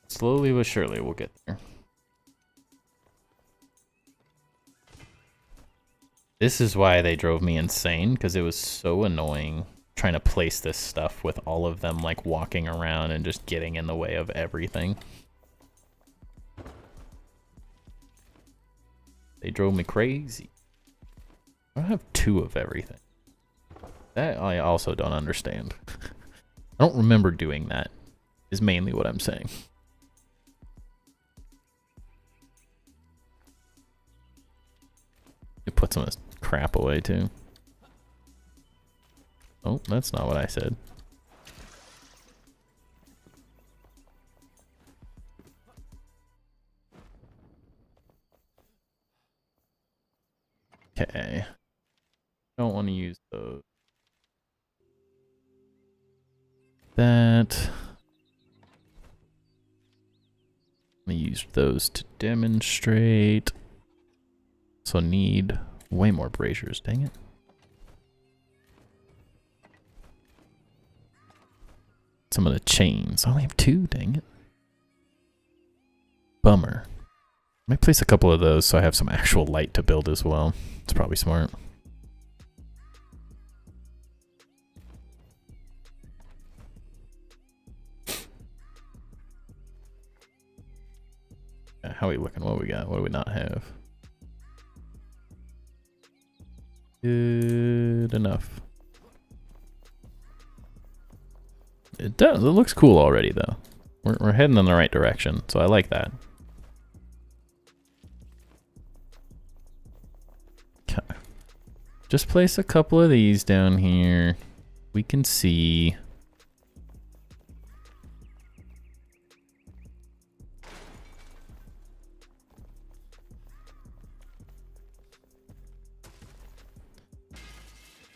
Slowly but surely we'll get there. This is why they drove me insane, because it was so annoying trying to place this stuff with all of them like walking around and just getting in the way of everything. They drove me crazy. I have 2 of everything. That I also don't understand. I don't remember doing that, is mainly what I'm saying. It puts some of this crap away too. Oh, that's not what I said. Okay. Don't want to use those. That. Let me use those to demonstrate. So need way more braziers, dang it. Some of the chains. I only have 2, dang it. Bummer. Let me place a couple of those so I have some actual light to build as well. It's probably smart. How are we looking? What we got? What do we not have? Good enough. It does. It looks cool already, though. We're heading in the right direction, so I like that. Okay. Just place a couple of these down here. We can see.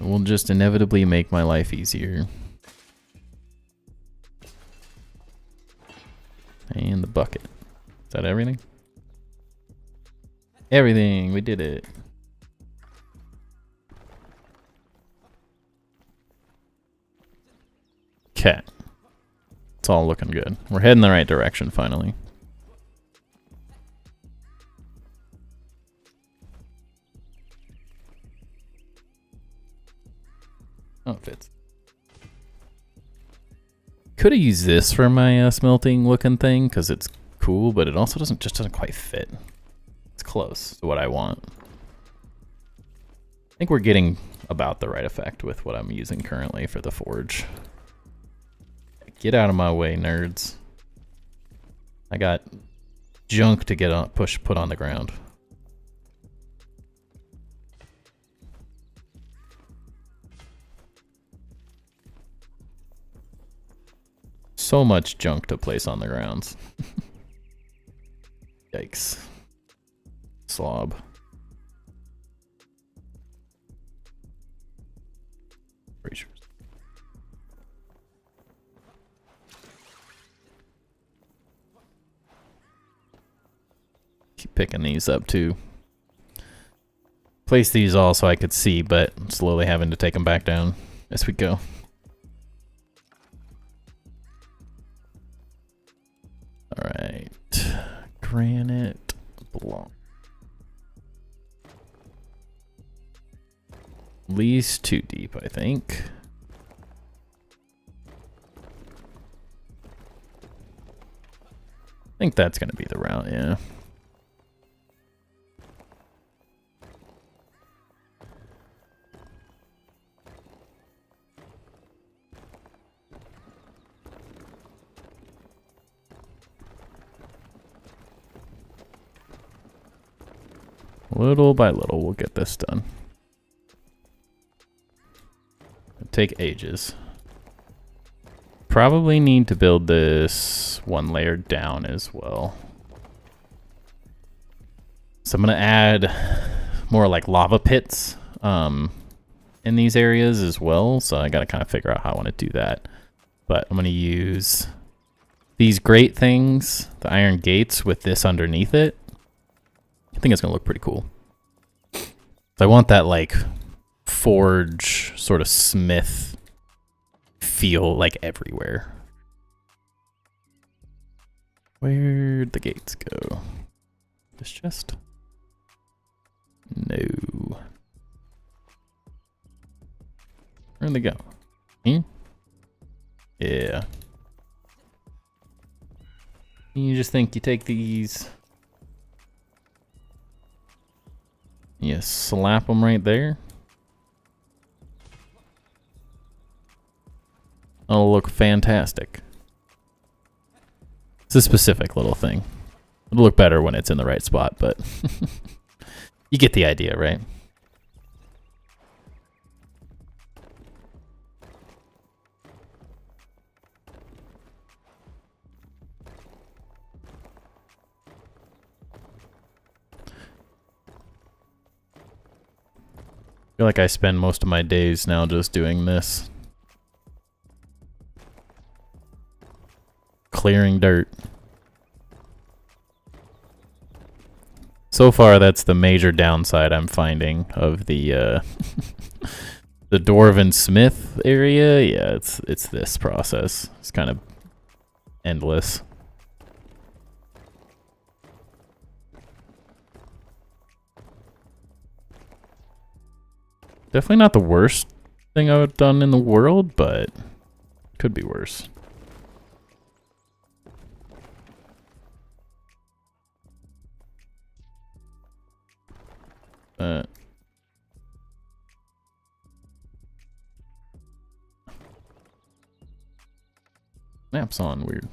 It will just inevitably make my life easier. And the bucket. Is that everything? Everything! We did it. Okay. It's all looking good. We're heading the right direction finally. Oh, it fits. Could have used this for my smelting looking thing because it's cool, but it also doesn't quite fit. It's close to what I want. I think we're getting about the right effect with what I'm using currently for the forge. Get out of my way, nerds. I got junk to get on, put on the ground. So much junk to place on the grounds. Yikes. Slob. Braziers. Keep picking these up too. Place these all so I could see, but I'm slowly having to take them back down as we go. Alright, granite block. At least 2 deep, I think. I think that's gonna be the route, yeah. Little by little, we'll get this done. It'll take ages. Probably need to build this 1 layer down as well. So I'm gonna add more like lava pits in these areas as well. So I gotta kind of figure out how I want to do that. But I'm gonna use these great things, the iron gates, with this underneath it. I think it's gonna look pretty cool. So I want that like forge sort of smith feel like everywhere. Where'd the gates go? This chest? No. Where'd they go? Here? Yeah. You just think you take these, you slap them right there. It'll look fantastic. It's a specific little thing. It'll look better when it's in the right spot, but you get the idea, right? feel like I spend most of my days now just doing this. Clearing dirt. So far, that's the major downside I'm finding of the the Dwarven Smith area. Yeah, it's this process. It's kind of endless. Definitely not the worst thing I've done in the world, but could be worse. Map's on, weird.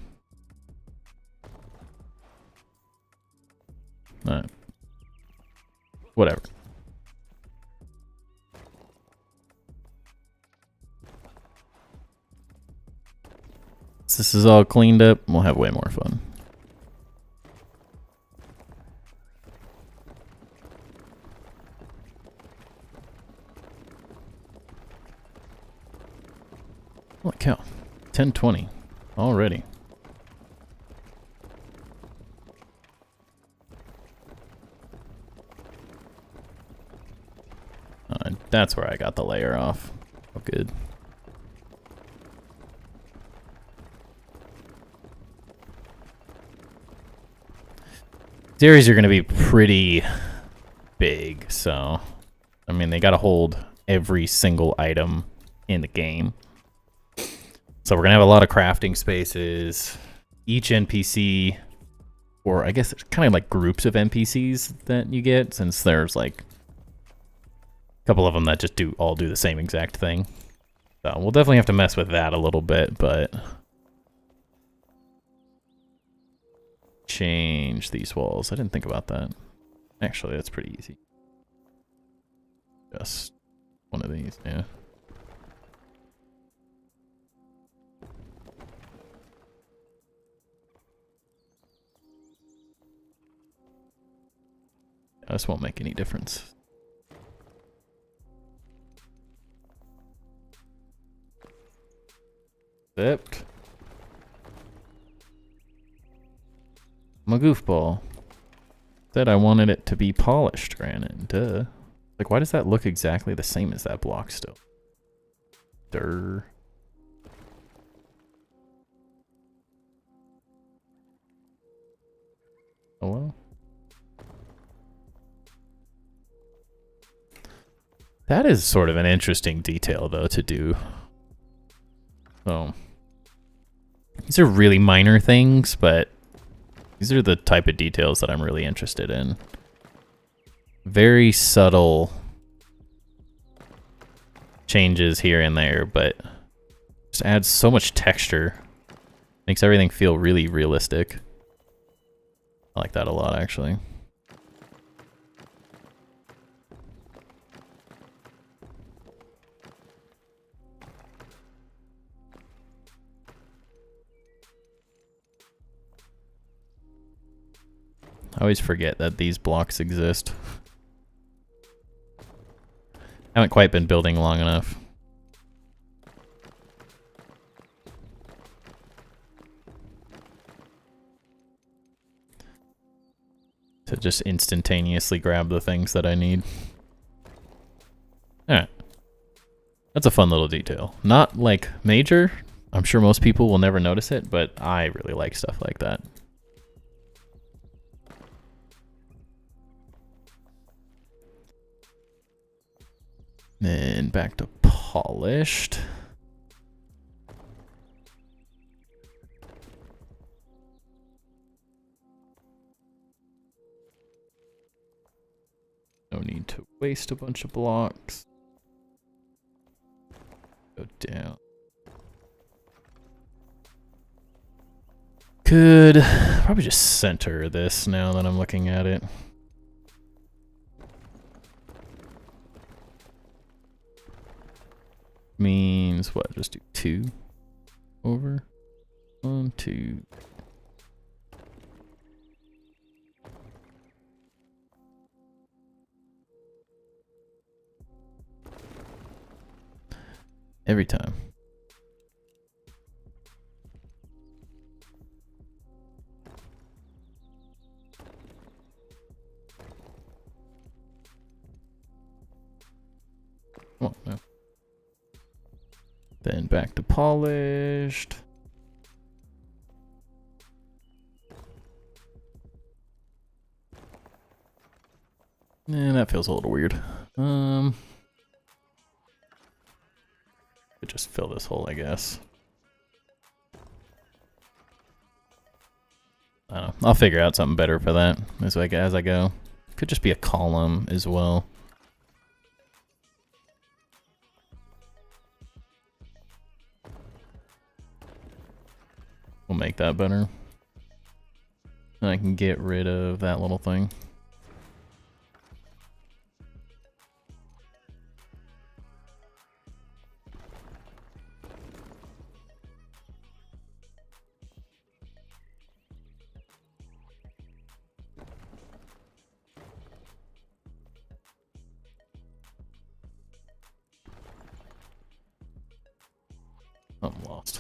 Whatever. Once this is all cleaned up, we'll have way more fun. Holy cow. 10:20 already. That's where I got the layer off. Oh, good. These areas are going to be pretty big, so I mean, they got to hold every single item in the game. So we're going to have a lot of crafting spaces. Each NPC, or I guess it's kind of like groups of NPCs that you get, since there's like a couple of them that just all do the same exact thing. So we'll definitely have to mess with that a little bit, but change these walls. I didn't think about that. Actually, that's pretty easy. Just one of these, yeah. This won't make any difference. Except I'm a goofball. Said I wanted it to be polished granite. Duh. Like, why does that look exactly the same as that block still? Durr. Oh well. That is sort of an interesting detail, though, to do. So, these are really minor things, but these are the type of details that I'm really interested in. Very subtle changes here and there, but just adds so much texture. Makes everything feel really realistic. I like that a lot, actually. I always forget that these blocks exist. Haven't quite been building long enough. To just instantaneously grab the things that I need. Alright. That's a fun little detail. Not like major. I'm sure most people will never notice it, but I really like stuff like that. Then back to polished. No need to waste a bunch of blocks. Go down. Could probably just center this now that I'm looking at it. Means what? Just do 2 over 1, 2. Every time. Oh, no. Then back to polished. Yeah, that feels a little weird. Could just fill this hole, I guess. I don't know. I'll figure out something better for that as I go. Could just be a column as well. We'll make that better. And I can get rid of that little thing. I'm lost.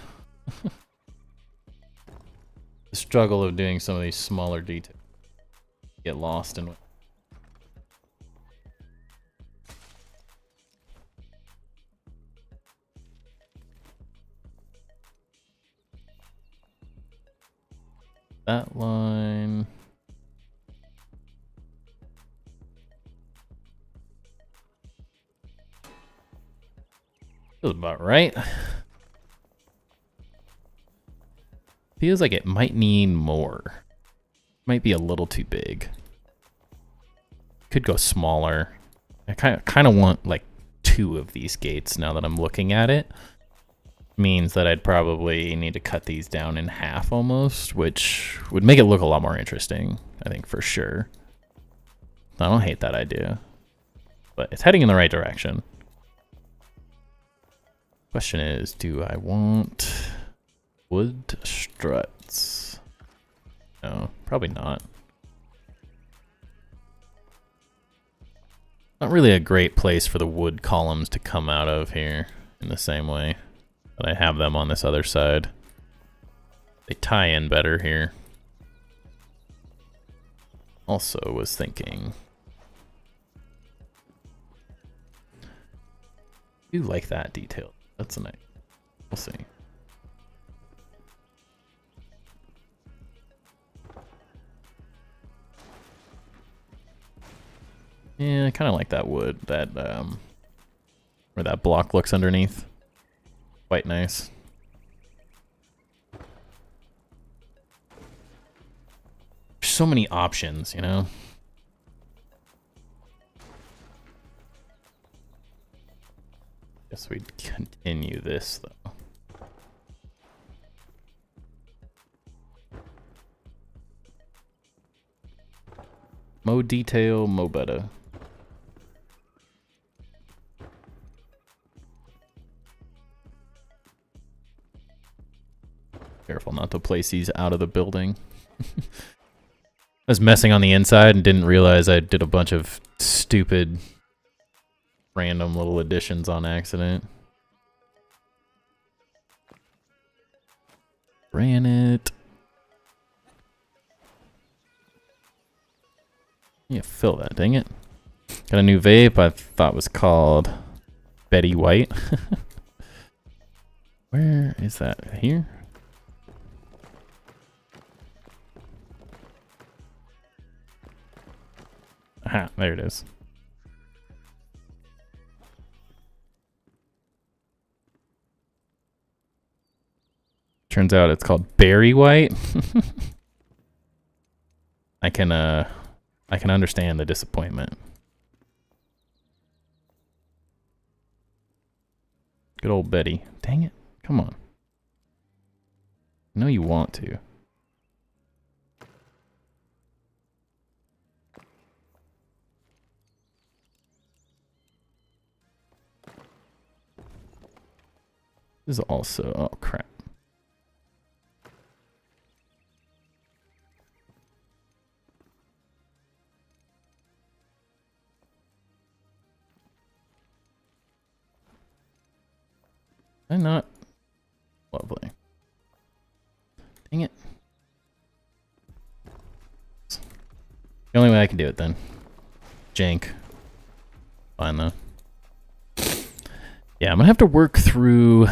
The struggle of doing some of these smaller details. Get lost in. That line. Feels about right. Feels like it might need more. Might be a little too big. Could go smaller. I kind of want like 2 of these gates now that I'm looking at it. Means that I'd probably need to cut these down in half almost, which would make it look a lot more interesting, I think, for sure. I don't hate that idea, but it's heading in the right direction. Question is, do I want wood struts? No, probably not. Not really a great place for the wood columns to come out of here in the same way that I have them on this other side. They tie in better here. Also was thinking, I do like that detail. That's a nice. We'll see. Yeah, I kind of like that wood, that where that block looks underneath. Quite nice. There's so many options, you know? Guess we'd continue this though. Mo detail, mo better. Careful not to place these out of the building. I was messing on the inside and didn't realize I did a bunch of stupid random little additions on accident. Granite. Yeah, fill that, dang it. Got a new vape I thought was called Betty White. Where is that? Here? Aha, there it is. Turns out it's called Berry White. I can understand the disappointment. Good old Betty. Dang it. Come on. I know you want to. This is also, oh crap. Did I not? Lovely. Dang it. The only way I can do it then. Jank. Fine though. Yeah, I'm gonna have to work through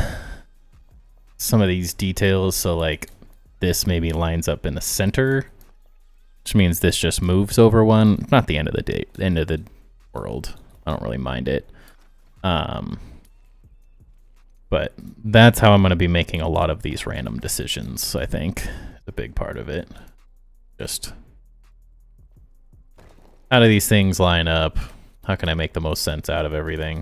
some of these details so like this maybe lines up in the center, which means this just moves over one. Not the end of the day, end of the world. I don't really mind it. But that's how I'm gonna be making a lot of these random decisions, I think. The big part of it. Just how do these things line up? How can I make the most sense out of everything?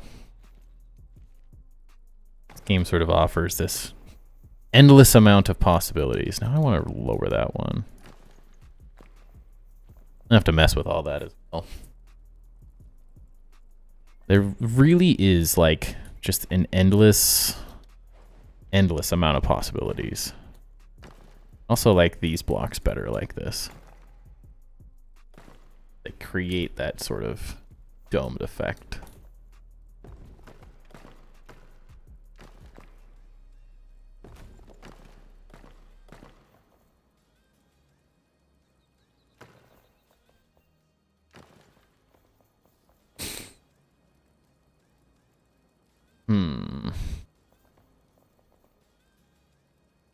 This game sort of offers this endless amount of possibilities. Now I want to lower that one. I have to mess with all that as well. There really is like just an endless amount of possibilities. Also like these blocks better like this. They create that sort of domed effect.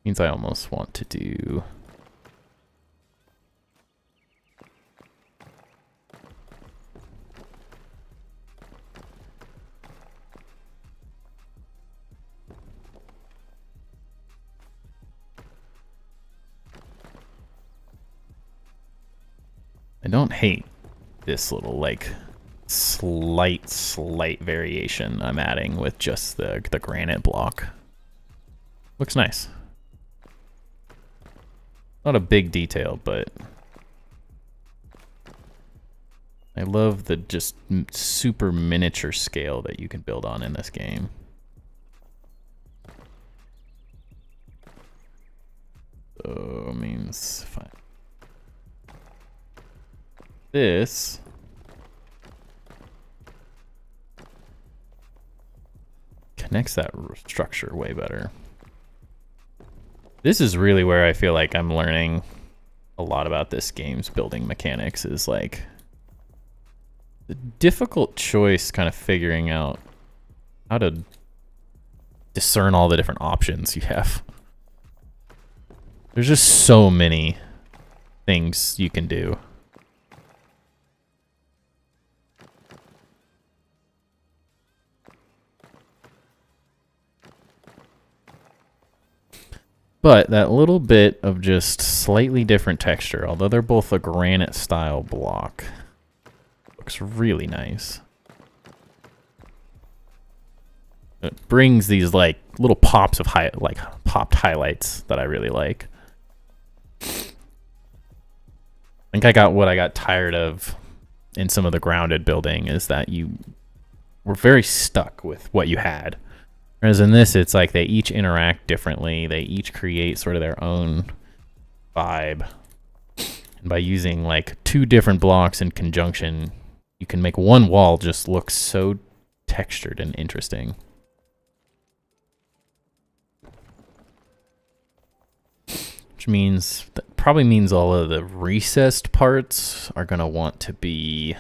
Means I almost want to do... I don't hate this little, like, slight variation I'm adding with just the granite block. Looks nice. Not a big detail, but I love the just super miniature scale that you can build on in this game. So means fine. This connects that structure way better. This is really where I feel like I'm learning a lot about this game's building mechanics, is like the difficult choice, kind of figuring out how to discern all the different options you have. There's just so many things you can do. But that little bit of just slightly different texture, although they're both a granite style block, looks really nice. It brings these like little pops of popped highlights that I really like. I think I got what I got tired of in some of the grounded building, is that you were very stuck with what you had. Whereas in this, it's like they each interact differently. They each create sort of their own vibe. And by using like two different blocks in conjunction, you can make one wall just look so textured and interesting. Which means, that probably means all of the recessed parts are going to want to be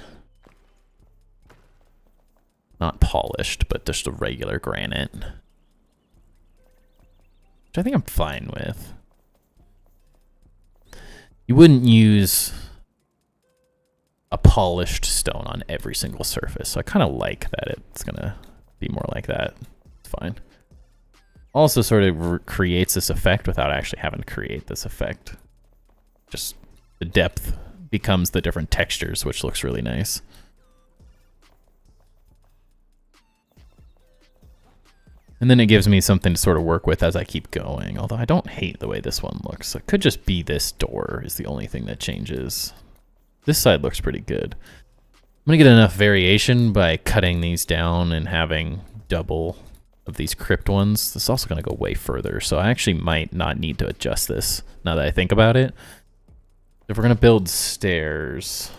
not polished, but just a regular granite. Which I think I'm fine with. You wouldn't use a polished stone on every single surface, so I kind of like that it's going to be more like that. It's fine. Also sort of creates this effect without actually having to create this effect. Just the depth becomes the different textures, which looks really nice. And then it gives me something to sort of work with as I keep going. Although I don't hate the way this one looks. It could just be this door is the only thing that changes. This side looks pretty good. I'm going to get enough variation by cutting these down and having double of these crypt ones. This is also going to go way further. So I actually might not need to adjust this now that I think about it. If we're going to build stairs,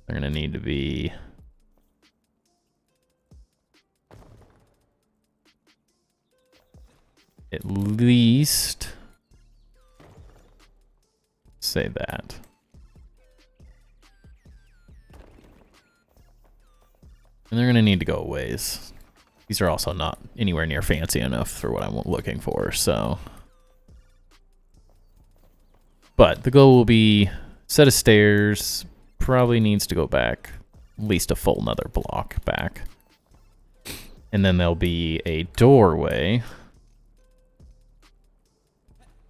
they're going to need to be at least say that. And they're gonna need to go a ways. These are also not anywhere near fancy enough for what I'm looking for, so. But the goal will be set of stairs, probably needs to go back at least a full another block back. And then there'll be a doorway.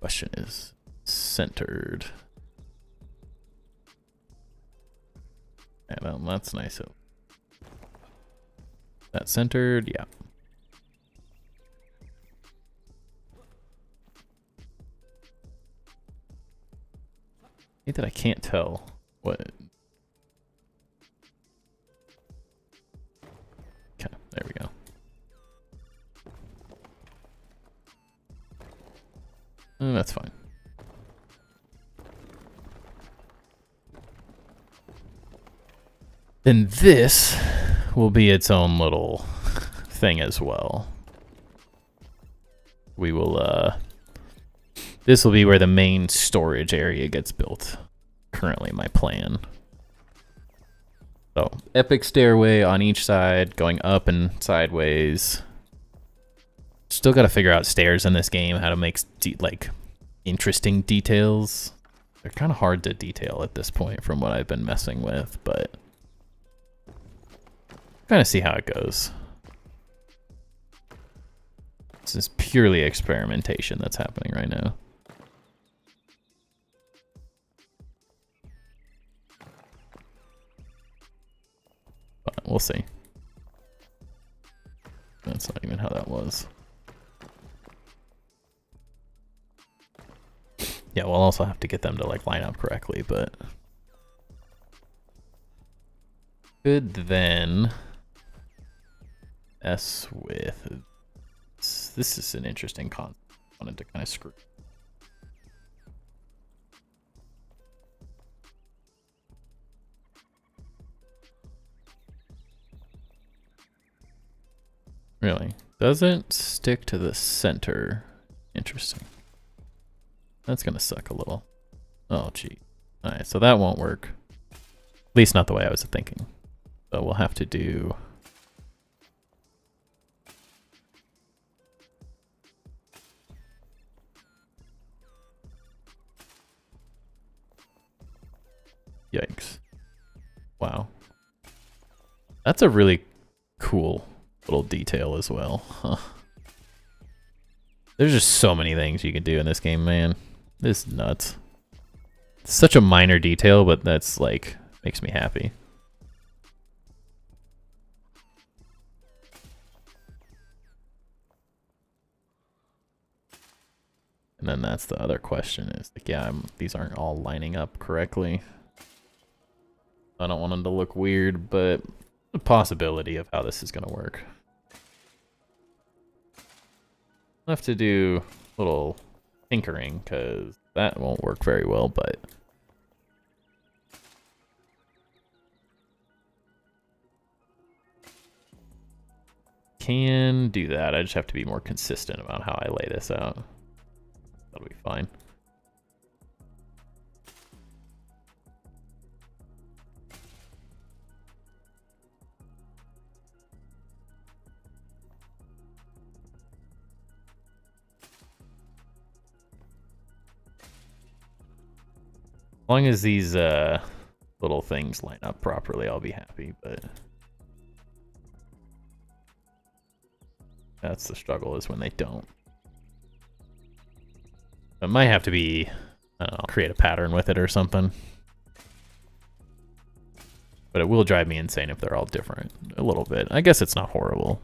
Question is centered. Yeah, well, that's nice. That centered, yeah. I hate that I can't tell what. Okay, there we go. That's fine. Then this will be its own little thing as well. We will, this will be where the main storage area gets built. Currently my plan. So, epic stairway on each side, going up and sideways. Still got to figure out stairs in this game, how to make like interesting details. They're kind of hard to detail at this point from what I've been messing with, but kind of see how it goes. This is purely experimentation that's happening right now. But we'll see. That's not even how that was. Yeah, we'll also have to get them to like line up correctly, but could then S with this is an interesting concept. I wanted to kind of screw. Really? Doesn't stick to the center. Interesting. That's gonna suck a little. Oh, gee. Alright, so that won't work. At least not the way I was thinking. So we'll have to do... Yikes. Wow. That's a really cool little detail as well. Huh. There's just so many things you can do in this game, man. This is nuts. It's such a minor detail, but that's like, makes me happy. And then that's the other question is like, yeah, these aren't all lining up correctly. I don't want them to look weird, but the possibility of how this is going to work. I'll have to do a little tinkering because that won't work very well, but can do that. I just have to be more consistent about how I lay this out. That'll be fine. As long as these little things line up properly, I'll be happy, but that's the struggle is when they don't. It might have to be, I don't know, create a pattern with it or something. But it will drive me insane if they're all different a little bit. I guess it's not horrible.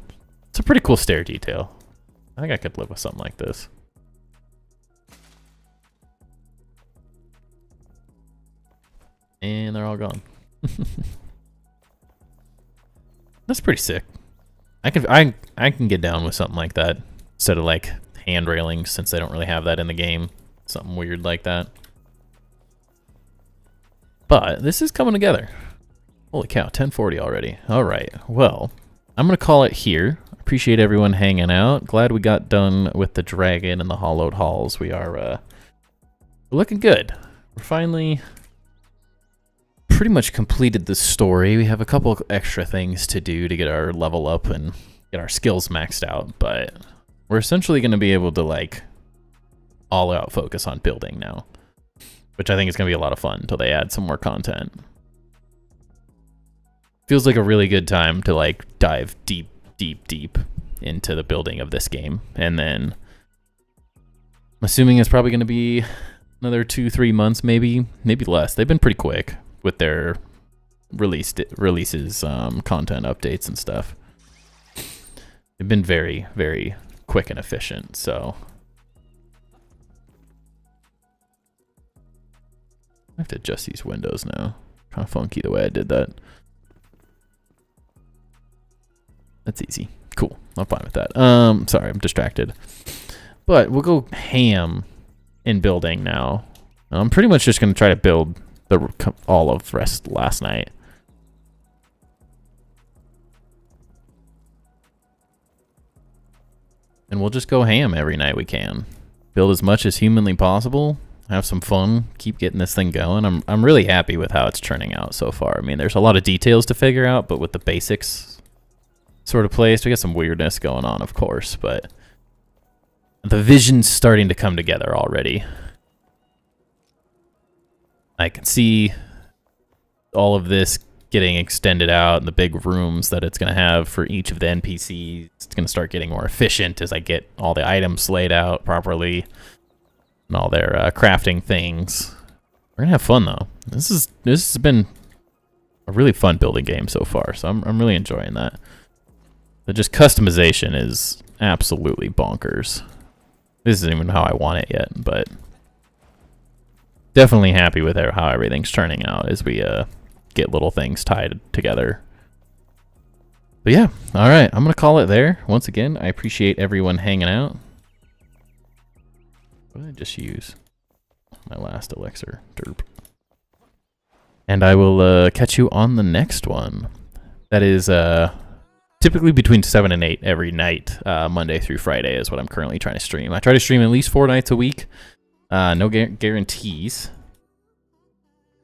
It's a pretty cool stair detail. I think I could live with something like this. And they're all gone. That's pretty sick. I can get down with something like that instead of like hand railings, since they don't really have that in the game. Something weird like that. But this is coming together. Holy cow, 10:40 already. All right. Well, I'm gonna call it here. appreciate everyone hanging out. Glad we got done with the dragon and the hollowed halls. We are looking good. We're finally pretty much completed the story. We have a couple extra things to do to get our level up and get our skills maxed out, but we're essentially going to be able to like all out focus on building now, which I think is going to be a lot of fun until they add some more content. Feels like a really good time to like dive deep into the building of this game. And then I'm assuming it's probably going to be another 2-3 months, maybe less. They've been pretty quick with their releases, content updates and stuff. They've been very, very quick and efficient. So I have to adjust these windows now. Kind of funky the way I did that. That's easy. Cool. I'm fine with that. Sorry, I'm distracted. But we'll go ham in building now. I'm pretty much just going to try to build all of rest last night. And we'll just go ham every night we can. Build as much as humanly possible. Have some fun. Keep getting this thing going. I'm really happy with how it's turning out so far. I mean, there's a lot of details to figure out, but with the basics sort of placed, we got some weirdness going on, of course, but the vision's starting to come together already. I can see all of this getting extended out and the big rooms that it's going to have for each of the NPCs. It's going to start getting more efficient as I get all the items laid out properly and all their crafting things. We're going to have fun, though. This has been a really fun building game so far, so I'm really enjoying that. But just customization is absolutely bonkers. This isn't even how I want it yet, but definitely happy with how everything's turning out as we get little things tied together. But yeah, all right, I'm going to call it there. Once again, I appreciate everyone hanging out. What did I just use? My last elixir. Derp. And I will catch you on the next one. That is typically between 7 and 8 every night, Monday through Friday is what I'm currently trying to stream. I try to stream at least 4 nights a week. No guarantees.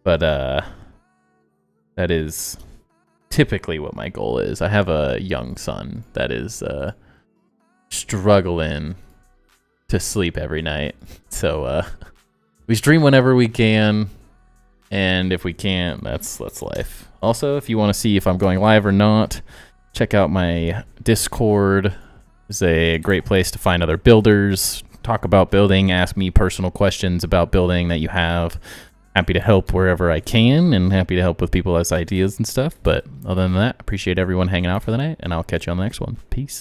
But that is typically what my goal is. I have a young son that is struggling to sleep every night. So we stream whenever we can. And if we can't, that's life. Also, if you want to see if I'm going live or not, check out my Discord. It's a great place to find other builders, talk about building, ask me personal questions about building that you have. Happy to help wherever I can, and happy to help with people as ideas and stuff. But other than that, appreciate everyone hanging out for the night, and I'll catch you on the next one. Peace.